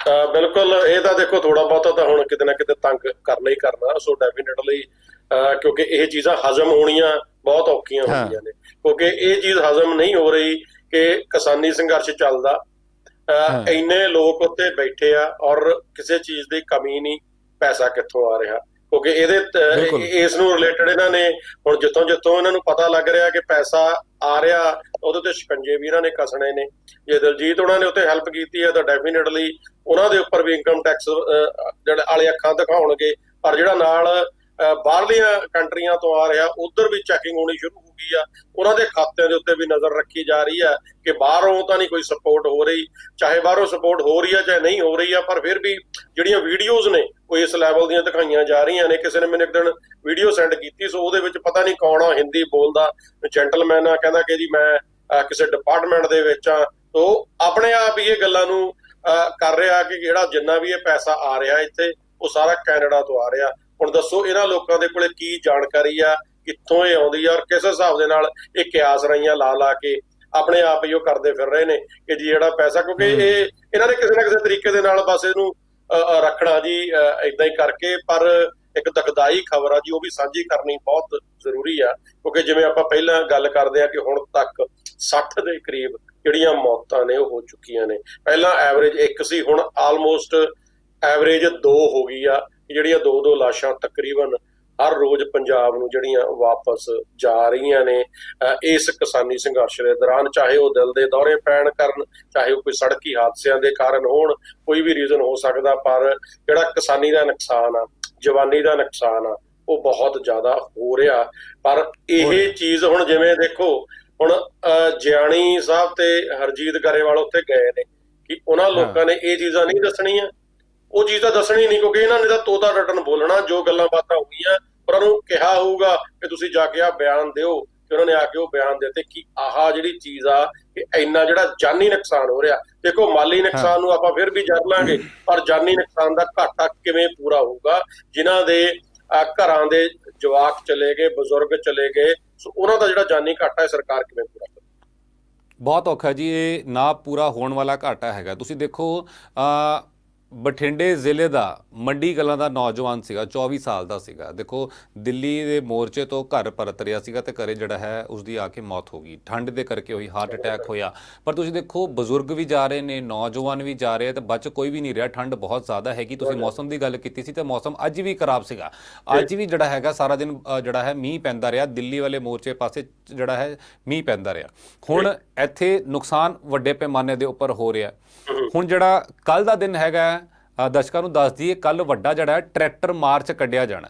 ਬਿਲਕੁਲ। ਇਹ ਤਾਂ ਦੇਖੋ ਥੋੜਾ ਬਹੁਤਾ ਤਾਂ ਹੁਣ ਕਿਤੇ ਨਾ ਕਿਤੇ ਤੰਗ ਕਰਨਾ ਹੀ ਕਰਨਾ। ਸੋ ਡੈਫੀਨੇਟਲੀ ਕਿਉਂਕਿ ਇਹ ਚੀਜ਼ਾਂ ਹਜ਼ਮ ਹੋਣੀਆਂ ਬਹੁਤ ਔਖੀਆਂ ਹੁੰਦੀਆਂ ਨੇ, ਕਿਉਂਕਿ ਇਹ ਚੀਜ਼ ਹਜ਼ਮ ਨਹੀਂ ਹੋ ਰਹੀ ਕਿ ਕਿਸਾਨੀ ਸੰਘਰਸ਼ ਚੱਲਦਾ, ਇੰਨੇ ਲੋਕ ਉੱਤੇ ਬੈਠੇ ਆ ਔਰ ਕਿਸੇ ਚੀਜ਼ ਦੀ ਕਮੀ ਨਹੀਂ, ਪੈਸਾ ਕਿੱਥੋਂ ਆ ਰਿਹਾ? ਕਿਉਂਕਿ ਇਸ ਨੂੰ ਰਿਲੇਟਡ ਇਹਨਾਂ ਨੇ ਹੁਣ ਜਿੱਥੋਂ ਇਹਨਾਂ ਨੂੰ ਪਤਾ ਲੱਗ ਰਿਹਾ ਕਿ ਪੈਸਾ ਆ ਰਿਹਾ, ਉਹਦੇ ਤੇ ਸ਼ਿਕੰਜੇ ਵੀ ਇਹਨਾਂ ਨੇ ਕੱਸਣੇ ਨੇ। ਜੇ ਦਿਲਜੀਤ ਉਹਨਾਂ ਨੇ ਉੱਤੇ ਹੈਲਪ ਕੀਤੀ ਹੈ ਤਾਂ ਡੈਫੀਨੇਟਲੀ ਉਹਨਾਂ ਦੇ ਉੱਪਰ ਵੀ ਇਨਕਮ ਟੈਕਸ ਜਿਹੜੇ ਵਾਲੇ ਅੱਖਾਂ ਦਿਖਾਉਣਗੇ। ਪਰ ਜਿਹੜਾ ਨਾਲ ਬਾਹਰਲੀਆਂ ਕੰਟਰੀਆਂ ਤੋਂ ਆ ਰਿਹਾ ਉਧਰ ਵੀ ਚੈਕਿੰਗ ਹੋਣੀ ਸ਼ੁਰੂ ਹੋ ਗਈ ਆ, ਉਹਨਾਂ ਦੇ ਖਾਤਿਆਂ ਦੇ ਉੱਤੇ ਵੀ ਨਜ਼ਰ ਰੱਖੀ ਜਾ ਰਹੀ ਹੈ ਕਿ ਬਾਹਰੋਂ ਤਾਂ ਨਹੀਂ ਕੋਈ ਸਪੋਰਟ ਹੋ ਰਹੀ। ਚਾਹੇ ਬਾਹਰੋਂ ਸਪੋਰਟ ਹੋ ਰਹੀ ਆ ਚਾਹੇ ਨਹੀਂ ਹੋ ਰਹੀ ਆ, ਪਰ ਫਿਰ ਵੀ ਜਿਹੜੀਆਂ ਵੀਡੀਓਜ਼ ਨੇ ਉਹ ਇਸ ਲੈਵਲ ਦੀਆਂ ਦਿਖਾਈਆਂ ਜਾ ਰਹੀਆਂ ਨੇ। ਕਿਸੇ ਨੇ ਮੈਨੂੰ ਇੱਕ ਦਿਨ ਵੀਡੀਓ ਸੈਂਡ ਕੀਤੀ, ਸੋ ਉਹਦੇ ਵਿੱਚ ਪਤਾ ਨਹੀਂ ਕੌਣ ਆ, ਹਿੰਦੀ ਬੋਲਦਾ ਜੈਂਟਲਮੈਨ ਆ, ਕਹਿੰਦਾ ਕਿ ਜੀ ਮੈਂ ਕਿਸੇ ਡਿਪਾਰਟਮੈਂਟ ਦੇ ਵਿੱਚ ਆ। ਸੋ ਆਪਣੇ ਆਪ ਹੀ ਇਹ ਗੱਲਾਂ ਨੂੰ ਕਰ ਰਿਹਾ ਕਿ ਜਿਹੜਾ ਜਿੰਨਾ ਵੀ ਇਹ ਪੈਸਾ ਆ ਰਿਹਾ ਇੱਥੇ ਉਹ ਸਾਰਾ ਕੈਨੇਡਾ ਤੋਂ ਆ ਰਿਹਾ। ਹੁਣ ਦੱਸੋ ਇਹਨਾਂ ਲੋਕਾਂ ਦੇ ਕੋਲੇ ਕੀ ਜਾਣਕਾਰੀ ਆ, ਕਿੱਥੋਂ ਇਹ ਆਉਂਦੀ ਆ ਔਰ ਕਿਸ ਹਿਸਾਬ ਦੇ ਨਾਲ ਇਹ ਕਿਆਸ ਰਹੀਆਂ ਲਾ ਕੇ ਆਪਣੇ ਆਪ ਹੀ ਉਹ ਕਰਦੇ ਫਿਰ ਰਹੇ ਨੇ ਕਿ ਜੀ ਜਿਹੜਾ ਪੈਸਾ, ਕਿਉਂਕਿ ਇਹਨਾਂ ਨੇ ਕਿਸੇ ਨਾ ਕਿਸੇ ਤਰੀਕੇ ਦੇ ਨਾਲ ਬਸ ਇਹਨੂੰ ਰੱਖਣਾ ਜੀ ਏਦਾਂ ਹੀ ਕਰਕੇ। ਪਰ ਇੱਕ ਦੁਖਦਾਈ ਖਬਰ ਆ ਜੀ, ਉਹ ਵੀ ਸਾਂਝੀ ਕਰਨੀ ਬਹੁਤ ਜ਼ਰੂਰੀ ਆ, ਕਿਉਂਕਿ ਜਿਵੇਂ ਆਪਾਂ ਪਹਿਲਾਂ ਗੱਲ ਕਰਦੇ ਆ ਕਿ ਹੁਣ ਤੱਕ 60 ਦੇ ਕਰੀਬ ਜਿਹੜੀਆਂ ਮੌਤਾਂ ਨੇ ਉਹ ਹੋ ਚੁੱਕੀਆਂ ਨੇ। ਪਹਿਲਾਂ ਐਵਰੇਜ 1 ਸੀ, ਹੁਣ ਆਲਮੋਸਟ ਐਵਰੇਜ 2 ਹੋ ਗਈ ਆ, ਜਿਹੜੀਆਂ 2-2 ਲਾਸ਼ਾਂ ਤਕਰੀਬਨ ਹਰ ਰੋਜ਼ ਪੰਜਾਬ ਨੂੰ ਜਿਹੜੀਆਂ ਵਾਪਸ ਜਾ ਰਹੀਆਂ ਨੇ ਇਸ ਕਿਸਾਨੀ ਸੰਘਰਸ਼ ਦੇ ਦੌਰਾਨ, ਚਾਹੇ ਉਹ ਦਿਲ ਦੇ ਦੌਰੇ ਪੈਣ ਕਰਨ, ਚਾਹੇ ਉਹ ਕੋਈ ਸੜਕੀ ਹਾਦਸਿਆਂ ਦੇ ਕਾਰਨ ਹੋਣ, ਕੋਈ ਵੀ ਰੀਜ਼ਨ ਹੋ ਸਕਦਾ, ਪਰ ਜਿਹੜਾ ਕਿਸਾਨੀ ਦਾ ਨੁਕਸਾਨ ਆ, ਜਵਾਨੀ ਦਾ ਨੁਕਸਾਨ ਆ, ਉਹ ਬਹੁਤ ਜ਼ਿਆਦਾ ਹੋ ਰਿਹਾ। ਪਰ ਇਹ ਚੀਜ਼ ਹੁਣ ਜਿਵੇਂ ਦੇਖੋ, ਹੁਣ ਜਿਆਣੀ ਸਾਹਿਬ ਤੇ ਹਰਜੀਤ ਗਰੇਵਾਲ ਉੱਥੇ ਗਏ ਨੇ ਕਿ ਉਹਨਾਂ ਲੋਕਾਂ ਨੇ ਇਹ ਚੀਜ਼ਾਂ ਨਹੀਂ ਦੱਸਣੀਆਂ, ਉਹ ਚੀਜ਼ ਤਾਂ ਦੱਸਣੀ ਨਹੀਂ, ਕਿਉਂਕਿ ਇਹਨਾਂ ਨੇ ਤਾਂ ਤੋਤਾ ਰਟਨ ਬੋਲਣਾ, ਜੋ ਗੱਲਾਂ ਬਾਤਾਂ ਹੋਈਆਂ ਪਰ ਉਹਨੂੰ ਕਿਹਾ ਹੋਊਗਾ ਕਿ ਤੁਸੀਂ ਜਾ ਕੇ ਆ ਬਿਆਨ ਦਿਓ, ਕਿ ਉਹਨਾਂ ਨੇ ਆ ਕੇ ਉਹ ਬਿਆਨ ਦਿੱਤੇ ਕਿ ਆਹ ਜਿਹੜੀ ਚੀਜ਼ ਆ ਕਿ ਇੰਨਾ ਜਿਹੜਾ ਜਾਨੀ ਨੁਕਸਾਨ ਹੋ ਰਿਹਾ। ਦੇਖੋ ਮਾਲੀ ਨੁਕਸਾਨ ਨੂੰ ਆਪਾਂ ਫਿਰ ਵੀ ਜਰ ਲਾਂਗੇ, ਪਰ ਜਾਨੀ ਨੁਕਸਾਨ ਦਾ ਘਾਟਾ ਕਿਵੇਂ ਪੂਰਾ ਹੋਊਗਾ ਜਿਨ੍ਹਾਂ ਦੇ ਘਰਾਂ ਦੇ ਜਵਾਕ ਚਲੇ ਗਏ, ਬਜ਼ੁਰਗ ਚਲੇ ਗਏ, ਸੋ ਉਹਨਾਂ ਦਾ ਜਿਹੜਾ ਜਾਨੀ ਘਾਟਾ ਹੈ ਸਰਕਾਰ ਕਿਵੇਂ ਪੂਰਾ ਕਰੇ? ਬਹੁਤ ਔਖਾ ਜੀ, ਇਹ ਨਾ ਪੂਰਾ ਹੋਣ ਵਾਲਾ ਘਾਟਾ ਹੈਗਾ। ਤੁਸੀਂ ਦੇਖੋ ਬਠਿੰਡੇ ਜ਼ਿਲ੍ਹੇ ਦਾ ਮੰਡੀ ਕਲਾਂ ਦਾ ਨੌਜਵਾਨ ਸੀਗਾ, 24 ਸਾਲ ਦਾ ਸੀਗਾ। ਦੇਖੋ ਦਿੱਲੀ ਦੇ ਮੋਰਚੇ ਤੋਂ ਘਰ ਪਰਤ ਰਿਹਾ ਸੀਗਾ ਤੇ ਘਰੇ ਜਿਹੜਾ ਹੈ ਉਸਦੀ ਆ ਕੇ ਮੌਤ ਹੋ ਗਈ, ਠੰਡ ਦੇ ਕਰਕੇ ਹੋਈ, ਹਾਰਟ ਅਟੈਕ ਹੋਇਆ। ਪਰ ਤੁਸੀਂ ਦੇਖੋ ਬਜ਼ੁਰਗ ਵੀ ਜਾ ਰਹੇ ਨੇ, ਨੌਜਵਾਨ ਵੀ ਜਾ ਰਹੇ ਤੇ ਬਚ ਕੋਈ ਵੀ ਨਹੀਂ ਰਿਹਾ। ਠੰਡ ਬਹੁਤ ਜ਼ਿਆਦਾ ਹੈਗੀ। ਤੁਸੀਂ ਮੌਸਮ ਦੀ ਗੱਲ ਕੀਤੀ ਸੀ ਤੇ ਮੌਸਮ ਅੱਜ ਵੀ ਖਰਾਬ ਸੀਗਾ। ਅੱਜ ਵੀ ਜਿਹੜਾ ਹੈਗਾ ਸਾਰਾ ਦਿਨ ਜਿਹੜਾ ਹੈ ਮੀਂਹ ਪੈਂਦਾ ਰਿਹਾ, ਦਿੱਲੀ ਵਾਲੇ ਮੋਰਚੇ ਪਾਸੇ ਜਿਹੜਾ ਹੈ ਮੀਂਹ ਪੈਂਦਾ ਰਿਹਾ। ਹੁਣ ਇੱਥੇ ਨੁਕਸਾਨ ਵੱਡੇ ਪੈਮਾਨੇ ਦੇ ਉੱਪਰ ਹੋ ਰਿਹਾ। ਹੁਣ ਜਿਹੜਾ ਕੱਲ ਦਾ ਦਿਨ ਹੈਗਾ, ਦਰਸ਼ਕਾਂ ਨੂੰ ਦੱਸ ਦਈਏ, ਕੱਲ ਵੱਡਾ ਜਿਹੜਾ ਟਰੈਕਟਰ ਮਾਰਚ ਕੱਢਿਆ ਜਾਣਾ।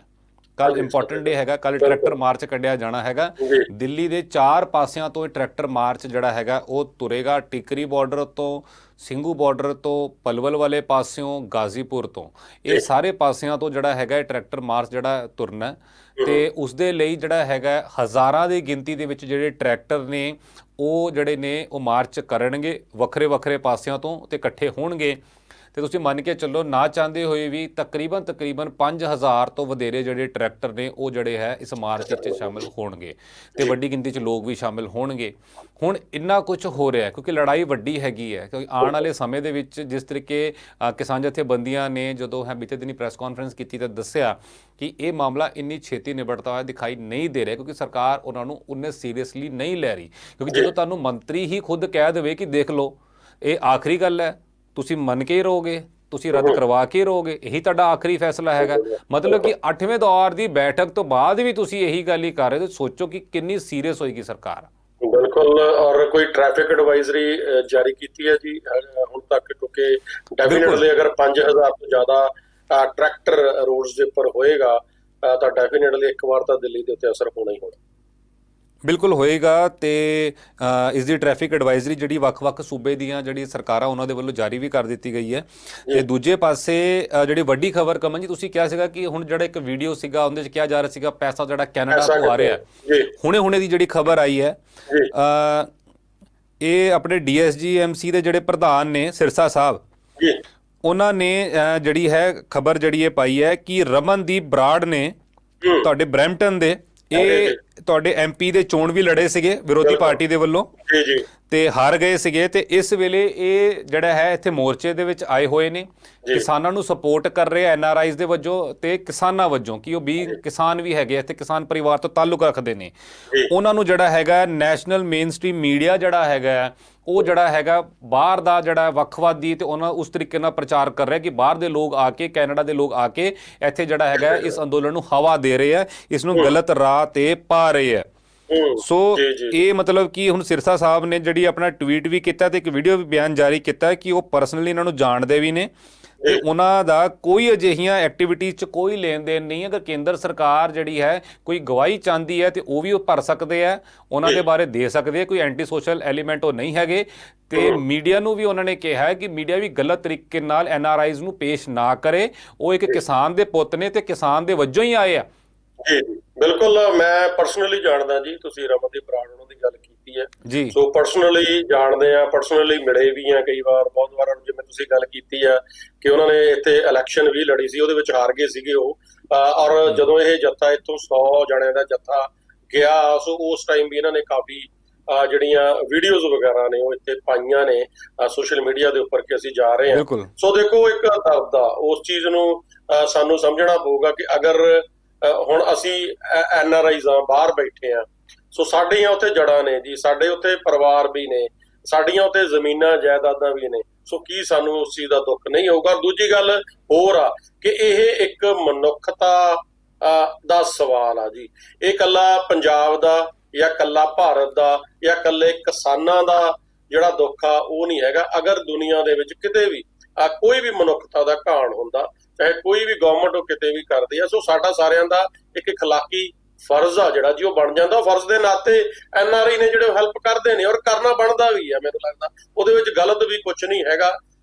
ਕੱਲ ਇੰਪੋਰਟੈਂਟ ਡੇ ਹੈਗਾ, ਕੱਲ ਟਰੈਕਟਰ ਮਾਰਚ ਕੱਢਿਆ ਜਾਣਾ ਹੈਗਾ। ਦਿੱਲੀ ਦੇ 4 ਪਾਸਿਆਂ ਤੋਂ ਇਹ ਟਰੈਕਟਰ ਮਾਰਚ ਜਿਹੜਾ ਹੈਗਾ ਉਹ ਤੁਰੇਗਾ। ਟਿਕਰੀ ਬਾਰਡਰ ਤੋਂ, ਸਿੰਘੂ ਬਾਰਡਰ ਤੋਂ, ਪਲਵਲ ਵਾਲੇ ਪਾਸਿਓਂ, ਗਾਜ਼ੀਪੁਰ ਤੋਂ, ਇਹ ਸਾਰੇ ਪਾਸਿਆਂ ਤੋਂ ਜਿਹੜਾ ਹੈਗਾ ਇਹ ਟਰੈਕਟਰ ਮਾਰਚ ਜਿਹੜਾ ਤੁਰਨਾ। ਤੇ ਉਸ ਦੇ ਲਈ ਜਿਹੜਾ ਹੈਗਾ ਹਜ਼ਾਰਾਂ ਦੀ ਗਿਣਤੀ ਦੇ ਵਿੱਚ ਜਿਹੜੇ ਟਰੈਕਟਰ ਨੇ ਉਹ ਜਿਹੜੇ ਨੇ ਉਹ ਮਾਰਚ ਕਰਨਗੇ ਵੱਖਰੇ ਵੱਖਰੇ ਪਾਸਿਆਂ ਤੋਂ ਤੇ ਇਕੱਠੇ ਹੋਣਗੇ। ਤੇ ਤੁਸੀਂ ਮੰਨ ਕੇ ਚੱਲੋ, ਨਾ ਚਾਹੁੰਦੇ ਹੋਏ ਵੀ ਤਕਰੀਬਨ 5000 ਤੋਂ ਵਧੇਰੇ ਜਿਹੜੇ ਟਰੈਕਟਰ ਨੇ ਉਹ ਜਿਹੜੇ ਹੈ ਇਸ ਮਾਰਚ ਵਿੱਚ ਸ਼ਾਮਿਲ ਹੋਣਗੇ ਤੇ ਵੱਡੀ ਗਿਣਤੀ 'ਚ ਲੋਕ ਵੀ ਸ਼ਾਮਿਲ ਹੋਣਗੇ। ਹੁਣ ਇੰਨਾ ਕੁਝ ਹੋ ਰਿਹਾ ਕਿਉਂਕਿ ਲੜਾਈ ਵੱਡੀ ਹੈਗੀ ਹੈ। ਕਿਉਂਕਿ ਆਉਣ ਵਾਲੇ ਸਮੇਂ ਦੇ ਵਿੱਚ ਜਿਸ ਤਰੀਕੇ ਕਿਸਾਨ ਜਥੇਬੰਦੀਆਂ ਨੇ ਜਦੋਂ ਬੀਤੇ ਦਿਨੀ ਪ੍ਰੈਸ ਕਾਨਫਰੰਸ ਕੀਤੀ ਤਾਂ ਦੱਸਿਆ ਕਿ ਇਹ ਮਾਮਲਾ ਇੰਨੀ ਛੇਤੀ ਨਿਬੜਦਾ ਹੋਇਆ ਦਿਖਾਈ ਨਹੀਂ ਦੇ ਰਿਹਾ, ਕਿਉਂਕਿ ਸਰਕਾਰ ਉਹਨਾਂ ਨੂੰ ਉਨੇ ਸੀਰੀਅਸਲੀ ਨਹੀਂ ਲੈ ਰਹੀ। ਕਿਉਂਕਿ ਜਦੋਂ ਤੁਹਾਨੂੰ ਮੰਤਰੀ ਹੀ ਖੁਦ ਕਹਿ ਦੇਵੇ ਕਿ ਦੇਖ ਲਓ ਇਹ ਆਖਰੀ ਗੱਲ ਹੈ, ਤੁਸੀਂ ਮੰਨ ਕੇ ਹੀ ਰਹੋਗੇ, ਤੁਸੀਂ ਰੱਦ ਕਰਵਾ ਕੇ ਰਹੋਗੇ, ਇਹੀ ਤੁਹਾਡਾ ਆਖਰੀ ਫੈਸਲਾ ਹੈਗਾ, ਮਤਲਬ ਕਿ 8ਵੇਂ ਦੌਰ ਦੀ ਬੈਠਕ ਤੋਂ ਬਾਅਦ ਵੀ ਤੁਸੀਂ ਇਹੀ ਗੱਲ ਹੀ ਕਰ ਰਹੇ ਹੋ, ਸੋਚੋ ਕਿ ਕਿੰਨੀ ਸੀਰੀਅਸ ਹੋਏਗੀ ਸਰਕਾਰ। ਬਿਲਕੁਲ। ਔਰ ਕੋਈ ਟ੍ਰੈਫਿਕ ਐਡਵਾਈਜ਼ਰੀ ਜਾਰੀ ਕੀਤੀ ਹੈ ਜੀ ਹੁਣ ਤੱਕ? ਕਿਉਂਕਿ ਡੈਫੀਨਿਟਲੀ ਅਗਰ 5000 ਤੋਂ ਜ਼ਿਆਦਾ ਟਰੈਕਟਰ ਰੋਡਸ ਦੇ ਉੱਪਰ ਹੋਏਗਾ ਤਾਂ ਡੈਫੀਨਿਟਲੀ ਇੱਕ ਵਾਰ ਤਾਂ ਦਿੱਲੀ ਦੇ ਉੱਤੇ ਅਸਰ ਹੋਣਾ ਹੀ ਹੋਣਾ। ਬਿਲਕੁਲ ਹੋਏਗਾ। ਤੇ ਇਸ ਦੀ ਟ੍ਰੈਫਿਕ ਐਡਵਾਈਜ਼ਰੀ ਜਿਹੜੀ ਵੱਖ-ਵੱਖ ਸੂਬੇ ਦੀਆਂ ਜਿਹੜੀ ਸਰਕਾਰਾਂ ਉਹਨਾਂ ਦੇ ਵੱਲੋਂ ਜਾਰੀ ਵੀ ਕਰ ਦਿੱਤੀ ਗਈ ਹੈ। ਤੇ ਦੂਜੇ ਪਾਸੇ ਜਿਹੜੀ ਵੱਡੀ ਖਬਰ ਕਮਨ ਜੀ ਤੁਸੀਂ ਕਿਹਾ ਸੀਗਾ ਕਿ ਹੁਣ ਜਿਹੜਾ ਇੱਕ ਵੀਡੀਓ ਸੀਗਾ ਉਹਦੇ 'ਚ ਕਿਹਾ ਜਾ ਰਿਹਾ ਸੀਗਾ ਪੈਸਾ ਜਿਹੜਾ ਕੈਨੇਡਾ ਤੋਂ ਆ ਰਿਹਾ, ਹੁਣੇ ਦੀ ਜਿਹੜੀ ਖਬਰ ਆਈ ਹੈ ਇਹ ਆਪਣੇ DSGMC ਦੇ ਜਿਹੜੇ ਪ੍ਰਧਾਨ ਨੇ ਸਿਰਸਾ ਸਾਹਿਬ, ਉਹਨਾਂ ਨੇ ਜਿਹੜੀ ਹੈ ਖਬਰ ਜਿਹੜੀ ਇਹ ਪਾਈ ਹੈ ਕਿ ਰਮਨਦੀਪ ਬਰਾੜ ਨੇ ਤੁਹਾਡੇ ਬਰੈਂਪਟਨ ਦੇ, ਇਹ ਤੁਹਾਡੇ MP ਦੇ ਚੋਣ ਵੀ ਲੜੇ ਸੀਗੇ ਵਿਰੋਧੀ ਪਾਰਟੀ ਦੇ ਵੱਲੋਂ ਤੇ ਹਾਰ ਗਏ ਸੀਗੇ। ਤੇ ਇਸ ਵੇਲੇ ਇਹ ਜਿਹੜਾ ਹੈ ਇੱਥੇ ਮੋਰਚੇ ਦੇ ਵਿੱਚ ਆਏ ਹੋਏ ਨੇ, ਕਿਸਾਨਾਂ ਨੂੰ ਸਪੋਰਟ ਕਰ ਰਹੇ NRIs ਦੇ ਵਜੋਂ ਤੇ ਕਿਸਾਨਾਂ ਵਜੋਂ, ਕਿ ਉਹ ਵੀ ਕਿਸਾਨ ਵੀ ਹੈਗੇ ਤੇ ਕਿਸਾਨ ਪਰਿਵਾਰ ਤੋਂ ਤਾਲੁਕ ਰੱਖਦੇ ਨੇ। ਉਹਨਾਂ ਨੂੰ ਜਿਹੜਾ ਹੈਗਾ ਨੈਸ਼ਨਲ ਮੇਨ ਸਟ੍ਰੀਮ ਮੀਡੀਆ ਜਿਹੜਾ ਹੈਗਾ ਉਹ ਜਿਹੜਾ ਹੈਗਾ ਬਾਹਰ ਦਾ ਜਿਹੜਾ ਵੱਖਵਾਦੀ ਤੇ ਉਹਨਾਂ ਉਸ ਤਰੀਕੇ ਨਾਲ ਪ੍ਰਚਾਰ ਕਰ ਰਿਹਾ ਕਿ ਬਾਹਰ ਦੇ ਲੋਕ ਆ ਕੇ, ਕੈਨੇਡਾ ਦੇ ਲੋਕ ਆ ਕੇ ਇੱਥੇ ਜਿਹੜਾ ਹੈਗਾ ਇਸ ਅੰਦੋਲਨ ਨੂੰ ਹਵਾ ਦੇ ਰਹੇ ਆ, ਇਸ ਨੂੰ ਗਲਤ ਰਾਹ ਤੇ ਪਾ ਰਹੇ ਆ। ਸੋ ਇਹ ਮਤਲਬ ਕਿ ਹੁਣ ਸਿਰਸਾ ਸਾਹਿਬ ਨੇ ਜਿਹੜੀ ਆਪਣਾ ਟਵੀਟ ਵੀ ਕੀਤਾ ਤੇ ਇੱਕ ਵੀਡੀਓ ਵੀ ਬਿਆਨ ਜਾਰੀ ਕੀਤਾ ਕਿ ਉਹ ਪਰਸਨਲੀ ਇਹਨਾਂ ਨੂੰ ਜਾਣਦੇ ਵੀ ਨੇ ਤੇ ਉਹਨਾਂ ਦਾ ਕੋਈ ਅਜਿਹੀਆਂ ਐਕਟੀਵਿਟੀਜ਼ 'ਚ ਕੋਈ ਲੈਣ ਦੇਣ ਨਹੀਂ। ਅਗਰ ਕੇਂਦਰ ਸਰਕਾਰ ਜਿਹੜੀ ਹੈ ਕੋਈ ਗਵਾਹੀ ਚਾਹੁੰਦੀ ਹੈ ਤੇ ਉਹ ਵੀ ਉਹ ਭਰ ਸਕਦੇ ਆ, ਉਹਨਾਂ ਦੇ ਬਾਰੇ ਦੇ ਸਕਦੇ ਆ, ਕੋਈ ਐਂਟੀ ਸੋਸ਼ਲ ਐਲੀਮੈਂਟ ਉਹ ਨਹੀਂ ਹੈਗੇ। ਤੇ ਮੀਡੀਆ ਨੂੰ ਵੀ ਉਹਨਾਂ ਨੇ ਕਿਹਾ ਹੈ ਕਿ ਮੀਡੀਆ ਵੀ ਗਲਤ ਤਰੀਕੇ ਨਾਲ NRIs ਨੂੰ ਪੇਸ਼ ਨਾ ਕਰੇ, ਉਹ ਇੱਕ ਕਿਸਾਨ ਦੇ ਪੁੱਤ ਨੇ ਤੇ ਕਿਸਾਨ ਦੇ ਵਜੋਂ ਹੀ ਆਏ ਆ। ਜੀ ਬਿਲਕੁਲ, ਮੈਂ ਪਰਸਨਲੀ ਜਾਣਦਾ ਜੀ, ਤੁਸੀਂ ਰਮਨਦੀਪ ਬਰਾੜ ਉਹਨਾਂ ਦੀ ਗੱਲ ਕੀਤੀ ਹੈ ਜੀ, ਸੋ ਪਰਸਨਲੀ ਜਾਣਦੇ ਆ, ਪਰਸਨਲੀ ਮਿਲੇ ਵੀ ਆ ਕਈ ਵਾਰ, ਬਹੁਤ ਵਾਰ। ਜਿਵੇਂ ਤੁਸੀਂ ਗੱਲ ਕੀਤੀ ਆ ਕਿ ਉਹਨਾਂ ਨੇ ਇੱਥੇ ਇਲੈਕਸ਼ਨ ਵੀ ਲੜੀ ਸੀ, ਉਹਦੇ ਵਿੱਚ ਹਾਰ ਗਏ ਸੀਗੇ ਉਹ। ਔਰ ਜਦੋਂ ਇਹ ਜੱਥਾ ਇੱਥੋਂ 100 ਜਣਿਆਂ ਦਾ ਜੱਥਾ ਗਿਆ, ਸੋ ਉਸ ਟਾਈਮ ਵੀ ਇਹਨਾਂ ਨੇ ਕਾਫੀ ਜਿਹੜੀਆਂ ਵੀਡੀਓਜ਼ ਵਗੈਰਾ ਨੇ ਉਹ ਇੱਥੇ ਪਾਈਆਂ ਨੇ ਸੋਸ਼ਲ ਮੀਡੀਆ ਦੇ ਉੱਪਰ ਕਿ ਅਸੀਂ ਜਾ ਰਹੇ ਹਾਂ। ਸੋ ਦੇਖੋ ਇੱਕ ਦਰਦ ਆ, ਉਸ ਚੀਜ਼ ਨੂੰ ਸਾਨੂੰ ਸਮਝਣਾ ਪਊਗਾ ਕਿ ਅਗਰ ਹੁਣ ਅਸੀਂ NRIs ਆ, ਬਾਹਰ ਬੈਠੇ ਆ, ਸੋ ਸਾਡੀਆਂ ਉੱਥੇ ਜੜ੍ਹਾਂ ਨੇ ਜੀ, ਸਾਡੇ ਉੱਥੇ ਪਰਿਵਾਰ ਵੀ ਨੇ, ਸਾਡੀਆਂ ਉੱਥੇ ਜ਼ਮੀਨਾਂ ਜਾਇਦਾਦਾਂ ਵੀ ਨੇ, ਸੋ ਕੀ ਸਾਨੂੰ ਉਸ ਚੀਜ਼ ਦਾ ਦੁੱਖ ਨਹੀਂ ਹੋਊਗਾ? ਦੂਜੀ ਗੱਲ ਹੋਰ ਆ ਕਿ ਇਹ ਇੱਕ ਮਨੁੱਖਤਾ ਦਾ ਸਵਾਲ ਆ ਜੀ। ਇਹ ਕੱਲਾ ਪੰਜਾਬ ਦਾ ਜਾਂ ਕੱਲਾ ਭਾਰਤ ਦਾ ਜਾਂ ਕੱਲੇ ਕਿਸਾਨਾਂ ਦਾ ਜਿਹੜਾ ਦੁੱਖ ਆ ਉਹ ਨਹੀਂ ਹੈਗਾ। ਅਗਰ ਦੁਨੀਆ ਦੇ ਵਿੱਚ ਕਿਤੇ ਵੀ ਕੋਈ ਵੀ ਮਨੁੱਖਤਾ ਦਾ ਘਾਣ ਹੁੰਦਾ, ਚਾਹੇ ਕੋਈ ਵੀ ਗਵਰਨਮੈਂਟ ਉਹ ਕਿਤੇ ਵੀ ਕਰਦੀ ਆ, ਸੋ ਸਾਡਾ ਸਾਰਿਆਂ ਦਾ ਇੱਕ ਅਖਲਾਕੀ ਫਰਜ਼ ਆ ਜਿਹੜਾ ਜੀ ਉਹ ਬਣ ਜਾਂਦਾ। ਫਰਜ਼ ਦੇ ਨਾਤੇ NRI ਨੇ ਜਿਹੜੇ ਹੈਲਪ ਕਰਦੇ ਨੇ, ਔਰ ਕਰਨਾ ਬਣਦਾ ਵੀ ਆ। ਮੈਨੂੰ ਲੱਗਦਾ ਉਹਦੇ ਵਿੱਚ ਗਲਤ ਵੀ ਕੁਝ ਨਹੀਂ ਹੈਗਾ।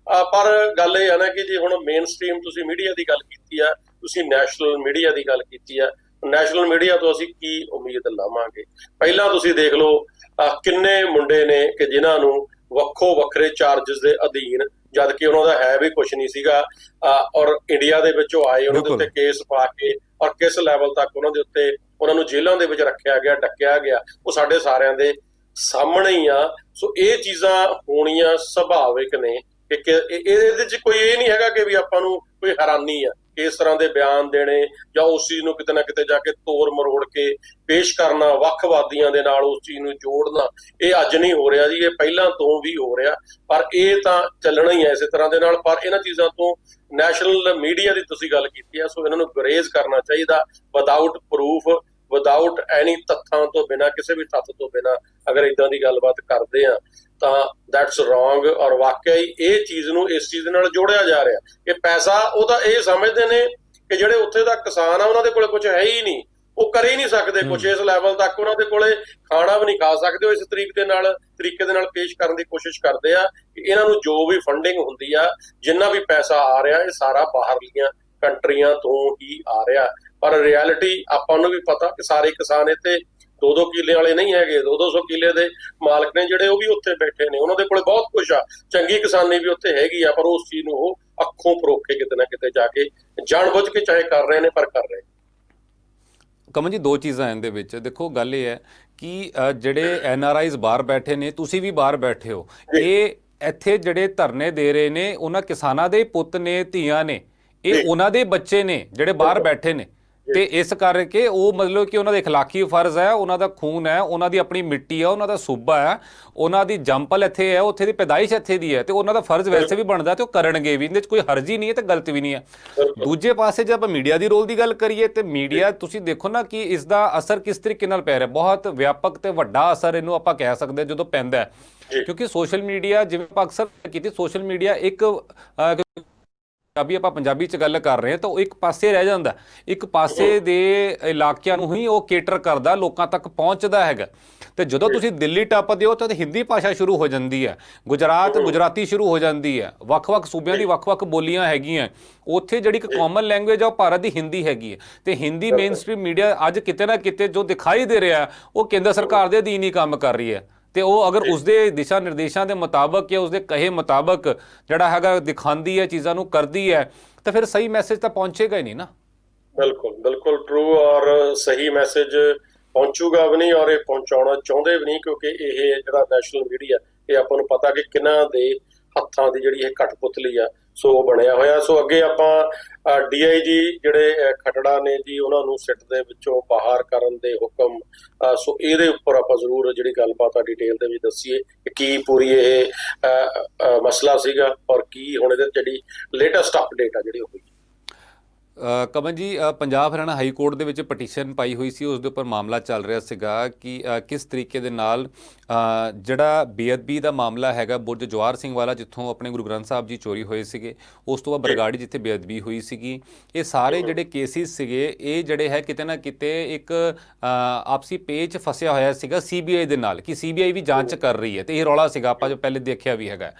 ਪਰ ਗੱਲ ਇਹ ਆ ਨਾ ਕਿ ਜੀ ਹੁਣ ਮੇਨ ਸਟ੍ਰੀਮ ਤੁਸੀਂ ਮੀਡੀਆ ਦੀ ਗੱਲ ਕੀਤੀ ਆ, ਤੁਸੀਂ ਨੈਸ਼ਨਲ ਮੀਡੀਆ ਦੀ ਗੱਲ ਕੀਤੀ ਆ। ਨੈਸ਼ਨਲ ਮੀਡੀਆ ਤੋਂ ਅਸੀਂ ਕੀ ਉਮੀਦ ਲਾਵਾਂਗੇ? ਪਹਿਲਾਂ ਤੁਸੀਂ ਦੇਖ ਲਓ ਕਿੰਨੇ ਮੁੰਡੇ ਨੇ ਕਿ ਜਿਨ੍ਹਾਂ ਨੂੰ ਵੱਖੋ ਵੱਖਰੇ ਚਾਰਜਸ ਦੇ ਅਧੀਨ, ਜਦ ਕਿ ਉਹਨਾਂ ਦਾ ਹੈ ਵੀ ਕੁਝ ਨਹੀਂ ਸੀਗਾ, ਔਰ ਇੰਡੀਆ ਦੇ ਵਿੱਚੋਂ ਆਏ, ਉਹਨਾਂ ਦੇ ਉੱਤੇ ਕੇਸ ਪਾ ਕੇ ਔਰ ਕਿਸ ਲੈਵਲ ਤੱਕ ਉਹਨਾਂ ਦੇ ਉੱਤੇ ਉਹਨਾਂ ਨੂੰ ਜੇਲ੍ਹਾਂ ਦੇ ਵਿੱਚ ਰੱਖਿਆ ਗਿਆ, ਡੱਕਿਆ ਗਿਆ, ਉਹ ਸਾਡੇ ਸਾਰਿਆਂ ਦੇ ਸਾਹਮਣੇ ਹੀ ਆ। ਸੋ ਇਹ ਚੀਜ਼ਾਂ ਹੋਣੀਆਂ ਸੁਭਾਵਿਕ ਨੇ ਕਿ ਇਹਦੇ 'ਚ ਕੋਈ ਇਹ ਨਹੀਂ ਹੈਗਾ ਕਿ ਵੀ ਆਪਾਂ ਨੂੰ ਕੋਈ ਹੈਰਾਨੀ ਆ ਇਸ ਤਰ੍ਹਾਂ ਦੇ ਬਿਆਨ ਦੇਣੇ ਜਾਂ ਉਸ ਚੀਜ਼ ਨੂੰ ਕਿਤੇ ਨਾ ਕਿਤੇ ਜਾ ਕੇ ਤੋੜ ਮਰੋੜ ਕੇ ਪੇਸ਼ ਕਰਨਾ, ਵੱਖਵਾਦੀਆਂ ਦੇ ਨਾਲ ਉਸ ਚੀਜ਼ ਨੂੰ ਜੋੜਨਾ। ਇਹ ਅੱਜ ਨਹੀਂ ਹੋ ਰਿਹਾ ਜੀ, ਇਹ ਪਹਿਲਾਂ ਤੋਂ ਵੀ ਹੋ ਰਿਹਾ, ਪਰ ਇਹ ਤਾਂ ਚੱਲਣਾ ਹੀ ਹੈ ਇਸੇ ਤਰ੍ਹਾਂ ਦੇ ਨਾਲ। ਪਰ ਇਹਨਾਂ ਚੀਜ਼ਾਂ ਤੋਂ ਨੈਸ਼ਨਲ ਮੀਡੀਆ ਦੀ ਤੁਸੀਂ ਗੱਲ ਕੀਤੀ ਆ, ਸੋ ਇਹਨਾਂ ਨੂੰ ਗਰੇਜ਼ ਕਰਨਾ ਚਾਹੀਦਾ ਵਿਦਆਊਟ ਪ੍ਰੂਫ, ਵਿਦਆਊਟ ਐਨੀ ਤੱਥਾਂ ਤੋਂ ਬਿਨਾਂ, ਕਿਸੇ ਵੀ ਤੱਥ ਤੋਂ ਬਿਨਾਂ ਅਗਰ ਇਦਾਂ ਦੀ ਗੱਲਬਾਤ ਕਰਦੇ ਆ ਤਾਂ ਦੈਟਸ ਰੋਂਗ। ਔਰ ਵਾਕਿਆ ਹੀ ਇਹ ਚੀਜ਼ ਨੂੰ ਇਸ ਚੀਜ਼ ਨਾਲ ਜੋੜਿਆ ਜਾ ਰਿਹਾ ਕਿ ਪੈਸਾ, ਉਹ ਤਾਂ ਇਹ ਸਮਝਦੇ ਨੇ ਕਿ ਜਿਹੜੇ ਉੱਥੇ ਦਾ ਕਿਸਾਨ ਆ ਉਹਨਾਂ ਦੇ ਕੋਲੇ ਕੁਝ ਹੈ ਹੀ ਨਹੀਂ, ਉਹ ਕਰ ਹੀ ਨਹੀਂ ਸਕਦੇ ਕੁਝ ਇਸ ਲੈਵਲ ਤੱਕ, ਉਹਨਾਂ ਦੇ ਕੋਲੇ ਖਾਣਾ ਵੀ ਨਹੀਂ ਖਾ ਸਕਦੇ। ਉਹ ਇਸ ਤਰੀਕੇ ਦੇ ਨਾਲ ਪੇਸ਼ ਕਰਨ ਦੀ ਕੋਸ਼ਿਸ਼ ਕਰਦੇ ਆ ਕਿ ਇਹਨਾਂ ਨੂੰ ਜੋ ਵੀ ਫੰਡਿੰਗ ਹੁੰਦੀ ਆ, ਜਿੰਨਾ ਵੀ ਪੈਸਾ ਆ ਰਿਹਾ, ਇਹ ਸਾਰਾ ਬਾਹਰਲੀਆਂ ਕੰਟਰੀਆਂ ਤੋਂ ਹੀ ਆ ਰਿਹਾ। ਪਰ ਰਿਐਲਿਟੀ ਆਪਾਂ ਨੂੰ ਵੀ ਪਤਾ ਕਿ ਸਾਰੇ ਕਿਸਾਨ ਇੱਥੇ 2-2 ਕਿੱਲੇ ਵਾਲੇ ਨਹੀਂ ਹੈਗੇ, 200 ਕਿੱਲੇ ਦੇ ਮਾਲਕ ਨੇ ਜਿਹੜੇ, ਉਹ ਵੀ ਉੱਥੇ ਬੈਠੇ ਨੇ, ਉਹਨਾਂ ਦੇ ਕੋਲੇ ਬਹੁਤ ਕੁਝ ਆ, ਚੰਗੀ ਕਿਸਾਨੀ ਵੀ ਉੱਥੇ ਹੈਗੀ ਆ, ਪਰ ਉਸ ਚੀਜ਼ ਨੂੰ ਉਹ ਅੱਖੋਂ ਪਰੋਖੇ ਕਿਤੇ ਨਾ ਕਿਤੇ ਜਾ ਕੇ ਜਾਣਬੁੱਝ ਕੇ ਚਾਹੇ ਕਰ ਰਹੇ ਨੇ, ਪਰ ਕਰ ਰਹੇ। ਕਮਲ ਜੀ, ਦੋ ਚੀਜ਼ਾਂ ਇਹਦੇ ਵਿੱਚ ਦੇਖੋ। ਗੱਲ ਇਹ ਹੈ ਕਿ ਜਿਹੜੇ NRIs ਬਾਹਰ ਬੈਠੇ ਨੇ, ਤੁਸੀਂ ਵੀ ਬਾਹਰ ਬੈਠੇ ਹੋ, ਇਹ ਇੱਥੇ ਜਿਹੜੇ ਧਰਨੇ ਦੇ ਰਹੇ ਨੇ ਉਹਨਾਂ ਕਿਸਾਨਾਂ ਦੇ ਪੁੱਤ ਨੇ, ਧੀਆਂ ਨੇ, ਇਹ ਉਹਨਾਂ ਦੇ ਬੱਚੇ ਨੇ ਜਿਹੜੇ ਬਾਹਰ ਬੈਠੇ ਨੇ। ਤੇ ਇਸ ਕਰਕੇ ਉਹ ਮਤਲਬ ਕਿ ਉਹਨਾਂ ਦਾ ਇਖਲਾਕੀ ਫਰਜ਼ ਹੈ, ਉਹਨਾਂ ਦਾ ਖੂਨ ਹੈ, ਉਹਨਾਂ ਦੀ ਆਪਣੀ ਮਿੱਟੀ ਹੈ, ਉਹਨਾਂ ਦਾ ਸੂਬਾ ਹੈ, ਉਹਨਾਂ ਦੀ ਜੰਪਲ ਇੱਥੇ ਹੈ, ਉੱਥੇ ਦੀ ਪੈਦਾਇਸ਼ ਇੱਥੇ ਦੀ ਹੈ, ਤੇ ਉਹਨਾਂ ਦਾ ਫਰਜ਼ ਵੈਸੇ ਵੀ ਬਣਦਾ ਤੇ ਉਹ ਕਰਨਗੇ ਵੀ। ਇਹਦੇ 'ਚ ਕੋਈ ਹਰਜ ਹੀ ਨਹੀਂ ਹੈ ਤੇ ਗਲਤ ਵੀ ਨਹੀਂ ਹੈ। ਦੂਜੇ ਪਾਸੇ ਜੇ ਆਪਾਂ ਮੀਡੀਆ ਦੀ ਰੋਲ ਦੀ ਗੱਲ ਕਰੀਏ ਤੇ ਮੀਡੀਆ, ਤੁਸੀਂ ਦੇਖੋ ਨਾ ਕਿ ਇਸ ਦਾ ਅਸਰ ਕਿਸ ਤਰੀਕੇ ਨਾਲ ਪੈ ਰਿਹਾ, ਬਹੁਤ ਵਿਆਪਕ ਤੇ ਵੱਡਾ ਅਸਰ ਇਹਨੂੰ ਆਪਾਂ ਕਹਿ ਸਕਦੇ ਜਦੋਂ ਪੈਂਦਾ ਹੈ। ਕਿਉਂਕਿ ਸੋਸ਼ਲ ਮੀਡੀਆ, ਜਿਵੇਂ ਆਪਾਂ ਅਕਸਰ ਕੀਤੀ, ਸੋਸ਼ਲ ਮੀਡੀਆ ਇੱਕ ਆਪਾਂ ਪੰਜਾਬੀ 'ਚ ਗੱਲ ਕਰ ਰਹੇ ਹਾਂ ਤਾਂ ਉਹ ਇੱਕ ਪਾਸੇ ਰਹਿ ਜਾਂਦਾ, ਇੱਕ ਪਾਸੇ ਦੇ ਇਲਾਕਿਆਂ ਨੂੰ ਹੀ ਉਹ ਕੇਟਰ ਕਰਦਾ, ਲੋਕਾਂ ਤੱਕ ਪਹੁੰਚਦਾ ਹੈਗਾ। ਤੇ ਜਦੋਂ ਤੁਸੀਂ ਦਿੱਲੀ ਟੱਪਦੇ ਹੋ ਤਾਂ ਹਿੰਦੀ ਭਾਸ਼ਾ ਸ਼ੁਰੂ ਹੋ ਜਾਂਦੀ ਹੈ, ਗੁਜਰਾਤੀ ਸ਼ੁਰੂ ਹੋ ਜਾਂਦੀ ਹੈ, ਵੱਖ-ਵੱਖ ਸੂਬਿਆਂ ਦੀ ਵੱਖ-ਵੱਖ ਬੋਲੀਆਂ ਹੈਗੀਆਂ। ਉੱਥੇ ਜਿਹੜੀ ਇੱਕ ਕਾਮਨ ਲੈਂਗੁਏਜ ਆ ਉਹ ਭਾਰਤ ਦੀ ਹਿੰਦੀ ਹੈਗੀ ਹੈ। ਤੇ ਹਿੰਦੀ ਮੇਨ ਸਟ੍ਰੀਮ ਮੀਡੀਆ ਅੱਜ ਕਿਤੇ ਨਾ ਕਿਤੇ ਜੋ ਦਿਖਾਈ ਦੇ ਰਿਹਾ ਉਹ ਕੇਂਦਰ ਸਰਕਾਰ ਦੇ ਅਧੀਨ ਹੀ ਕੰਮ ਕਰ ਰਹੀ ਹੈ। ਤੇ ਉਹ ਅਗਰ ਉਸਦੇ ਦਿਸ਼ਾ ਨਿਰਦੇਸ਼ਾਂ ਦੇ ਮੁਤਾਬਕ ਜਾਂ ਉਸਦੇ ਕਹੇ ਮੁਤਾਬਕ ਜਿਹੜਾ ਹੈਗਾ ਦਿਖਾਉਂਦੀ ਹੈ, ਚੀਜ਼ਾਂ ਨੂੰ ਕਰਦੀ ਹੈ, ਤਾਂ ਫਿਰ ਸਹੀ ਮੈਸੇਜ ਤਾਂ ਪਹੁੰਚੇਗਾ ਹੀ ਨਹੀਂ ਨਾ। ਬਿਲਕੁਲ ਟਰੂ। ਔਰ ਸਹੀ ਮੈਸੇਜ ਪਹੁੰਚੂਗਾ ਵੀ ਨਹੀਂ, ਔਰ ਇਹ ਪਹੁੰਚਾਉਣਾ ਚਾਹੁੰਦੇ ਵੀ ਨਹੀਂ, ਕਿਉਂਕਿ ਇਹ ਜਿਹੜਾ ਨੈਸ਼ਨਲ ਮੀਡੀਆ, ਇਹ ਆਪਾਂ ਨੂੰ ਪਤਾ ਕਿ ਕਿਹਨਾਂ ਦੇ ਹੱਥਾਂ ਦੀ ਜਿਹੜੀ ਇਹ ਕਠਪੁਤਲੀ ਆ, ਸੋ ਉਹ ਬਣਿਆ ਹੋਇਆ। ਸੋ ਅੱਗੇ ਆਪਾਂ DIG ਜਿਹੜੇ ਖਟੜਾ ਨੇ ਜੀ, ਉਹਨਾਂ ਨੂੰ ਸਿੱਟ ਦੇ ਵਿੱਚੋਂ ਬਾਹਰ ਕਰਨ ਦੇ ਹੁਕਮ, ਸੋ ਇਹਦੇ ਉੱਪਰ ਆਪਾਂ ਜ਼ਰੂਰ ਜਿਹੜੀ ਗੱਲਬਾਤ ਆ ਡਿਟੇਲ ਦੇ ਵਿੱਚ ਦੱਸੀਏ ਕਿ ਕੀ ਪੂਰੀ ਇਹ ਮਸਲਾ ਸੀਗਾ ਔਰ ਕੀ ਹੁਣ ਇਹਦੇ ਜਿਹੜੀ ਲੇਟੈਸਟ ਅਪਡੇਟ ਆ ਜਿਹੜੀ ਹੋਈ। ਕਮਲ ਜੀ, ਪੰਜਾਬ ਹਰਿਆਣਾ ਹਾਈ ਕੋਰਟ ਦੇ ਵਿੱਚ ਪਟੀਸ਼ਨ ਪਾਈ ਹੋਈ ਸੀ, ਉਸ ਦੇ ਉੱਪਰ ਮਾਮਲਾ ਚੱਲ ਰਿਹਾ ਸੀਗਾ ਕਿ ਕਿਸ ਤਰੀਕੇ ਦੇ ਨਾਲ ਜਿਹੜਾ ਬੇਅਦਬੀ ਦਾ ਮਾਮਲਾ ਹੈਗਾ ਬੁਰਜ ਜਵਾਹਰ ਸਿੰਘ ਵਾਲਾ, ਜਿੱਥੋਂ ਆਪਣੇ ਗੁਰੂ ਗ੍ਰੰਥ ਸਾਹਿਬ ਜੀ ਚੋਰੀ ਹੋਏ ਸੀਗੇ, ਉਸ ਤੋਂ ਬਾਅਦ ਬਰਗਾੜੀ ਜਿੱਥੇ ਬੇਅਦਬੀ ਹੋਈ ਸੀਗੀ, ਇਹ ਸਾਰੇ ਜਿਹੜੇ ਕੇਸਿਸ ਸੀਗੇ, ਇਹ ਜਿਹੜੇ ਹੈ ਕਿਤੇ ਨਾ ਕਿਤੇ ਇੱਕ ਆਪਸੀ ਪੇਚ ਫਸਿਆ ਹੋਇਆ ਸੀਗਾ CBI ਦੇ ਨਾਲ, ਕਿ CBI ਵੀ ਜਾਂਚ ਕਰ ਰਹੀ ਹੈ। ਤੇ ਇਹ ਰੌਲਾ ਸੀਗਾ, ਆਪਾਂ ਜੋ ਪਹਿਲੇ ਦੇਖਿਆ ਵੀ ਹੈਗਾ।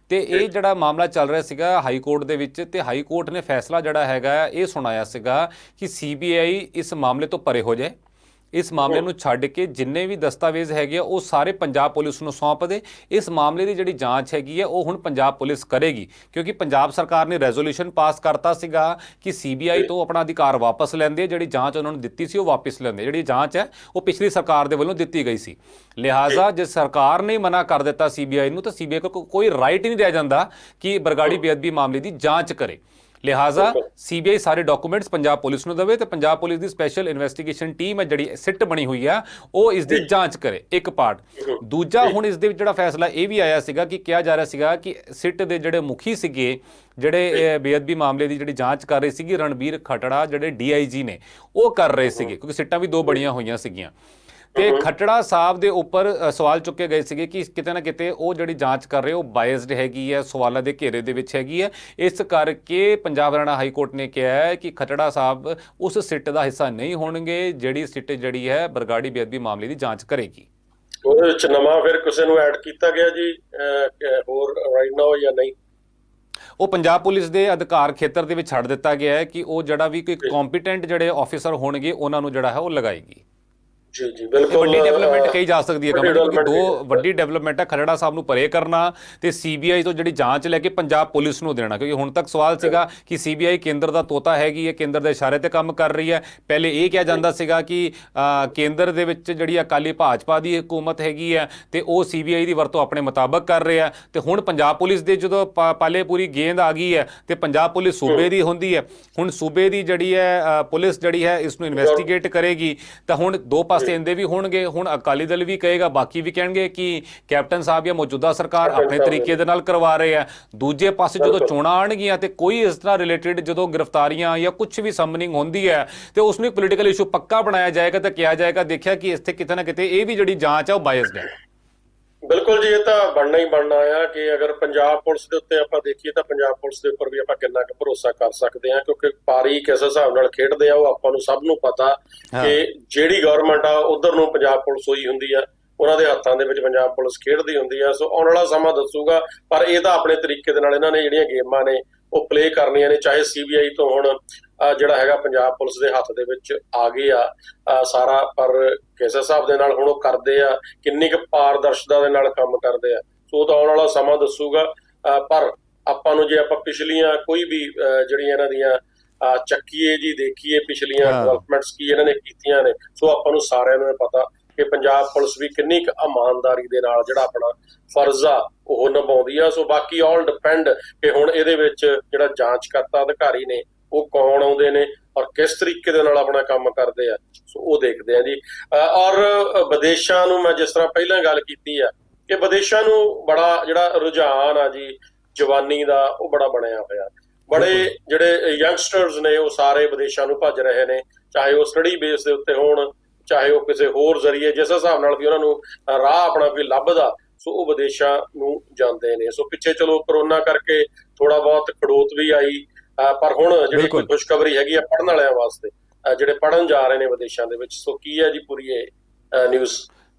ਤੇ ਇਹ ਜਿਹੜਾ ਮਾਮਲਾ ਚੱਲ ਰਿਹਾ ਸੀਗਾ ਹਾਈ ਕੋਰਟ ਦੇ ਵਿੱਚ, ਤੇ ਹਾਈ ਕੋਰਟ ਨੇ ਫੈਸਲਾ ਜਿਹੜਾ ਹੈਗਾ ਇਹ ਸੁਣਾਇਆ ਸੀਗਾ ਕਿ CBI ਇਸ ਮਾਮਲੇ ਤੋਂ ਪਰੇ ਹੋ ਜਾਏ, ਇਸ ਮਾਮਲੇ ਨੂੰ ਛੱਡ ਕੇ ਜਿੰਨੇ ਵੀ ਦਸਤਾਵੇਜ਼ ਹੈਗੇ ਆ ਉਹ ਸਾਰੇ ਪੰਜਾਬ ਪੁਲਿਸ ਨੂੰ ਸੌਂਪ ਦੇ। ਇਸ ਮਾਮਲੇ ਦੀ ਜਿਹੜੀ ਜਾਂਚ ਹੈਗੀ ਹੈ ਉਹ ਹੁਣ ਪੰਜਾਬ ਪੁਲਿਸ ਕਰੇਗੀ, ਕਿਉਂਕਿ ਪੰਜਾਬ ਸਰਕਾਰ ਨੇ ਰੈਜ਼ੋਲੂਸ਼ਨ ਪਾਸ ਕਰਤਾ ਸੀਗਾ ਕਿ CBI ਤੋਂ ਆਪਣਾ ਅਧਿਕਾਰ ਵਾਪਸ ਲੈਂਦੇ, ਜਿਹੜੀ ਜਾਂਚ ਉਹਨਾਂ ਨੂੰ ਦਿੱਤੀ ਸੀ ਉਹ ਵਾਪਸ ਲੈਂਦੇ। ਜਿਹੜੀ ਜਾਂਚ ਹੈ ਉਹ ਪਿਛਲੀ ਸਰਕਾਰ ਦੇ ਵੱਲੋਂ ਦਿੱਤੀ ਗਈ ਸੀ, ਲਿਹਾਜ਼ਾ ਜੇ ਸਰਕਾਰ ਨੇ ਮਨਾ ਕਰ ਦਿੱਤਾ CBI ਨੂੰ ਤਾਂ CBI ਕੋਲ ਕੋਈ ਰਾਈਟ ਹੀ ਨਹੀਂ ਰਹਿ ਜਾਂਦਾ ਕਿ ਬਰਗਾੜੀ ਬੇਅਦਬੀ ਮਾਮਲੇ ਦੀ ਜਾਂਚ ਕਰੇ। ਲਿਹਾਜ਼ਾ ਬਿਲਕੁਲ। ਸੀਬੀਆਈ ਸਾਰੇ ਡਾਕੂਮੈਂਟਸ ਪੰਜਾਬ ਪੁਲਿਸ ਨੂੰ ਦੇਵੇ ਤੇ ਪੰਜਾਬ ਪੁਲਿਸ ਦੀ ਸਪੈਸ਼ਲ ਇਨਵੈਸਟੀਗੇਸ਼ਨ ਟੀਮ ਹੈ ਜਿਹੜੀ ਸਿੱਟ ਬਣੀ ਹੋਈ ਆ ਉਹ ਇਸ ਦੀ ਜੀ। ਜਾਂਚ ਕਰੇ, ਇੱਕ ਪਾਰਟ। ਦੂਜਾ, ਜੀ। ਹੁਣ ਇਸ ਦੇ ਵਿੱਚ ਜਿਹੜਾ ਫੈਸਲਾ ਇਹ ਵੀ ਆਇਆ ਸੀਗਾ ਕਿ ਕਿਹਾ ਜਾ ਰਿਹਾ ਸੀਗਾ ਕਿ ਸਿੱਟ ਦੇ ਜਿਹੜੇ ਮੁਖੀ ਸੀਗੇ, ਜਿਹੜੇ ਇਹ ਬੇਅਦਬੀ ਮਾਮਲੇ ਦੀ ਜਿਹੜੀ ਜਾਂਚ ਕਰ ਰਹੇ ਸੀਗੇ, ਰਣਬੀਰ ਖੱਟੜਾ ਜਿਹੜੇ ਡੀਆਈਜੀ ਨੇ ਉਹ ਕਰ ਰਹੇ ਸੀਗੇ, ਕਿਉਂਕਿ ਸਿੱਟਾਂ ਵੀ ਦੋ ਬਣੀਆਂ ਹੋਈਆਂ ਸੀਗੀਆਂ। ਤੇ ਖੱਟੜਾ ਸਾਹਿਬ ਦੇ ਉੱਪਰ ਸਵਾਲ ਚੁੱਕੇ ਗਏ ਸੀਗੇ ਕਿ ਕਿਤੇ ਨਾ ਕਿਤੇ ਉਹ ਜਿਹੜੀ ਜਾਂਚ ਕਰ ਰਹੇ ਉਹ ਬਾਇਸਡ ਹੈਗੀ ਹੈ, ਸਵਾਲਾਂ ਦੇ ਘੇਰੇ ਦੇ ਵਿੱਚ ਹੈਗੀ ਹੈ। ਇਸ ਕਰਕੇ ਪੰਜਾਬ ਹਰਿਆਣਾ ਹਾਈ ਕੋਰਟ ਨੇ ਕਿਹਾ ਹੈ ਕਿ ਖੱਟੜਾ ਸਾਹਿਬ ਉਸ ਸਿੱਟ ਦਾ ਹਿੱਸਾ ਨਹੀਂ ਹੋਣਗੇ ਜਿਹੜੀ ਸਿੱਟ ਜਿਹੜੀ ਹੈ ਬਰਗਾੜੀ ਬੇਅਦਬੀ ਮਾਮਲੇ ਦੀ ਜਾਂਚ ਕਰੇਗੀ। ਉਹਦੇ ਵਿੱਚ ਨਵਾਂ ਫਿਰ ਕਿਸੇ ਨੂੰ ਐਡ ਕੀਤਾ ਗਿਆ ਜੀ ਹੋਰ ਰਾਈਟ ਨਾਓ ਜਾਂ ਨਹੀਂ? ਉਹ ਪੰਜਾਬ ਪੁਲਿਸ ਦੇ ਅਧਿਕਾਰ ਖੇਤਰ ਦੇ ਵਿੱਚ ਛੱਡ ਦਿੱਤਾ ਗਿਆ ਹੈ ਕਿ ਉਹ ਜਿਹੜਾ ਵੀ ਕੋਈ ਕੰਪੀਟੈਂਟ ਜਿਹੜੇ ਆਫੀਸਰ ਹੋਣਗੇ ਉਹਨਾਂ ਨੂੰ ਜਿਹੜਾ ਹੈ ਉਹ ਲਗਾਏਗੀ। ਜੀ ਜੀ ਬਿਲਕੁਲ। ਵੱਡੀ ਡਿਵੈਲਪਮੈਂਟ ਕਹੀ ਜਾ ਸਕਦੀ ਹੈ ਵੱਡੀ ਕਿਉਂਕਿ ਦੋ development ਵੱਡੀ ਡਿਵੈਲਪਮੈਂਟ ਹੈ ਖਰੜਾ ਸਾਹਿਬ ਨੂੰ ਪਰੇ ਕਰਨਾ ਤੇ ਸੀਬੀਆਈ ਤੋਂ ਜਿਹੜੀ ਜਾਂਚ ਲੈ ਕੇ ਪੰਜਾਬ ਪੁਲਿਸ ਨੂੰ ਦੇਣਾ, ਕਿਉਂਕਿ ਹੁਣ ਤੱਕ ਸਵਾਲ ਸੀਗਾ ਕਿ ਸੀਬੀਆਈ ਕੇਂਦਰ ਦਾ ਤੋਤਾ ਹੈਗੀ ਹੈ, ਕੇਂਦਰ ਦੇ ਇਸ਼ਾਰੇ ਤੇ ਕੰਮ ਕਰ ਰਹੀ ਹੈ। ਪਹਿਲੇ ਇਹ ਕਿਹਾ ਜਾਂਦਾ ਸੀਗਾ ਕਿ ਕੇਂਦਰ ਦੇ ਵਿੱਚ ਜਿਹੜੀ ਅਕਾਲੀ ਭਾਜਪਾ ਦੀ ਹਕੂਮਤ ਹੈਗੀ ਹੈ ਤੇ ਉਹ ਸੀਬੀਆਈ ਦੀ ਵਰਤੋਂ ਆਪਣੇ ਮੁਤਾਬਕ ਕਰ ਰਿਹਾ, ਤੇ ਹੁਣ ਪੰਜਾਬ ਪੁਲਿਸ ਦੇ ਜਦੋਂ ਪਾਲੇ ਪੂਰੀ ਗੇਂਦ ਆ ਗਈ ਹੈ ਤੇ ਪੰਜਾਬ ਪੁਲਿਸ ਸੂਬੇ ਦੀ ਹੁੰਦੀ ਹੈ। ਹੁਣ ਸੂਬੇ ਦੀ ਜਿਹੜੀ ਹੈ ਪੁਲਿਸ ਜਿਹੜੀ ਹੈ ਇਸ ਨੂੰ ਇਨਵੈਸਟੀਗੇਟ ਕਰੇਗੀ, ਤਾਂ ਹੁਣ ਦੋ ਪਾਸੇ ਇਹਦੇ ਵੀ ਹੋਣਗੇ। ਹੁਣ ਅਕਾਲੀ ਦਲ ਵੀ ਕਹੇਗਾ, ਬਾਕੀ ਵੀ ਕਹਿਣਗੇ ਕਿ ਕੈਪਟਨ ਸਾਹਿਬ ਜਾਂ ਮੌਜੂਦਾ ਸਰਕਾਰ ਆਪਣੇ ਤਰੀਕੇ ਦੇ ਨਾਲ ਕਰਵਾ ਰਹੇ ਆ। ਦੂਜੇ ਪਾਸੇ ਜਦੋਂ ਚੋਣਾਂ ਆਣਗੀਆਂ ਤੇ ਕੋਈ ਇਸ ਤਰ੍ਹਾਂ ਰਿਲੇਟਡ ਜਦੋਂ ਗ੍ਰਿਫਤਾਰੀਆਂ ਜਾਂ ਕੁਝ ਵੀ ਸਮਨਿੰਗ ਹੁੰਦੀ ਹੈ ਤੇ ਉਸ ਨੂੰ ਇੱਕ ਪੋਲੀਟੀਕਲ ਇਸ਼ੂ ਪੱਕਾ ਬਣਾਇਆ ਜਾਏਗਾ ਤਾਂ ਕਿਹਾ ਜਾਏਗਾ ਦੇਖਿਆ ਕਿ ਇੱਥੇ ਕਿਤੇ ਨਾ ਕਿਤੇ ਇਹ ਵੀ ਜਿਹੜੀ ਜਾਂਚ ਹੈ ਉਹ ਬਾਇਸਡ ਹੈ। ਬਿਲਕੁਲ ਜੀ, ਇਹ ਤਾਂ ਬਣਨਾ ਹੀ ਬਣਨਾ ਆ ਕਿ ਅਗਰ ਪੰਜਾਬ ਪੁਲਿਸ ਦੇ ਉੱਤੇ ਆਪਾਂ ਦੇਖੀਏ ਤਾਂ ਪੰਜਾਬ ਪੁਲਿਸ ਦੇ ਉੱਪਰ ਵੀ ਆਪਾਂ ਕਿੰਨਾ ਕੁ ਭਰੋਸਾ ਕਰ ਸਕਦੇ ਹਾਂ, ਕਿਉਂਕਿ ਪਾਰੀ ਕਿਸ ਹਿਸਾਬ ਨਾਲ ਖੇਡਦੇ ਆ ਉਹ ਆਪਾਂ ਨੂੰ ਸਭ ਨੂੰ ਪਤਾ ਕਿ ਜਿਹੜੀ ਗਵਰਨਮੈਂਟ ਆ ਉਧਰ ਨੂੰ ਪੰਜਾਬ ਪੁਲਿਸ ਹੋਈ ਹੁੰਦੀ ਆ, ਉਹਨਾਂ ਦੇ ਹੱਥਾਂ ਦੇ ਵਿੱਚ ਪੰਜਾਬ ਪੁਲਿਸ ਖੇਡਦੀ ਹੁੰਦੀ ਆ। ਸੋ ਆਉਣ ਵਾਲਾ ਸਮਾਂ ਦੱਸੂਗਾ, ਪਰ ਇਹ ਤਾਂ ਆਪਣੇ ਤਰੀਕੇ ਦੇ ਨਾਲ ਇਹਨਾਂ ਨੇ ਜਿਹੜੀਆਂ ਗੇਮਾਂ ਨੇ ਉਹ ਪਲੇ ਕਰਨੀਆਂ ਨੇ। ਚਾਹੇ ਸੀਬੀਆਈ ਤੋਂ ਹੁਣ ਜਿਹੜਾ ਹੈਗਾ ਪੰਜਾਬ ਪੁਲਿਸ ਦੇ ਹੱਥ ਦੇ ਵਿੱਚ ਆ ਗਏ ਆ ਸਾਰਾ, ਪਰ ਕਿਸ ਹਿਸਾਬ ਦੇ ਨਾਲ ਹੁਣ ਉਹ ਕਰਦੇ ਆ, ਕਿੰਨੀ ਕੁ ਪਾਰਦਰਸ਼ਤਾ ਦੇ ਨਾਲ ਕੰਮ ਕਰਦੇ ਆ, ਸੋ ਤਾਂ ਆਉਣ ਵਾਲਾ ਸਮਾਂ ਦੱਸੂਗਾ। ਪਰ ਆਪਾਂ ਨੂੰ ਜੇ ਆਪਾਂ ਪਿਛਲੀਆਂ ਕੋਈ ਵੀ ਜਿਹੜੀਆਂ ਇਹਨਾਂ ਦੀਆਂ ਚੱਕੀਏ ਜੀ ਦੇਖੀਏ, ਪਿਛਲੀਆਂ ਡਿਵੈਲਪਮੈਂਟਸ ਕੀ ਇਹਨਾਂ ਨੇ ਕੀਤੀਆਂ ਨੇ, ਸੋ ਆਪਾਂ ਨੂੰ ਸਾਰਿਆਂ ਨੂੰ ਪਤਾ ਕਿ ਪੰਜਾਬ ਪੁਲਿਸ ਵੀ ਕਿੰਨੀ ਕੁ ਇਮਾਨਦਾਰੀ ਦੇ ਨਾਲ ਜਿਹੜਾ ਆਪਣਾ ਫਰਜ਼ ਆ ਉਹ ਨਿਭਾਉਂਦੀ ਆ। ਸੋ ਬਾਕੀ ਆਲ ਡਿਪੈਂਡ ਕਿ ਹੁਣ ਇਹਦੇ ਵਿੱਚ ਜਿਹੜਾ ਜਾਂਚਕਰਤਾ ਅਧਿਕਾਰੀ ਨੇ ਉਹ ਕੌਣ ਆਉਂਦੇ ਨੇ ਔਰ ਕਿਸ ਤਰੀਕੇ ਦੇ ਨਾਲ ਆਪਣਾ ਕੰਮ ਕਰਦੇ ਆ, ਸੋ ਉਹ ਦੇਖਦੇ ਆ ਜੀ। ਔਰ ਵਿਦੇਸ਼ਾਂ ਨੂੰ ਮੈਂ ਜਿਸ ਤਰ੍ਹਾਂ ਪਹਿਲਾਂ ਗੱਲ ਕੀਤੀ ਆ ਕਿ ਵਿਦੇਸ਼ਾਂ ਨੂੰ ਬੜਾ ਜਿਹੜਾ ਰੁਝਾਨ ਆ ਜੀ ਜਵਾਨੀ ਦਾ ਉਹ ਬੜਾ ਬਣਿਆ ਹੋਇਆ। ਬੜੇ ਜਿਹੜੇ ਯੰਗਸਟਰਸ ਨੇ ਉਹ ਸਾਰੇ ਵਿਦੇਸ਼ਾਂ ਨੂੰ ਭੱਜ ਰਹੇ ਨੇ, ਚਾਹੇ ਉਹ ਸਟੱਡੀ ਬੇਸ ਦੇ ਉੱਤੇ ਹੋਣ, ਚਾਹੇ ਉਹ ਕਿਸੇ ਹੋਰ ਜ਼ਰੀਏ, ਜਿਸ ਹਿਸਾਬ ਨਾਲ ਵੀ ਉਹਨਾਂ ਨੂੰ ਰਾਹ ਆਪਣਾ ਕੋਈ ਲੱਭਦਾ, ਸੋ ਉਹ ਵਿਦੇਸ਼ਾਂ ਨੂੰ ਜਾਂਦੇ ਨੇ। ਸੋ ਪਿੱਛੇ ਚਲੋ ਕਰੋਨਾ ਕਰਕੇ ਥੋੜਾ ਬਹੁਤ ਖੜੋਤ ਵੀ ਆਈ, ਪਰ ਹੁਣ ਜਿਹੜੀ ਕੋਈ ਖੁਸ਼ਖਬਰੀ ਹੈਗੀ ਆ ਪੜ੍ਹਨ ਵਾਲਿਆਂ ਵਾਸਤੇ ਜਿਹੜੇ ਪੜ੍ਹਨ ਜਾ ਰਹੇ ਨੇ ਵਿਦੇਸ਼ਾਂ ਦੇ ਵਿੱਚ। ਸੋ ਕੀ ਹੈ ਜੀ ਪੂਰੀ ਇਹ ਨਿਊਜ਼?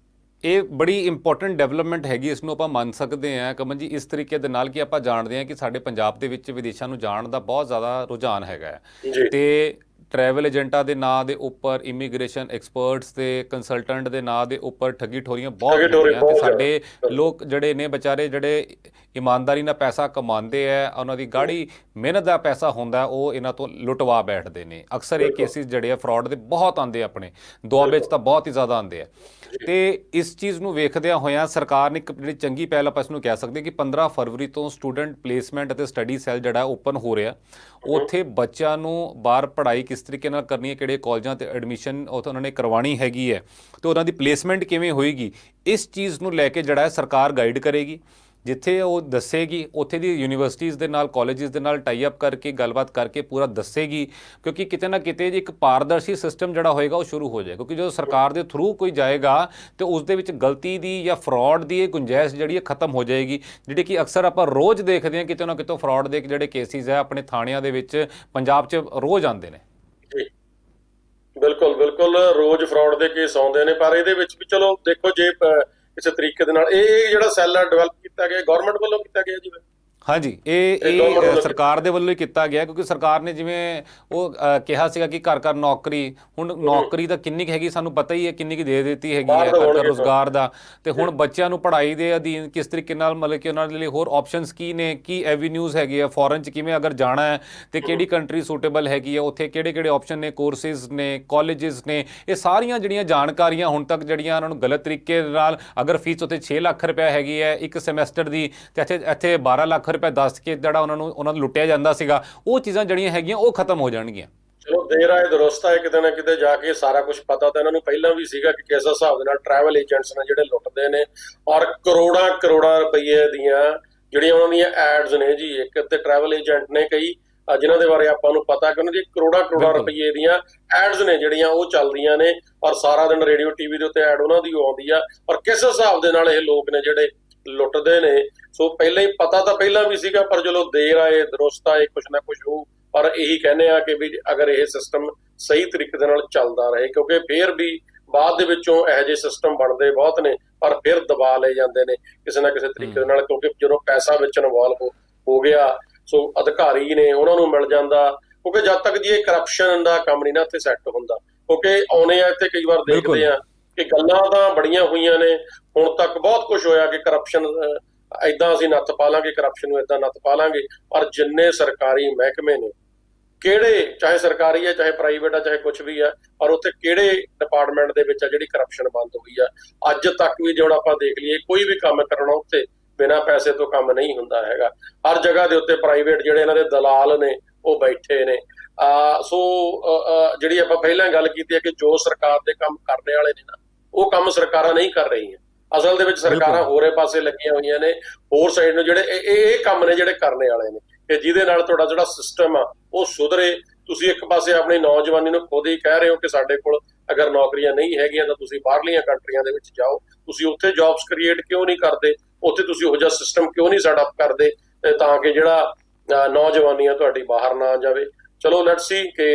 ਇਹ ਬੜੀ ਇੰਪੋਰਟੈਂਟ ਡਿਵੈਲਪਮੈਂਟ ਹੈਗੀ, ਇਸ ਨੂੰ ਆਪਾਂ ਮੰਨ ਸਕਦੇ ਹਾਂ ਕਮਲ ਜੀ ਇਸ ਤਰੀਕੇ ਦੇ ਨਾਲ ਕਿ ਆਪਾਂ ਜਾਣਦੇ ਹਾਂ ਕਿ ਸਾਡੇ ਪੰਜਾਬ ਦੇ ਵਿੱਚ ਵਿਦੇਸ਼ਾਂ ਨੂੰ ਜਾਣ ਦਾ ਬਹੁਤ ਜ਼ਿਆਦਾ ਰੁਝਾਨ ਹੈਗਾ ਤੇ ਟਰੈਵਲ ਏਜੰਟਾਂ ਦੇ ਨਾਂ ਦੇ ਉੱਪਰ, ਇਮੀਗ੍ਰੇਸ਼ਨ ਐਕਸਪਰਟਸ ਤੇ ਕੰਸਲਟੈਂਟ ਦੇ ਨਾਂ ਦੇ ਉੱਪਰ ਠੱਗੀ ਠੋਰੀਆਂ ਬਹੁਤ ਹੁੰਦੀਆਂ ਤੇ ਸਾਡੇ ਲੋਕ ਜਿਹੜੇ ਨੇ ਵਿਚਾਰੇ ਜਿਹੜੇ ਇਮਾਨਦਾਰੀ ਨਾਲ ਪੈਸਾ ਕਮਾਉਂਦੇ ਆ, ਉਹਨਾਂ ਦੀ ਗਾੜੀ ਮਿਹਨਤ ਦਾ ਪੈਸਾ ਹੁੰਦਾ ਉਹ ਇਹਨਾਂ ਤੋਂ ਲੁੱਟਵਾ ਬੈਠਦੇ ਨੇ। ਅਕਸਰ ਇਹ ਕੇਸਿਸ ਜਿਹੜੇ ਆ ਫਰਾਡ ਦੇ ਬਹੁਤ ਆਉਂਦੇ ਆਪਣੇ ਦੁਆਬੇ 'ਚ ਤਾਂ ਬਹੁਤ ਹੀ ਜ਼ਿਆਦਾ ਆਉਂਦੇ ਆ। ਤੇ ਇਸ ਚੀਜ਼ ਨੂੰ ਵੇਖਦਿਆਂ ਹੋਇਆਂ ਸਰਕਾਰ ਨੇ ਇੱਕ ਜਿਹੜੀ ਚੰਗੀ ਪਹਿਲ ਆਪਾਂ ਇਸ ਨੂੰ ਕਹਿ ਸਕਦੇ ਕਿ 15 ਫਰਵਰੀ ਤੋਂ ਸਟੂਡੈਂਟ ਪਲੇਸਮੈਂਟ ਅਤੇ ਸਟੱਡੀ ਸੈੱਲ ਜਿਹੜਾ ਓਪਨ ਹੋ ਰਿਹਾ। ਉੱਥੇ ਬੱਚਿਆਂ ਨੂੰ ਬਾਹਰ ਪੜ੍ਹਾਈ ਕਿਸ ਤਰੀਕੇ ਨਾਲ ਕਰਨੀ ਹੈ, ਕਿਹੜੇ ਕਾਲਜਾਂ ਤੇ ਐਡਮਿਸ਼ਨ ਉੱਥੇ ਉਹਨਾਂ ਨੇ ਕਰਵਾਉਣੀ ਹੈਗੀ ਹੈ ਤੇ ਉਹਨਾਂ ਦੀ ਪਲੇਸਮੈਂਟ ਕਿਵੇਂ ਹੋਏਗੀ, ਇਸ ਚੀਜ਼ ਨੂੰ ਲੈ ਕੇ ਜਿਹੜਾ ਹੈ ਸਰਕਾਰ ਗਾਈਡ ਕਰੇਗੀ। ਜਿੱਥੇ ਉਹ ਦੱਸੇਗੀ ਉੱਥੇ ਦੀ ਯੂਨੀਵਰਸਿਟੀਜ਼ ਦੇ ਨਾਲ, ਕਾਲਜਿਸ ਦੇ ਨਾਲ ਟਾਈ ਅਪ ਕਰਕੇ ਗੱਲਬਾਤ ਕਰਕੇ ਪੂਰਾ ਦੱਸੇਗੀ, ਕਿਉਂਕਿ ਕਿਤੇ ਨਾ ਕਿਤੇ ਇੱਕ ਪਾਰਦਰਸ਼ੀ ਸਿਸਟਮ ਜਿਹੜਾ ਹੋਏਗਾ ਉਹ ਸ਼ੁਰੂ ਹੋ ਜਾਏ। ਕਿਉਂਕਿ ਜਦੋਂ ਸਰਕਾਰ ਦੇ ਥਰੂ ਕੋਈ ਜਾਏਗਾ ਤੇ ਉਸ ਦੇ ਵਿੱਚ ਗਲਤੀ ਦੀ ਜਾਂ ਫਰਾਡ ਦੀ ਇਹ ਗੁੰਜਾਇਸ਼ ਜਿਹੜੀ ਹੈ ਖਤਮ ਹੋ ਜਾਏਗੀ, ਜਿਹੜੀ ਕਿ ਅਕਸਰ ਆਪਾਂ ਰੋਜ਼ ਦੇਖਦੇ ਹਾਂ ਕਿਤੇ ਨਾ ਕਿਤੇ ਫਰਾਡ ਦੇ ਜਿਹੜੇ ਕੇਸਿਸ ਹੈ ਆਪਣੇ ਥਾਣਿਆਂ ਦੇ ਵਿੱਚ ਪੰਜਾਬ 'ਚ ਰੋਜ਼ ਆਉਂਦੇ ਨੇ। ਬਿਲਕੁਲ ਬਿਲਕੁਲ, ਰੋਜ਼ ਫਰਾਡ ਦੇ ਕੇਸ ਆਉਂਦੇ ਨੇ, ਪਰ ਇਹਦੇ ਵਿੱਚ ਵੀ ਚਲੋ ਦੇਖੋ ਜੇ ਕਿਸੇ ਤਰੀਕੇ ਦੇ ਨਾਲ ਇਹ ਜਿਹੜਾ ਸੈੱਲ ਡਿਵੈਲਪ ਕੀਤਾ ਗਿਆ ਗਵਰਨਮੈਂਟ ਵੱਲੋਂ ਕੀਤਾ ਗਿਆ ਜੀ? ਹਾਂਜੀ, ਇਹ ਸਰਕਾਰ ਦੇ ਵੱਲੋਂ ਹੀ ਕੀਤਾ ਗਿਆ, ਕਿਉਂਕਿ ਸਰਕਾਰ ਨੇ ਜਿਵੇਂ ਉਹ ਕਿਹਾ ਸੀਗਾ ਕਿ ਘਰ ਘਰ ਨੌਕਰੀ, ਹੁਣ ਨੌਕਰੀ ਤਾਂ ਕਿੰਨੀ ਕੁ ਹੈਗੀ ਸਾਨੂੰ ਪਤਾ ਹੀ ਹੈ, ਕਿੰਨੀ ਕੁ ਦੇ ਦਿੱਤੀ ਹੈਗੀ ਹੈ ਘਰ ਘਰ ਰੁਜ਼ਗਾਰ ਦਾ। ਤੇ ਹੁਣ ਬੱਚਿਆਂ ਨੂੰ ਪੜ੍ਹਾਈ ਦੇ ਅਧੀਨ ਕਿਸ ਤਰੀਕੇ ਨਾਲ ਮਤਲਬ ਕਿ ਉਹਨਾਂ ਦੇ ਲਈ ਹੋਰ ਆਪਸ਼ਨਸ ਕੀ ਨੇ, ਕੀ ਐਵੀਨਿਊਜ਼ ਹੈਗੇ ਆ, ਫੋਰਨ 'ਚ ਕਿਵੇਂ ਅਗਰ ਜਾਣਾ ਹੈ ਤੇ ਕਿਹੜੀ ਕੰਟਰੀ ਸੂਟੇਬਲ ਹੈਗੀ ਹੈ, ਉੱਥੇ ਕਿਹੜੇ ਕਿਹੜੇ ਆਪਸ਼ਨ ਨੇ, ਕੋਰਸਿਸ ਨੇ, ਕਾਲਜਿਸ ਨੇ, ਇਹ ਸਾਰੀਆਂ ਜਿਹੜੀਆਂ ਜਾਣਕਾਰੀਆਂ ਹੁਣ ਤੱਕ ਜਿਹੜੀਆਂ ਉਹਨਾਂ ਨੂੰ ਗਲਤ ਤਰੀਕੇ ਨਾਲ, ਅਗਰ ਫੀਸ ਉੱਥੇ 6 ਲੱਖ ਰੁਪਏ ਹੈਗੀ ਹੈ ਇੱਕ ਸਮੈਸਟਰ ਦੀ ਤੇ ਇੱਥੇ 12 ਲੱਖ ਲੱਖ ਰੁਪਏ ਦੱਸ ਕੇ ਜਿਹੜਾ ਉਹਨਾਂ ਨੂੰ ਲੁੱਟਿਆ ਜਾਂਦਾ ਸੀਗਾ, ਉਹ ਚੀਜ਼ਾਂ ਜਿਹੜੀਆਂ ਹੈਗੀਆਂ ਉਹ ਖਤਮ ਹੋ ਜਾਣਗੀਆਂ। ਚਲੋ ਦੇਰ ਆਏ ਦੁਰਸਤ ਆਏ, ਕਿਤੇ ਨਾ ਕਿਤੇ ਜਾ ਕੇ ਸਾਰਾ ਕੁਝ ਪਤਾ ਤਾਂ ਇਹਨਾਂ ਨੂੰ ਪਹਿਲਾਂ ਵੀ ਸੀਗਾ ਕਿ ਕਿਸ ਹਿਸਾਬ ਦੇ ਨਾਲ ਟਰੈਵਲ ਏਜੰਟਸ ਨੇ ਜਿਹੜੇ ਲੁੱਟਦੇ ਨੇ, ਔਰ ਕਰੋੜਾਂ ਕਰੋੜਾਂ ਰੁਪਏ ਦੀਆਂ ਜਿਹੜੀਆਂ ਉਹਨਾਂ ਦੀਆਂ ਐਡਸ ਨੇ ਜੀ। ਇੱਕ ਤੇ ਟਰੈਵਲ ਏਜੰਟ ਨੇ ਕਈ ਜਿਨ੍ਹਾਂ ਦੇ ਬਾਰੇ ਆਪਾਂ ਨੂੰ ਪਤਾ ਕਿ ਉਹਨਾਂ ਦੀ ਕਰੋੜਾਂ ਕਰੋੜਾਂ ਰੁਪਏ ਦੀਆਂ ਐਡਸ ਨੇ ਜਿਹੜੀਆਂ ਉਹ ਚੱਲਦੀਆਂ ਨੇ, ਔਰ ਸਾਰਾ ਦਿਨ ਰੇਡੀਓ ਟੀਵੀ ਦੇ ਉੱਤੇ ਐਡ ਉਹਨਾਂ ਦੀ ਆਉਂਦੀ ਆ, ਔਰ ਕਿਸ ਹਿਸਾਬ ਦੇ ਨਾਲ ਇਹ ਲੋਕ ਨੇ ਜਿਹੜੇ ਲੁੱਟਦੇ ਨੇ। ਸੋ ਪਹਿਲਾਂ ਹੀ ਪਤਾ ਤਾਂ ਪਹਿਲਾਂ ਵੀ ਸੀਗਾ, ਪਰ ਚਲੋ ਦੇਰ ਆਏ ਦੁਰਸਤ ਆਏ, ਕੁਛ ਨਾ ਕੁਛ ਹੋਊ। ਪਰ ਇਹੀ ਕਹਿੰਦੇ ਆ ਕਿ ਵੀ ਅਗਰ ਇਹ ਸਿਸਟਮ ਸਹੀ ਤਰੀਕੇ ਦੇ ਨਾਲ ਚੱਲਦਾ ਰਹੇ, ਕਿਉਂਕਿ ਫੇਰ ਵੀ ਬਾਅਦ ਦੇ ਵਿੱਚੋਂ ਇਹੋ ਜਿਹੇ ਸਿਸਟਮ ਬਣਦੇ ਬਹੁਤ ਨੇ, ਪਰ ਫਿਰ ਦਬਾ ਲਏ ਜਾਂਦੇ ਨੇ ਕਿਸੇ ਨਾ ਕਿਸੇ ਤਰੀਕੇ ਦੇ ਨਾਲ, ਕਿਉਂਕਿ ਜਦੋਂ ਪੈਸਾ ਵਿੱਚ ਇਨਵੋਲਵ ਹੋ ਗਿਆ, ਸੋ ਅਧਿਕਾਰੀ ਨੇ ਉਹਨਾਂ ਨੂੰ ਮਿਲ ਜਾਂਦਾ। ਕਿਉਂਕਿ ਜਦ ਤੱਕ ਜੀ ਇਹ ਕਰਪਸ਼ਨ ਦਾ ਕੰਮ ਨਹੀਂ ਨਾ ਇੱਥੇ ਸੈੱਟ ਹੁੰਦਾ, ਕਿਉਂਕਿ ਆਉਣੇ ਆ ਇੱਥੇ ਕਈ ਵਾਰ ਦੇਖਦੇ ਆ ਕਿ ਗੱਲਾਂ ਤਾਂ ਬੜੀਆਂ ਹੋਈਆਂ ਨੇ, ਹੁਣ ਤੱਕ ਬਹੁਤ ਕੁਝ ਹੋਇਆ ਕਿ ਕਰਪਸ਼ਨ ਏਦਾਂ ਅਸੀਂ ਨੱਥ ਪਾ ਲਾਂਗੇ, ਕਰਪਸ਼ਨ ਨੂੰ ਏਦਾਂ ਨੱਥ ਪਾ ਲਾਂਗੇ। ਪਰ ਜਿੰਨੇ ਸਰਕਾਰੀ ਮਹਿਕਮੇ ਨੇ, ਕਿਹੜੇ ਚਾਹੇ ਸਰਕਾਰੀ ਹੈ ਚਾਹੇ ਪ੍ਰਾਈਵੇਟ ਆ ਚਾਹੇ ਕੁਝ ਵੀ ਆ, ਪਰ ਉੱਥੇ ਕਿਹੜੇ ਡਿਪਾਰਟਮੈਂਟ ਦੇ ਵਿੱਚ ਆ ਜਿਹੜੀ ਕਰਪਸ਼ਨ ਬੰਦ ਹੋਈ ਆ ਅੱਜ ਤੱਕ ਵੀ। ਜਦੋਂ ਆਪਾਂ ਦੇਖ ਲਈਏ ਕੋਈ ਵੀ ਕੰਮ ਕਰਨਾ ਉੱਥੇ ਬਿਨਾਂ ਪੈਸੇ ਤੋਂ ਕੰਮ ਨਹੀਂ ਹੁੰਦਾ ਹੈਗਾ। ਹਰ ਜਗ੍ਹਾ ਦੇ ਉੱਤੇ ਪ੍ਰਾਈਵੇਟ ਜਿਹੜੇ ਇਹਨਾਂ ਦੇ ਦਲਾਲ ਨੇ ਉਹ ਬੈਠੇ ਨੇ। ਸੋ ਜਿਹੜੀ ਆਪਾਂ ਪਹਿਲਾਂ ਗੱਲ ਕੀਤੀ ਹੈ ਕਿ ਜੋ ਸਰਕਾਰ ਦੇ ਕੰਮ ਕਰਨੇ ਵਾਲੇ ਨੇ ਨਾ, ਉਹ ਕੰਮ ਸਰਕਾਰਾਂ ਨਹੀਂ ਕਰ ਰਹੀਆਂ। ਅਸਲ ਦੇ ਵਿੱਚ ਸਰਕਾਰਾਂ ਹੋਰੇ ਪਾਸੇ ਲੱਗੀਆਂ ਹੋਈਆਂ ਨੇ, ਹੋਰ ਸਾਈਡ ਨੂੰ ਜਿਹੜੇ ਇਹ ਕੰਮ ਨੇ ਜਿਹੜੇ ਕਰਨੇ ਵਾਲੇ ਨੇ, ਕਿ ਜਿਹਦੇ ਨਾਲ ਤੁਹਾਡਾ ਜਿਹੜਾ ਸਿਸਟਮ ਆ ਉਹ ਸੁਧਰੇ। ਤੁਸੀਂ ਇੱਕ ਪਾਸੇ ਆਪਣੀ ਨੌਜਵਾਨੀ ਨੂੰ ਖੁਦ ਹੀ ਕਹਿ ਰਹੇ ਹੋ ਕਿ ਸਾਡੇ ਕੋਲ ਅਗਰ ਨੌਕਰੀਆਂ ਨਹੀਂ ਹੈਗੀਆਂ ਤਾਂ ਤੁਸੀਂ ਬਾਹਰਲੀਆਂ ਕੰਟਰੀਆਂ ਦੇ ਵਿੱਚ ਜਾਓ, ਤੁਸੀਂ ਉੱਥੇ ਜੌਬਸ ਕ੍ਰੀਏਟ ਕਿਉਂ ਨਹੀਂ ਕਰਦੇ, ਉੱਥੇ ਤੁਸੀਂ ਉਹੋ ਜਿਹਾ ਸਿਸਟਮ ਕਿਉਂ ਨਹੀਂ ਸੈਟ ਅਪ ਕਰਦੇ ਤਾਂ ਕਿ ਜਿਹੜਾ ਨੌਜਵਾਨੀ ਆ ਤੁਹਾਡੀ ਬਾਹਰ ਨਾ ਜਾਵੇ। ਚਲੋ ਲੈਟਸ ਸੀ ਕਿ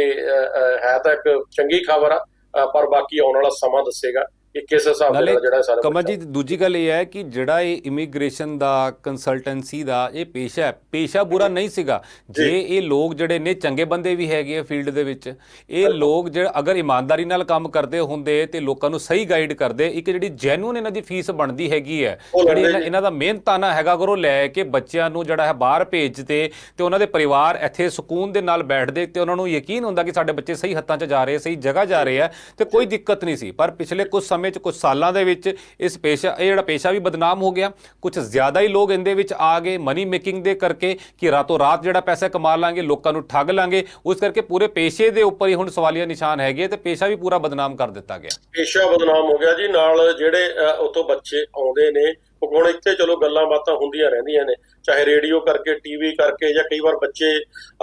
ਹੈ ਤਾਂ ਇੱਕ ਚੰਗੀ ਖਬਰ ਆ, ਪਰ ਬਾਕੀ ਆਉਣ ਵਾਲਾ ਸਮਾਂ ਦੱਸੇਗਾ ਕਿ ਕਿਸ ਹਿਸਾਬ ਨਾਲ ਜਿਹੜਾ ਸਾਰਾ। ਕਮਲ ਜੀ, ਦੂਜੀ ਗੱਲ ਇਹ ਹੈ ਕਿ ਜਿਹੜਾ ਇਹ ਇਮੀਗ੍ਰੇਸ਼ਨ ਦਾ ਕੰਸਲਟੈਂਸੀ ਦਾ ਇਹ ਪੇਸ਼ਾ ਹੈ, ਪੇਸ਼ਾ ਬੁਰਾ ਨਹੀਂ ਸੀਗਾ ਜੇ ਇਹ ਲੋਕ ਜਿਹੜੇ ਨੇ ਚੰਗੇ ਬੰਦੇ ਵੀ ਹੈਗੇ ਆ ਫੀਲਡ ਦੇ ਵਿੱਚ। ਇਹ ਲੋਕ ਜਿਹੜੇ ਅਗਰ ਇਮਾਨਦਾਰੀ ਨਾਲ ਕੰਮ ਕਰਦੇ ਹੁੰਦੇ ਤੇ ਲੋਕਾਂ ਨੂੰ ਸਹੀ ਗਾਈਡ ਕਰਦੇ, ਇੱਕ ਜਿਹੜੀ ਜੈਨੂਨ ਇਹਨਾਂ ਦੀ ਫੀਸ ਬਣਦੀ ਹੈਗੀ ਹੈ, ਜਿਹੜੀ ਇਹਨਾਂ ਦਾ ਮਿਹਨਤਾਨਾ ਹੈਗਾ, ਅਗਰ ਉਹ ਲੈ ਕੇ ਬੱਚਿਆਂ ਨੂੰ ਜਿਹੜਾ ਹੈ ਬਾਹਰ ਭੇਜਦੇ ਤੇ ਉਹਨਾਂ ਦੇ ਪਰਿਵਾਰ ਇੱਥੇ ਸਕੂਨ ਦੇ ਨਾਲ ਬੈਠਦੇ ਤੇ ਉਹਨਾਂ ਨੂੰ ਯਕੀਨ ਹੁੰਦਾ ਕਿ ਸਾਡੇ ਬੱਚੇ ਸਹੀ ਹੱਥਾਂ 'ਚ ਜਾ ਰਹੇ, ਸਹੀ ਜਗ੍ਹਾ ਜਾ ਰਹੇ ਆ, ਤੇ ਕੋਈ ਦਿੱਕਤ ਨਹੀਂ ਸੀ। ਪਰ ਪਿਛਲੇ ਕੁਝ ਸਮੇਂ ਕੁਝ ਸਾਲਾਂ ਦੇ ਵਿੱਚ ਇਹ ਜਿਹੜਾ ਪੇਸ਼ਾ ਵੀ ਬਦਨਾਮ ਹੋ ਗਿਆ। ਕੁਝ ਜ਼ਿਆਦਾ ਹੀ ਲੋਕ ਇਹਦੇ ਵਿੱਚ ਆ ਗਏ ਮਨੀ ਮੇਕਿੰਗ ਦੇ ਕਰਕੇ ਕਿ ਰਾਤੋਂ ਰਾਤ ਜਿਹੜਾ ਪੈਸਾ ਕਮਾ ਲਾਂਗੇ, ਲੋਕਾਂ ਨੂੰ ਠੱਗ ਲਾਂਗੇ। ਉਸ ਕਰਕੇ ਪੂਰੇ ਪੇਸ਼ੇ ਦੇ ਉੱਪਰ ਹੀ ਹੁਣ ਸਵਾਲੀਆ ਨਿਸ਼ਾਨ ਹੈਗੇ ਤੇ ਪੇਸ਼ਾ ਵੀ ਪੂਰਾ ਬਦਨਾਮ ਕਰ ਦਿੱਤਾ ਗਿਆ। ਪੇਸ਼ਾ ਬਦਨਾਮ ਹੋ ਗਿਆ ਜੀ। ਨਾਲ ਜਿਹੜੇ ਉੱਥੋਂ ਬੱਚੇ ਆਉਂਦੇ ਨੇ, ਹੁਣ ਇੱਥੇ ਚਲੋ ਗੱਲਾਂ ਬਾਤਾਂ ਹੁੰਦੀਆਂ ਰਹਿੰਦੀਆਂ ਨੇ, ਚਾਹੇ ਰੇਡੀਓ ਕਰਕੇ, ਟੀਵੀ ਕਰਕੇ, ਜਾਂ ਕਈ ਵਾਰ ਬੱਚੇ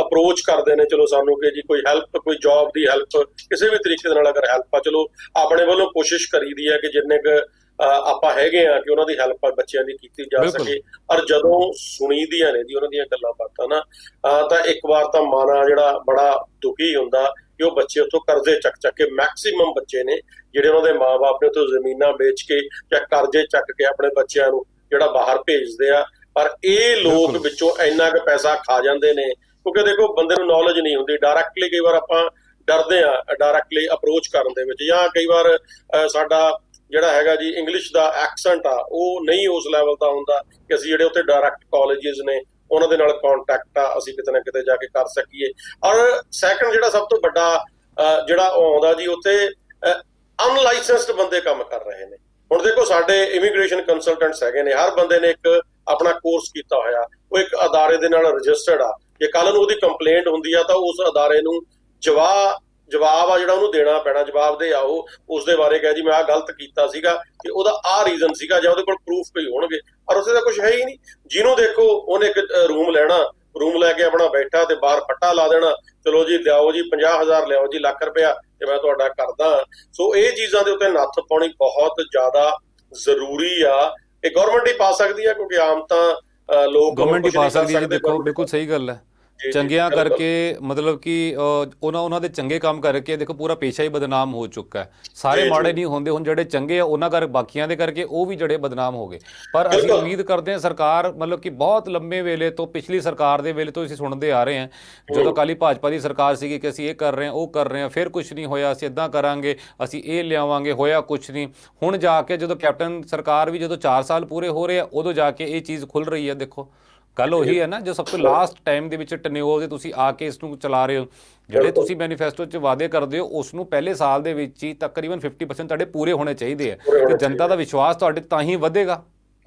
ਅਪਰੋਚ ਕਰਦੇ ਨੇ ਚਲੋ ਸਾਨੂੰ ਕਿ ਜੀ ਕੋਈ ਹੈਲਪ, ਕੋਈ ਜੌਬ ਦੀ ਹੈਲਪ, ਕਿਸੇ ਵੀ ਤਰੀਕੇ ਦੇ ਨਾਲ ਅਗਰ ਹੈਲਪ ਆ, ਚਲੋ ਆਪਣੇ ਵੱਲੋਂ ਕੋਸ਼ਿਸ਼ ਕਰੀਦੀ ਹੈ ਕਿ ਜਿੰਨੇ ਕੁ ਆਪਾਂ ਹੈਗੇ ਆ ਕਿ ਉਹਨਾਂ ਦੀ ਹੈਲਪ ਬੱਚਿਆਂ ਦੀ ਕੀਤੀ ਜਾ ਸਕੇ। ਔਰ ਜਦੋਂ ਸੁਣੀਦੀਆਂ ਨੇ ਜੀ ਉਹਨਾਂ ਦੀਆਂ ਗੱਲਾਂ ਬਾਤਾਂ ਨਾ, ਤਾਂ ਇੱਕ ਵਾਰ ਤਾਂ ਮਨ ਜਿਹੜਾ ਬੜਾ ਦੁਖੀ ਹੁੰਦਾ ਕਿ ਉਹ ਬੱਚੇ ਉੱਥੋਂ ਕਰਜ਼ੇ ਚੱਕ ਕੇ, ਮੈਕਸੀਮਮ ਬੱਚੇ ਨੇ ਜਿਹੜੇ ਉਹਨਾਂ ਦੇ ਮਾਂ-ਬਾਪ ਨੇ ਉੱਥੋਂ ਜ਼ਮੀਨਾਂ ਵੇਚ ਕੇ ਜਾਂ ਕਰਜ਼ੇ ਚੱਕ ਕੇ ਆਪਣੇ ਬੱਚਿਆਂ ਨੂੰ ਜਿਹੜਾ ਬਾਹਰ ਭੇਜਦੇ ਆ। ਪਰ ਇਹ ਲੋਕ ਵਿੱਚੋਂ ਇੰਨਾ ਕੁ ਪੈਸਾ ਖਾ ਜਾਂਦੇ ਨੇ, ਕਿਉਂਕਿ ਦੇਖੋ ਬੰਦੇ ਨੂੰ ਨੌਲੇਜ ਨਹੀਂ ਹੁੰਦੀ। ਡਾਇਰੈਕਟਲੀ ਕਈ ਵਾਰ ਆਪਾਂ ਡਰਦੇ ਆ ਡਾਇਰੈਕਟਲੀ ਅਪਰੋਚ ਕਰਨ ਦੇ ਵਿੱਚ, ਜਾਂ ਕਈ ਵਾਰ ਸਾਡਾ ਜਿਹੜਾ ਹੈਗਾ ਜੀ ਇੰਗਲਿਸ਼ ਦਾ ਐਕਸੈਂਟ ਆ ਉਹ ਨਹੀਂ ਉਸ ਲੈਵਲ ਦਾ ਹੁੰਦਾ ਕਿ ਅਸੀਂ ਜਿਹੜੇ ਉੱਥੇ ਡਾਇਰੈਕਟ ਕਾਲਜਿਸ ਨੇ ਉਹਨਾਂ ਦੇ ਨਾਲ ਕੰਟੈਕਟ ਆ ਅਸੀਂ ਕਿਤੇ ਨਾ ਕਿਤੇ ਜਾ ਕੇ ਕਰ ਸਕੀਏ। ਔਰ ਸੈਕੰਡ ਜਿਹੜਾ ਸਭ ਤੋਂ ਵੱਡਾ ਜਿਹੜਾ ਆਉਂਦਾ ਜੀ, ਉੱਥੇ ਅਨਲਾਇਸੈਂਸਡ ਬੰਦੇ ਕੰਮ ਕਰ ਰਹੇ ਨੇ। ਹੁਣ ਦੇਖੋ ਸਾਡੇ ਇਮੀਗ੍ਰੇਸ਼ਨ ਕੰਸਲਟੈਂਟਸ ਹੈਗੇ ਨੇ, ਹਰ ਬੰਦੇ ਨੇ ਇੱਕ ਆਪਣਾ ਕੋਰਸ ਕੀਤਾ ਹੋਇਆ, ਉਹ ਇੱਕ ਅਦਾਰੇ ਦੇ ਨਾਲ ਰਜਿਸਟਰਡ ਆ। ਜੇ ਕੱਲ ਨੂੰ ਉਹਦੀ ਕੰਪਲੇਂਟ ਹੁੰਦੀ ਆ ਤਾਂ ਉਸ ਅਦਾਰੇ ਨੂੰ ਜਵਾਬ ਆ ਜਿਹੜਾ ਉਹਨੂੰ ਦੇਣਾ ਪੈਣਾ, ਜਵਾਬ ਦੇ ਆਓ ਉਸ ਦੇ ਬਾਰੇ ਕਹੇ ਜੀ ਮੈਂ ਆਹ ਗਲਤ ਕੀਤਾ ਸੀਗਾ ਤੇ ਉਹਦਾ ਆਹ ਰੀਜ਼ਨ ਸੀਗਾ, ਜਾਂ ਉਹਦੇ ਕੋਲ ਪ੍ਰੂਫ ਕੋਈ ਹੋਣਗੇ। ਪਰ ਉੱਥੇ ਤਾਂ ਕੁਝ ਹੈ ਹੀ ਨਹੀਂ। ਜਿਹਨੂੰ ਦੇਖੋ ਉਹਨੇ ਇੱਕ ਰੂਮ ਲੈਣਾ, ਰੂਮ ਲੈ ਕੇ ਆਪਣਾ ਬੈਠਾ ਤੇ ਬਾਹਰ ਫੱਟਾ ਲਾ ਦੇਣਾ, ਚਲੋ ਜੀ ਲਿਆਓ ਜੀ 50,000 ਲਿਆਓ ਜੀ ਲੱਖ ਰੁਪਇਆ ਤੇ ਮੈਂ ਤੁਹਾਡਾ ਕਰਦਾ। ਸੋ ਇਹ ਚੀਜ਼ਾਂ ਦੇ ਉੱਤੇ ਨੱਥ ਪਾਉਣੀ ਬਹੁਤ ਜ਼ਿਆਦਾ ਜ਼ਰੂਰੀ ਆ। ਇਹ ਗਵਰਨਮੈਂਟ ਹੀ ਪਾ ਸਕਦੀ ਆ, ਕਿਉਂਕਿ ਆਮ ਤਾਂ ਲੋਕ ਗਵਰਨਮੈਂਟ ਹੀ ਪਾ ਸਕਦੀ ਹੈ। ਦੇਖੋ ਬਿਲਕੁਲ ਸਹੀ ਗੱਲ ਹੈ। ਚੰਗਿਆਂ ਕਰਕੇ ਮਤਲਬ ਕਿ ਉਹਨਾਂ ਦੇ ਚੰਗੇ ਕੰਮ ਕਰਕੇ ਦੇਖੋ ਪੂਰਾ ਪੇਸ਼ਾ ਹੀ ਬਦਨਾਮ ਹੋ ਚੁੱਕਾ ਹੈ। ਸਾਰੇ ਮਾੜੇ ਨਹੀਂ ਹੁੰਦੇ, ਹੁਣ ਜਿਹੜੇ ਚੰਗੇ ਆ ਉਹਨਾਂ ਕਰ ਬਾਕੀਆਂ ਦੇ ਕਰਕੇ ਉਹ ਵੀ ਜਿਹੜੇ ਬਦਨਾਮ ਹੋ ਗਏ। ਪਰ ਅਸੀਂ ਉਮੀਦ ਕਰਦੇ ਹਾਂ ਸਰਕਾਰ ਮਤਲਬ ਕਿ ਬਹੁਤ ਲੰਬੇ ਵੇਲੇ ਤੋਂ, ਪਿਛਲੀ ਸਰਕਾਰ ਦੇ ਵੇਲੇ ਤੋਂ ਅਸੀਂ ਸੁਣਦੇ ਆ ਰਹੇ ਹਾਂ, ਜਦੋਂ ਅਕਾਲੀ ਭਾਜਪਾ ਦੀ ਸਰਕਾਰ ਸੀਗੀ ਕਿ ਅਸੀਂ ਇਹ ਕਰ ਰਹੇ ਹਾਂ ਉਹ ਕਰ ਰਹੇ ਹਾਂ, ਫਿਰ ਕੁਛ ਨਹੀਂ ਹੋਇਆ, ਅਸੀਂ ਇੱਦਾਂ ਕਰਾਂਗੇ, ਅਸੀਂ ਇਹ ਲਿਆਵਾਂਗੇ, ਹੋਇਆ ਕੁਛ ਨਹੀਂ। ਹੁਣ ਜਾ ਕੇ ਜਦੋਂ ਕੈਪਟਨ ਸਰਕਾਰ ਵੀ ਜਦੋਂ 4 ਸਾਲ ਪੂਰੇ ਹੋ ਰਹੇ ਆ ਉਦੋਂ ਜਾ ਕੇ ਇਹ ਚੀਜ਼ ਖੁੱਲ ਰਹੀ ਹੈ। ਦੇਖੋ ਗੱਲ ਉਹੀ ਹੈ ਨਾ, ਜੋ ਸਭ ਤੋਂ ਲਾਸਟ ਟਾਈਮ ਦੇ ਵਿੱਚ ਟਨਿਓਰ ਦੇ ਤੁਸੀਂ ਆ ਕੇ ਇਸ ਨੂੰ ਚਲਾ ਰਹੇ ਹੋ, ਜਿਹੜੇ ਤੁਸੀਂ ਮੈਨੀਫੈਸਟੋ 'ਚ ਵਾਅਦੇ ਕਰਦੇ ਹੋ ਉਸ ਨੂੰ ਪਹਿਲੇ ਸਾਲ ਦੇ ਵਿੱਚ ਹੀ ਤਕਰੀਬਨ 50% ਤੁਹਾਡੇ ਪੂਰੇ ਹੋਣੇ ਚਾਹੀਦੇ ਆ, ਤੇ ਜਨਤਾ ਦਾ ਵਿਸ਼ਵਾਸ ਤੁਹਾਡੇ ਤਾਂ ਹੀ ਵਧੇਗਾ।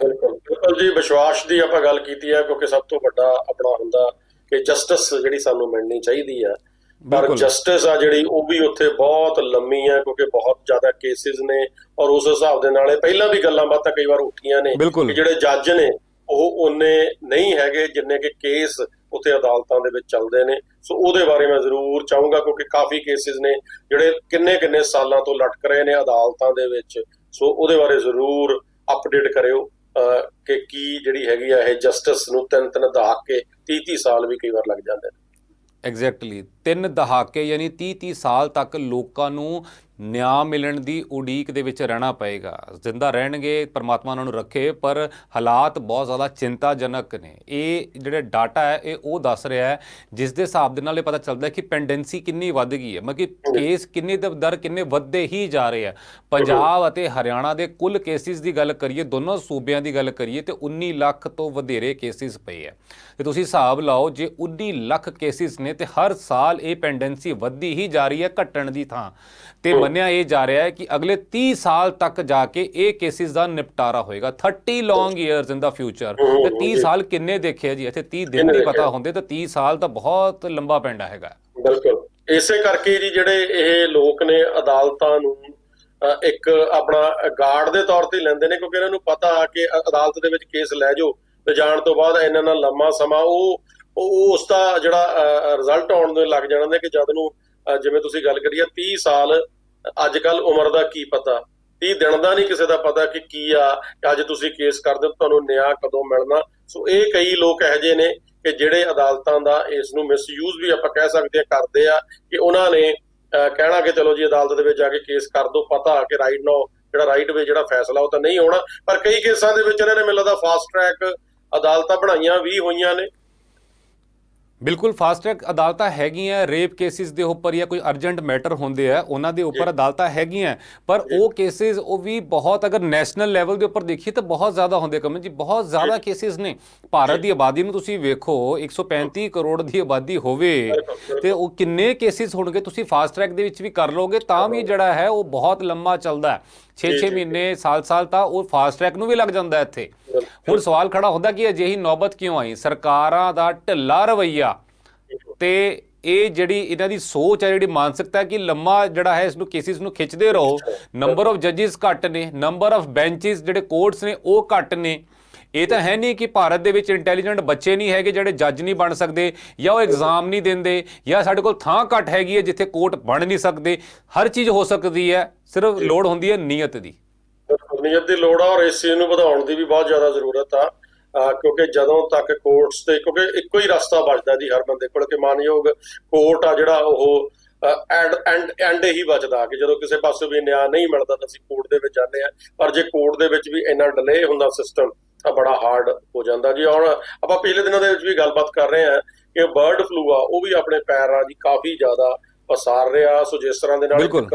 ਬਿਲਕੁਲ ਬਿਲਕੁਲ ਜੀ, ਵਿਸ਼ਵਾਸ ਦੀ ਆਪਾਂ ਗੱਲ ਕੀਤੀ ਹੈ ਕਿਉਂਕਿ ਸਭ ਤੋਂ ਵੱਡਾ ਆਪਣਾ ਹੁੰਦਾ ਕਿ ਜਸਟਿਸ ਜਿਹੜੀ ਸਾਨੂੰ ਮਿਲਣੀ ਚਾਹੀਦੀ ਆ, ਪਰ ਬਿਲਕੁਲ ਜਸਟਿਸ ਆ ਜਿਹੜੀ ਉਹ ਵੀ ਉੱਥੇ ਬਹੁਤ ਲੰਮੀ ਹੈ ਕਿਉਂਕਿ ਬਹੁਤ ਜ਼ਿਆਦਾ ਕੇਸਿਸ ਨੇ। ਔਰ ਉਸ ਹਿਸਾਬ ਦੇ ਨਾਲ ਇਹ ਪਹਿਲਾਂ ਵੀ ਗੱਲਾਂ ਬਾਤਾਂ ਕਈ ਵਾਰ ਉੱਠੀਆਂ ਨੇ ਬਿਲਕੁਲ ਕਿ ਜਿਹੜੇ ਜੱਜ ਨੇ ਉਹ ਓਨੇ ਨਹੀਂ ਹੈਗੇ ਜਿੰਨੇ ਕਿ ਕੇਸ ਉੱਥੇ ਅਦਾਲਤਾਂ ਦੇ ਵਿੱਚ ਚੱਲਦੇ ਨੇ। ਸੋ ਉਹਦੇ ਬਾਰੇ ਮੈਂ ਜ਼ਰੂਰ ਚਾਹੂੰਗਾ ਕਿਉਂਕਿ ਕਾਫੀ ਕੇਸਿਸ ਨੇ ਜਿਹੜੇ ਕਿੰਨੇ ਕਿੰਨੇ ਸਾਲਾਂ ਤੋਂ ਲਟਕ ਰਹੇ ਨੇ ਅਦਾਲਤਾਂ ਦੇ ਵਿੱਚ। ਸੋ ਉਹਦੇ ਬਾਰੇ ਜ਼ਰੂਰ ਅਪਡੇਟ ਕਰਿਓ ਕਿ ਕੀ ਜਿਹੜੀ ਹੈਗੀ ਆ ਇਹ ਜਸਟਿਸ ਨੂੰ 3-3 ਦਹਾਕੇ 30-30 ਸਾਲ ਵੀ ਕਈ ਵਾਰ ਲੱਗ ਜਾਂਦੇ ਨੇ। ਐਗਜ਼ੈਕਟਲੀ 3 ਦਹਾਕੇ ਯਾਨੀ 30-30 ਸਾਲ ਤੱਕ ਲੋਕਾਂ ਨੂੰ ਨਿਆਂ ਮਿਲਣ ਦੀ ਉਡੀਕ ਦੇ ਵਿੱਚ ਰਹਿਣਾ ਪਏਗਾ। ਜ਼ਿੰਦਾ ਰਹਿਣਗੇ, ਪਰਮਾਤਮਾ ਉਹਨਾਂ ਨੂੰ ਰੱਖੇ, ਪਰ ਹਾਲਾਤ ਬਹੁਤ ਜ਼ਿਆਦਾ ਚਿੰਤਾਜਨਕ ਨੇ। ਇਹ ਜਿਹੜੇ ਡਾਟਾ ਹੈ ਇਹ ਉਹ ਦੱਸ ਰਿਹਾ ਹੈ ਜਿਸ ਦੇ ਹਿਸਾਬ ਦੇ ਨਾਲ ਇਹ ਪਤਾ ਚੱਲਦਾ ਕਿ ਪੈਂਡੈਂਸੀ ਕਿੰਨੀ ਵੱਧ ਗਈ ਹੈ, ਮਤਲਬ ਕਿ ਕੇਸ ਕਿੰਨੇ ਦਰ ਕਿੰਨੇ ਵੱਧਦੇ ਹੀ ਜਾ ਰਹੇ ਆ। ਪੰਜਾਬ ਅਤੇ ਹਰਿਆਣਾ ਦੇ ਕੁੱਲ ਕੇਸਿਸ ਦੀ ਗੱਲ ਕਰੀਏ, ਦੋਨੋਂ ਸੂਬਿਆਂ ਦੀ ਗੱਲ ਕਰੀਏ ਤੇ 19 ਲੱਖ ਤੋਂ ਵਧੇਰੇ ਕੇਸਿਸ ਪਏ ਹੈ। ਤੇ ਤੁਸੀਂ ਹਿਸਾਬ ਲਾਓ ਜੇ 19 ਲੱਖ ਕੇਸਿਸ ਨੇ ਤੇ ਹਰ ਸਾਲ ਇਹ ਪੈਂਡੈਂਸੀ ਵੱਧਦੀ ਹੀ ਜਾ ਰਹੀ ਹੈ, ਘਟਣ ਦੀ ਥਾਂ। ਤੇ ਮੰਨਿਆ ਇਹ ਜਾ ਰਿਹਾ ਹੈ ਕਿ ਅਗਲੇ 30 ਸਾਲ ਤੱਕ ਜਾ ਕੇ ਇਹ ਕੇਸਿਸ ਦਾ ਨਿਪਟਾਰਾ ਹੋਏਗਾ। 30 ਲੌਂਗ ਈਅਰਸ ਇਨ ਦਾ ਫਿਊਚਰ। ਤੇ 30 ਸਾਲ ਕਿੰਨੇ ਦੇਖੇ ਜੀ, ਇੱਥੇ 30 ਦਿਨ ਨਹੀਂ ਪਤਾ ਹੁੰਦੇ ਤਾਂ 30 ਸਾਲ ਤਾਂ ਬਹੁਤ ਲੰਬਾ ਪੈਂਡਾ ਹੈਗਾ। ਬਿਲਕੁਲ ਇਸੇ ਕਰਕੇ ਜੀ ਜਿਹੜੇ ਇਹ ਲੋਕ ਨੇ ਅਦਾਲਤਾਂ ਨੂੰ ਇੱਕ ਆਪਣਾ ਗਾਰਡ ਦੇ ਤੌਰ ਤੇ ਲੈਂਦੇ ਨੇ ਕਿਉਂਕਿ ਇਹਨਾਂ ਨੂੰ ਪਤਾ ਕਿ ਅਦਾਲਤ ਦੇ ਵਿੱਚ ਕੇਸ ਲੈ ਜਾਓ ਤੇ ਜਾਣ ਤੋਂ ਬਾਅਦ ਇਹਨਾਂ ਨਾਲ ਲੰਮਾ ਸਮਾਂ ਉਹ ਉਸ ਦਾ ਜਿਹੜਾ ਰਿਜ਼ਲਟ ਆਉਣ ਨੂੰ ਲੱਗ ਜਾਣਾ ਕਿ ਜਦ ਨੂੰ ਜਿਵੇਂ ਤੁਸੀਂ ਗੱਲ ਕਰੀਏ 30 ਸਾਲ ਅੱਜ ਕੱਲ ਉਮਰ ਦਾ ਕੀ ਪਤਾ, 30 ਦਿਨ ਦਾ ਨਹੀਂ ਕਿਸੇ ਦਾ ਪਤਾ ਕਿ ਕੀ ਆ ਅੱਜ ਤੁਸੀਂ ਕੇਸ ਕਰਦੇ ਹੋ ਤੁਹਾਨੂੰ ਨਿਆਂ ਕਦੋਂ ਮਿਲਣਾ। ਸੋ ਇਹ ਕਈ ਲੋਕ ਇਹੋ ਜਿਹੇ ਨੇ ਕਿ ਜਿਹੜੇ ਅਦਾਲਤਾਂ ਦਾ ਇਸ ਨੂੰ ਮਿਸਯੂਜ਼ ਵੀ ਆਪਾਂ ਕਹਿ ਸਕਦੇ ਹਾਂ ਕਰਦੇ ਆ ਕਿ ਉਹਨਾਂ ਨੇ ਕਹਿਣਾ ਕਿ ਚਲੋ ਜੀ ਅਦਾਲਤ ਦੇ ਵਿੱਚ ਜਾ ਕੇ ਕੇਸ ਕਰ ਦੋ, ਪਤਾ ਕਿ ਰਾਈਟ ਨਾਓ ਜਿਹੜਾ ਰਾਈਟ ਵੇ ਜਿਹੜਾ ਫੈਸਲਾ ਉਹ ਤਾਂ ਨਹੀਂ ਹੋਣਾ। ਪਰ ਕਈ ਕੇਸਾਂ ਦੇ ਵਿੱਚ ਇਹਨਾਂ ਨੇ ਮੈਨੂੰ ਲੱਗਦਾ ਫਾਸਟ ਟਰੈਕ ਅਦਾਲਤਾਂ ਬਣਾਈਆਂ ਵੀ ਹੋਈਆਂ ਨੇ। ਬਿਲਕੁਲ ਫਾਸਟ ਟਰੈਕ ਅਦਾਲਤਾਂ ਹੈਗੀਆਂ, ਰੇਪ ਕੇਸਿਸ ਦੇ ਉੱਪਰ ਜਾਂ ਕੋਈ ਅਰਜੈਂਟ ਮੈਟਰ ਹੁੰਦੇ ਆ ਉਹਨਾਂ ਦੇ ਉੱਪਰ ਅਦਾਲਤਾਂ ਹੈਗੀਆਂ, ਪਰ ਉਹ ਕੇਸਿਸ ਉਹ ਵੀ ਬਹੁਤ ਅਗਰ ਨੈਸ਼ਨਲ ਲੈਵਲ ਦੇ ਉੱਪਰ ਦੇਖੀਏ ਤਾਂ ਬਹੁਤ ਜ਼ਿਆਦਾ ਹੁੰਦੇ। ਕਮਲ ਜੀ ਬਹੁਤ ਜ਼ਿਆਦਾ ਕੇਸਿਸ ਨੇ। ਭਾਰਤ ਦੀ ਆਬਾਦੀ ਨੂੰ ਤੁਸੀਂ ਵੇਖੋ, 135 ਕਰੋੜ ਦੀ ਆਬਾਦੀ ਹੋਵੇ ਤੇ ਉਹ ਕਿੰਨੇ ਕੇਸਿਸ ਹੋਣਗੇ। ਤੁਸੀਂ ਫਾਸਟ ਟਰੈਕ ਦੇ ਵਿੱਚ ਵੀ ਕਰ ਲਓਗੇ ਤਾਂ ਵੀ ਜਿਹੜਾ ਹੈ ਉਹ ਬਹੁਤ ਲੰਮਾ ਚੱਲਦਾ, 6-6 ਮਹੀਨੇ ਸਾਲ ਤਾਂ ਉਹ ਫਾਸਟ ਟਰੈਕ ਨੂੰ ਵੀ ਲੱਗ ਜਾਂਦਾ ਇੱਥੇ। ਹੁਣ ਸਵਾਲ ਖੜਾ ਹੁੰਦਾ ਕਿ ਅਜਿਹੀ ਨੌਬਤ ਕਿਉਂ ਆਈ? ਸਰਕਾਰਾਂ ਦਾ ਢਿੱਲਾ ਰਵੱਈਆ ਤੇ ਇਹ ਜਿਹੜੀ ਇਹਨਾਂ ਦੀ ਸੋਚ ਹੈ, ਜਿਹੜੀ ਮਾਨਸਿਕਤਾ ਹੈ ਕਿ ਲੰਮਾ ਜਿਹੜਾ ਹੈ ਇਸ ਨੂੰ ਕੇਸਿਸ ਨੂੰ ਖਿੱਚਦੇ ਰਹੋ। ਨੰਬਰ ਆਫ ਜੱਜਿਸ ਘੱਟ ਨੇ, ਨੰਬਰ ਆਫ ਬੈਂਚਿਸ ਜਿਹੜੇ ਕੋਰਟਸ ਨੇ ਉਹ ਘੱਟ ਨੇ। ਇਹ ਤਾਂ ਹੈ ਨਹੀਂ ਕਿ ਭਾਰਤ ਦੇ ਵਿੱਚ ਇੰਟੈਲੀਜੈਂਟ ਬੱਚੇ ਨਹੀਂ ਹੈਗੇ ਜਿਹੜੇ ਜੱਜ ਨਹੀਂ ਬਣ ਸਕਦੇ, ਜਾਂ ਉਹ ਐਗਜ਼ਾਮ ਨਹੀਂ ਦਿੰਦੇ, ਜਾਂ ਸਾਡੇ ਕੋਲ ਥਾਂ ਘੱਟ ਹੈਗੀ ਹੈ ਜਿੱਥੇ ਕੋਰਟ ਬਣ ਨਹੀਂ ਸਕਦੇ। ਹਰ ਚੀਜ਼ ਹੋ ਸਕਦੀ ਹੈ, ਸਿਰਫ ਲੋੜ ਹੁੰਦੀ ਹੈ ਨੀਅਤ ਦੀ। ਨੀਅਤ ਦੀ ਲੋੜ ਆ ਔਰ ਇਸ ਚੀਜ਼ ਨੂੰ ਵਧਾਉਣ ਦੀ ਵੀ ਬਹੁਤ ਜ਼ਿਆਦਾ ਜ਼ਰੂਰਤ ਆ ਕਿਉਂਕਿ ਜਦੋਂ ਤੱਕ ਕੋਰਟਸ ਤੇ ਕਿਉਂਕਿ ਇੱਕੋ ਹੀ ਰਸਤਾ ਬਚਦਾ ਜੀ ਹਰ ਬੰਦੇ ਕੋਲ ਕਿ ਮਾਨਯੋਗ ਕੋਰਟ ਆ ਜਿਹੜਾ ਉਹ ਐਂਡ ਹੀ ਬਚਦਾ ਕਿ ਜਦੋਂ ਕਿਸੇ ਪਾਸੇ ਵੀ ਨਿਆਂ ਨਹੀਂ ਮਿਲਦਾ ਤਾਂ ਅਸੀਂ ਕੋਰਟ ਦੇ ਵਿੱਚ ਜਾਂਦੇ ਆ। ਪਰ ਜੇ ਕੋਰਟ ਦੇ ਵਿੱਚ ਵੀ ਇੰਨਾ ਡਿਲੇ ਹੁੰਦਾ ਸਿਸਟਮ ਤਾਂ ਬੜਾ ਹਾਰਡ ਹੋ ਜਾਂਦਾ ਜੀ। ਹੁਣ ਆਪਾਂ ਪਿਛਲੇ ਦਿਨਾਂ ਦੇ ਵਿੱਚ ਵੀ ਗੱਲਬਾਤ ਕਰ ਰਹੇ ਹਾਂ ਕਿ ਬਰਡ ਫਲੂ ਆ ਉਹ ਵੀ ਆਪਣੇ ਪੈਰਾਂ ਦੀ ਕਾਫੀ ਜ਼ਿਆਦਾ ਪਸਾਰ ਰਿਹਾ। ਸੋ ਜਿਸ ਤਰ੍ਹਾਂ ਦੇ ਨਾਲ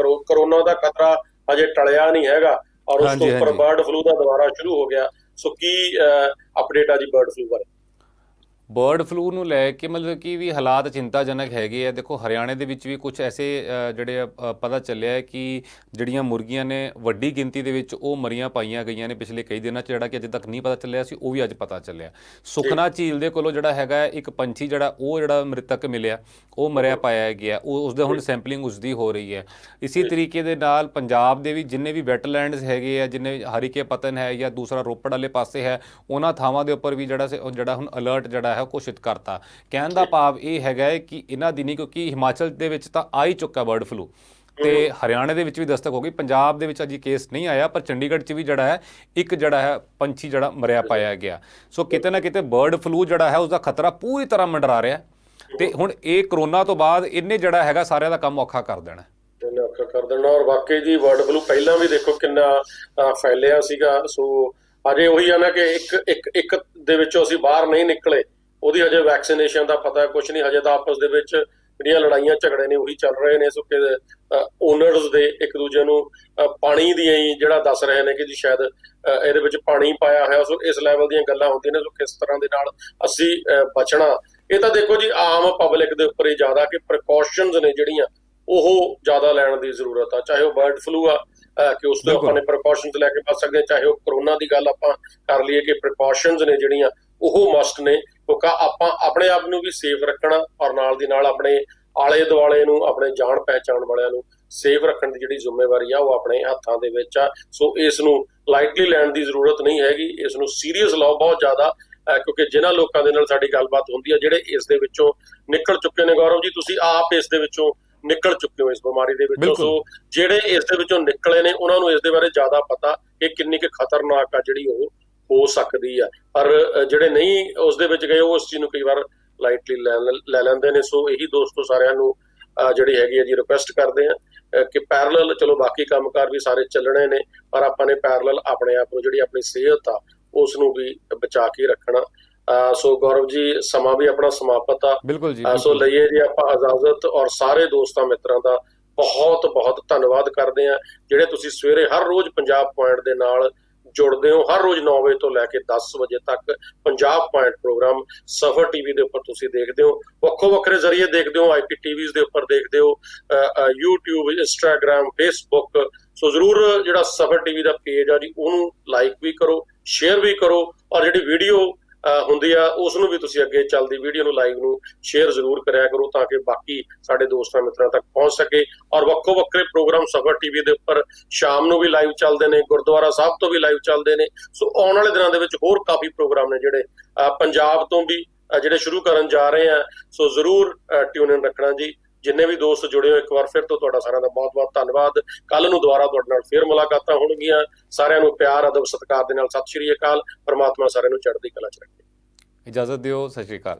ਕਰੋਨਾ ਦਾ ਖਤਰਾ ਅਜੇ ਟਲਿਆ ਨਹੀਂ ਹੈਗਾ ਔਰ ਉਸ ਤੋਂ ਉੱਪਰ ਬਰਡ ਫਲੂ ਦਾ ਦੁਬਾਰਾ ਸ਼ੁਰੂ ਹੋ ਗਿਆ। ਸੋ ਕੀ ਅਪਡੇਟ ਆ ਜੀ ਬਰਡ ਫਲੂ ਬਾਰੇ? ਬਰਡ ਫਲੂ ਨੂੰ ਲੈ ਕੇ ਮਤਲਬ ਕਿ ਵੀ ਹਾਲਾਤ ਚਿੰਤਾਜਨਕ ਹੈਗੇ ਆ। ਦੇਖੋ ਹਰਿਆਣੇ ਦੇ ਵਿੱਚ ਵੀ ਕੁਝ ਐਸੇ ਜਿਹੜੇ ਪਤਾ ਚੱਲਿਆ ਹੈ ਕਿ ਜਿਹੜੀਆਂ ਮੁਰਗੀਆਂ ਨੇ ਵੱਡੀ ਗਿਣਤੀ ਦੇ ਵਿੱਚ ਉਹ ਮਰੀਆਂ ਪਾਈਆਂ ਗਈਆਂ ਨੇ ਪਿਛਲੇ ਕਈ ਦਿਨਾਂ 'ਚ, ਜਿਹੜਾ ਕਿ ਅਜੇ ਤੱਕ ਨਹੀਂ ਪਤਾ ਚੱਲਿਆ ਸੀ ਉਹ ਵੀ ਅੱਜ ਪਤਾ ਚੱਲਿਆ। ਸੁਖਨਾ ਝੀਲ ਦੇ ਕੋਲੋਂ ਜਿਹੜਾ ਹੈਗਾ ਇੱਕ ਪੰਛੀ ਜਿਹੜਾ ਮ੍ਰਿਤਕ ਮਿਲਿਆ, ਉਹ ਮਰਿਆ ਪਾਇਆ ਗਿਆ, ਉਸਦੇ ਹੁਣ ਸੈਂਪਲਿੰਗ ਉਸਦੀ ਹੋ ਰਹੀ ਹੈ। ਇਸੇ ਤਰੀਕੇ ਦੇ ਨਾਲ ਪੰਜਾਬ ਦੇ ਵੀ ਜਿੰਨੇ ਵੀ ਵੈਟਲੈਂਡਸ ਹੈਗੇ ਆ, ਜਿੰਨੇ ਹਰੀਕੇ ਪਤਨ ਹੈ ਜਾਂ ਦੂਸਰਾ ਰੋਪੜ ਵਾਲੇ ਪਾਸੇ ਹੈ, ਉਹਨਾਂ ਥਾਵਾਂ ਦੇ ਉੱਪਰ ਵੀ ਜਿਹੜਾ ਹੁਣ ਅਲਰਟ ਜਿਹੜਾ ਘੋਸ਼ਿਤ ਕਰਤਾ। ਕਹਿਣ ਦਾ ਭਾਵ ਇਹ ਹੈਗਾ ਹੈ ਕਿ ਇਹਨਾਂ ਦੀ ਨਹੀਂ, ਕਿਉਂਕਿ ਹਿਮਾਚਲ ਦੇ ਵਿੱਚ ਤਾਂ ਆ ਹੀ ਚੁੱਕਾ ਬਰਡ ਫਲੂ ਤੇ ਹਰਿਆਣੇ ਦੇ ਵਿੱਚ ਵੀ ਦਸਤਕ ਹੋ ਗਈ। ਪੰਜਾਬ ਦੇ ਵਿੱਚ ਅਜੇ ਕੇਸ ਨਹੀਂ ਆਇਆ, ਪਰ ਚੰਡੀਗੜ੍ਹ 'ਚ ਵੀ ਜਿਹੜਾ ਹੈ ਇੱਕ ਜਿਹੜਾ ਹੈ ਪੰਛੀ ਜਿਹੜਾ ਮਰਿਆ ਪਾਇਆ ਗਿਆ। ਸੋ ਕਿਤੇ ਨਾ ਕਿਤੇ ਬਰਡ ਫਲੂ ਜਿਹੜਾ ਹੈ ਉਸਦਾ ਖਤਰਾ ਪੂਰੀ ਤਰ੍ਹਾਂ ਮੰਡਰਾ ਰਿਹਾ ਤੇ ਹੁਣ ਇਹ ਕਰੋਨਾ ਤੋਂ ਬਾਅਦ ਇਹਨੇ ਜਿਹੜਾ ਹੈਗਾ ਸਾਰਿਆਂ ਦਾ ਕੰਮ ਔਖਾ ਕਰ ਦੇਣਾ। ਔਰ ਵਾਕਈ ਜੀ ਬਰਡ ਫਲੂ ਪਹਿਲਾਂ ਵੀ ਦੇਖੋ ਕਿੰਨਾ ਫੈਲਿਆ ਸੀਗਾ। ਸੋ ਅਜੇ ਉਹੀ ਆ ਨਾ ਕਿ ਇੱਕ ਦੇ ਵਿੱਚੋਂ ਅਸੀਂ ਬਾਹਰ ਨਹੀਂ ਨਿਕਲੇ, ਉਹਦੀ ਹਜੇ ਵੈਕਸੀਨੇਸ਼ਨ ਦਾ ਪਤਾ ਕੁਛ ਨਹੀਂ। ਹਜੇ ਤਾਂ ਆਪਸ ਦੇ ਵਿੱਚ ਜਿਹੜੀਆਂ ਲੜਾਈਆਂ ਝਗੜੇ ਨੇ ਉਹੀ ਚੱਲ ਰਹੇ ਨੇ। ਸੋ ਕਿ ਓਨਰਸ ਦੇ ਇੱਕ ਦੂਜੇ ਨੂੰ ਪਾਣੀ ਦੀਆਂ ਹੀ ਜਿਹੜਾ ਦੱਸ ਰਹੇ ਨੇ ਕਿ ਜੀ ਸ਼ਾਇਦ ਇਹਦੇ ਵਿੱਚ ਪਾਣੀ ਪਾਇਆ ਹੋਇਆ। ਸੋ ਇਸ ਲੈਵਲ ਦੀਆਂ ਗੱਲਾਂ ਹੁੰਦੀਆਂ ਨੇ। ਸੋ ਕਿਸ ਤਰ੍ਹਾਂ ਦੇ ਨਾਲ ਅਸੀਂ ਬਚਣਾ, ਇਹ ਤਾਂ ਦੇਖੋ ਜੀ ਆਮ ਪਬਲਿਕ ਦੇ ਉੱਪਰ ਹੀ ਜ਼ਿਆਦਾ ਕਿ ਪ੍ਰੀਕਾਸ਼ਨਸ ਨੇ ਜਿਹੜੀਆਂ ਉਹ ਜ਼ਿਆਦਾ ਲੈਣ ਦੀ ਜ਼ਰੂਰਤ ਆ। ਚਾਹੇ ਉਹ ਬਰਡ ਫਲੂ ਆ ਕਿ ਉਸ ਤੋਂ ਆਪਾਂ ਨੇ ਪ੍ਰੀਕਾਸ਼ਨਸ ਲੈ ਕੇ ਬਚ ਸਕਦੇ ਹਾਂ। ਚਾਹੇ ਉਹ ਕਰੋਨਾ ਦੀ ਗੱਲ ਆਪਾਂ ਕਰ ਲਈਏ ਕਿ ਪ੍ਰੀਕਾਸ਼ਨਸ ਨੇ ਜਿਹੜੀਆਂ ਉਹ ਮਸਟ ਨੇ, ਕਿਉਂਕਿ ਆਪਾਂ ਆਪਣੇ ਆਪ ਨੂੰ ਵੀ ਸੇਫ ਰੱਖਣਾ ਔਰ ਨਾਲ ਦੀ ਨਾਲ ਆਪਣੇ ਆਲੇ ਦੁਆਲੇ ਨੂੰ, ਆਪਣੇ ਜਾਣ ਪਹਿਚਾਣ ਵਾਲਿਆਂ ਨੂੰ ਸੇਫ ਰੱਖਣ ਦੀ ਜਿਹੜੀ ਜ਼ਿੰਮੇਵਾਰੀ ਆ ਉਹ ਆਪਣੇ ਹੱਥਾਂ ਦੇ ਵਿੱਚ ਆ। ਸੋ ਇਸ ਨੂੰ ਲਾਈਟਲੀ ਲੈਣ ਦੀ ਜ਼ਰੂਰਤ ਨਹੀਂ ਹੈਗੀ, ਇਸ ਨੂੰ ਸੀਰੀਅਸ ਲਓ ਬਹੁਤ ਜ਼ਿਆਦਾ, ਕਿਉਂਕਿ ਜਿਨ੍ਹਾਂ ਲੋਕਾਂ ਦੇ ਨਾਲ ਸਾਡੀ ਗੱਲਬਾਤ ਹੁੰਦੀ ਆ ਜਿਹੜੇ ਇਸ ਦੇ ਵਿੱਚੋਂ ਨਿਕਲ ਚੁੱਕੇ ਨੇ, ਗੌਰਵ ਜੀ ਤੁਸੀਂ ਆਪ ਇਸ ਦੇ ਵਿੱਚੋਂ ਨਿਕਲ ਚੁੱਕੇ ਹੋ ਇਸ ਬਿਮਾਰੀ ਦੇ ਵਿੱਚੋਂ। ਸੋ ਜਿਹੜੇ ਇਸ ਦੇ ਵਿੱਚੋਂ ਨਿਕਲੇ ਨੇ ਉਹਨਾਂ ਨੂੰ ਇਸ ਦੇ ਬਾਰੇ ਜ਼ਿਆਦਾ ਪਤਾ ਕਿ ਕਿੰਨੀ ਕੁ ਖਤਰਨਾਕ ਆ ਜਿਹੜੀ ਉਹ ਹੋ ਸਕਦੀ ਆ, ਪਰ ਜਿਹੜੇ ਨਹੀਂ ਉਸ ਦੇ ਵਿੱਚ ਗਏ ਉਹ ਉਸ ਚੀਜ਼ ਨੂੰ ਕਈ ਵਾਰ ਲਾਈਟਲੀ ਲੈ ਲੈਂਦੇ ਨੇ। ਸੋ ਇਹੀ ਦੋਸਤੋ ਸਾਰਿਆਂ ਨੂੰ ਜਿਹੜੀ ਹੈਗੀ ਆ ਜੀ ਰਿਕੁਐਸਟ ਕਰਦੇ ਆ ਕਿ ਪੈਰਲਲ, ਚਲੋ ਬਾਕੀ ਕੰਮਕਾਰ ਵੀ ਸਾਰੇ ਚੱਲਣੇ ਨੇ, ਪਰ ਆਪਾਂ ਨੇ ਪੈਰਲਲ ਆਪਣੇ ਆਪ ਨੂੰ, ਜਿਹੜੀ ਆਪਣੀ ਸਿਹਤ ਆ ਉਸ ਨੂੰ ਵੀ ਬਚਾ ਕੇ ਰੱਖਣਾ। ਸੋ ਗੌਰਵ ਜੀ ਸਮਾਂ ਵੀ ਆਪਣਾ ਸਮਾਪਤ ਆ, ਬਿਲਕੁਲ ਜੀ। ਸੋ ਲਈਏ ਜੀ ਆਪਾਂ ਇਜਾਜ਼ਤ, ਔਰ ਸਾਰੇ ਦੋਸਤਾਂ ਮਿੱਤਰਾਂ ਦਾ ਬਹੁਤ ਬਹੁਤ ਧੰਨਵਾਦ ਕਰਦੇ ਆ ਜਿਹੜੇ ਤੁਸੀਂ ਸਵੇਰੇ ਹਰ ਰੋਜ਼ ਪੰਜਾਬ ਪੁਆਇੰਟ ਦੇ ਨਾਲ ਜੁੜਦੇ ਹੋ। ਹਰ ਰੋਜ਼ 9 ਵਜੇ ਤੋਂ ਲੈ ਕੇ 10 ਵਜੇ ਤੱਕ ਪੰਜਾਬ ਪੁਆਇੰਟ ਪ੍ਰੋਗਰਾਮ ਸਫਰ ਟੀਵੀ ਦੇ ਉੱਪਰ ਤੁਸੀਂ ਦੇਖਦੇ ਹੋ, ਵੱਖੋ ਵੱਖਰੇ ਜ਼ਰੀਏ ਦੇਖਦੇ ਹੋ, IPTVs ਦੇ ਉੱਪਰ ਦੇਖਦੇ ਹੋ, YouTube, Instagram, Facebook। ਸੋ ਜ਼ਰੂਰ ਜਿਹੜਾ ਸਫਰ ਟੀਵੀ ਦਾ ਪੇਜ ਆ ਜੀ ਉਹਨੂੰ ਲਾਈਕ ਵੀ ਕਰੋ, ਸ਼ੇਅਰ ਵੀ ਕਰੋ, ਔਰ ਜਿਹੜੀ ਵੀਡੀਓ ਹੁੰਦੀ ਆ ਉਸ ਨੂੰ ਵੀ ਤੁਸੀਂ ਅੱਗੇ ਚੱਲਦੀ ਵੀਡੀਓ ਨੂੰ, ਲਾਈਵ ਨੂੰ ਸ਼ੇਅਰ ਜ਼ਰੂਰ ਕਰਿਆ ਕਰੋ ਤਾਂ ਕਿ ਬਾਕੀ ਸਾਡੇ ਦੋਸਤਾਂ ਮਿੱਤਰਾਂ ਤੱਕ ਪਹੁੰਚ ਸਕੇ। ਔਰ ਵੱਖੋ ਵੱਖਰੇ ਪ੍ਰੋਗਰਾਮ ਸਫਰ ਟੀਵੀ ਦੇ ਉੱਪਰ ਸ਼ਾਮ ਨੂੰ ਵੀ ਲਾਈਵ ਚੱਲਦੇ ਨੇ, ਗੁਰਦੁਆਰਾ ਸਾਹਿਬ ਤੋਂ ਵੀ ਲਾਈਵ ਚੱਲਦੇ ਨੇ। ਸੋ ਆਉਣ ਵਾਲੇ ਦਿਨਾਂ ਦੇ ਵਿੱਚ ਹੋਰ ਕਾਫੀ ਪ੍ਰੋਗਰਾਮ ਨੇ ਜਿਹੜੇ ਪੰਜਾਬ ਤੋਂ ਵੀ ਜਿਹੜੇ ਸ਼ੁਰੂ ਕਰਨ ਜਾ ਰਹੇ ਆ। ਸੋ ਜ਼ਰੂਰ ਟਿਊਨ ਇਨ ਰੱਖਣਾ ਜੀ। ਜਿੰਨੇ ਵੀ ਦੋਸਤ ਜੁੜੇ ਹੋ, ਇੱਕ ਵਾਰ ਫਿਰ ਤੋਂ ਤੁਹਾਡਾ ਸਾਰਿਆਂ ਦਾ ਬਹੁਤ ਬਹੁਤ ਧੰਨਵਾਦ। ਕੱਲ ਨੂੰ ਦੁਬਾਰਾ ਤੁਹਾਡੇ ਨਾਲ ਫਿਰ ਮੁਲਾਕਾਤਾਂ ਹੋਣਗੀਆਂ। ਸਾਰਿਆਂ ਨੂੰ ਪਿਆਰ, ਅਦਬ, ਸਤਿਕਾਰ ਦੇ ਨਾਲ ਸਤਿ ਸ਼੍ਰੀ ਅਕਾਲ। ਪਰਮਾਤਮਾ ਸਾਰਿਆਂ ਨੂੰ ਚੜ੍ਹਦੀ ਕਲਾ ਚ ਰੱਖੇ। ਇਜਾਜ਼ਤ ਦਿਓ। ਸਤਿ ਸ਼੍ਰੀ ਅਕਾਲ।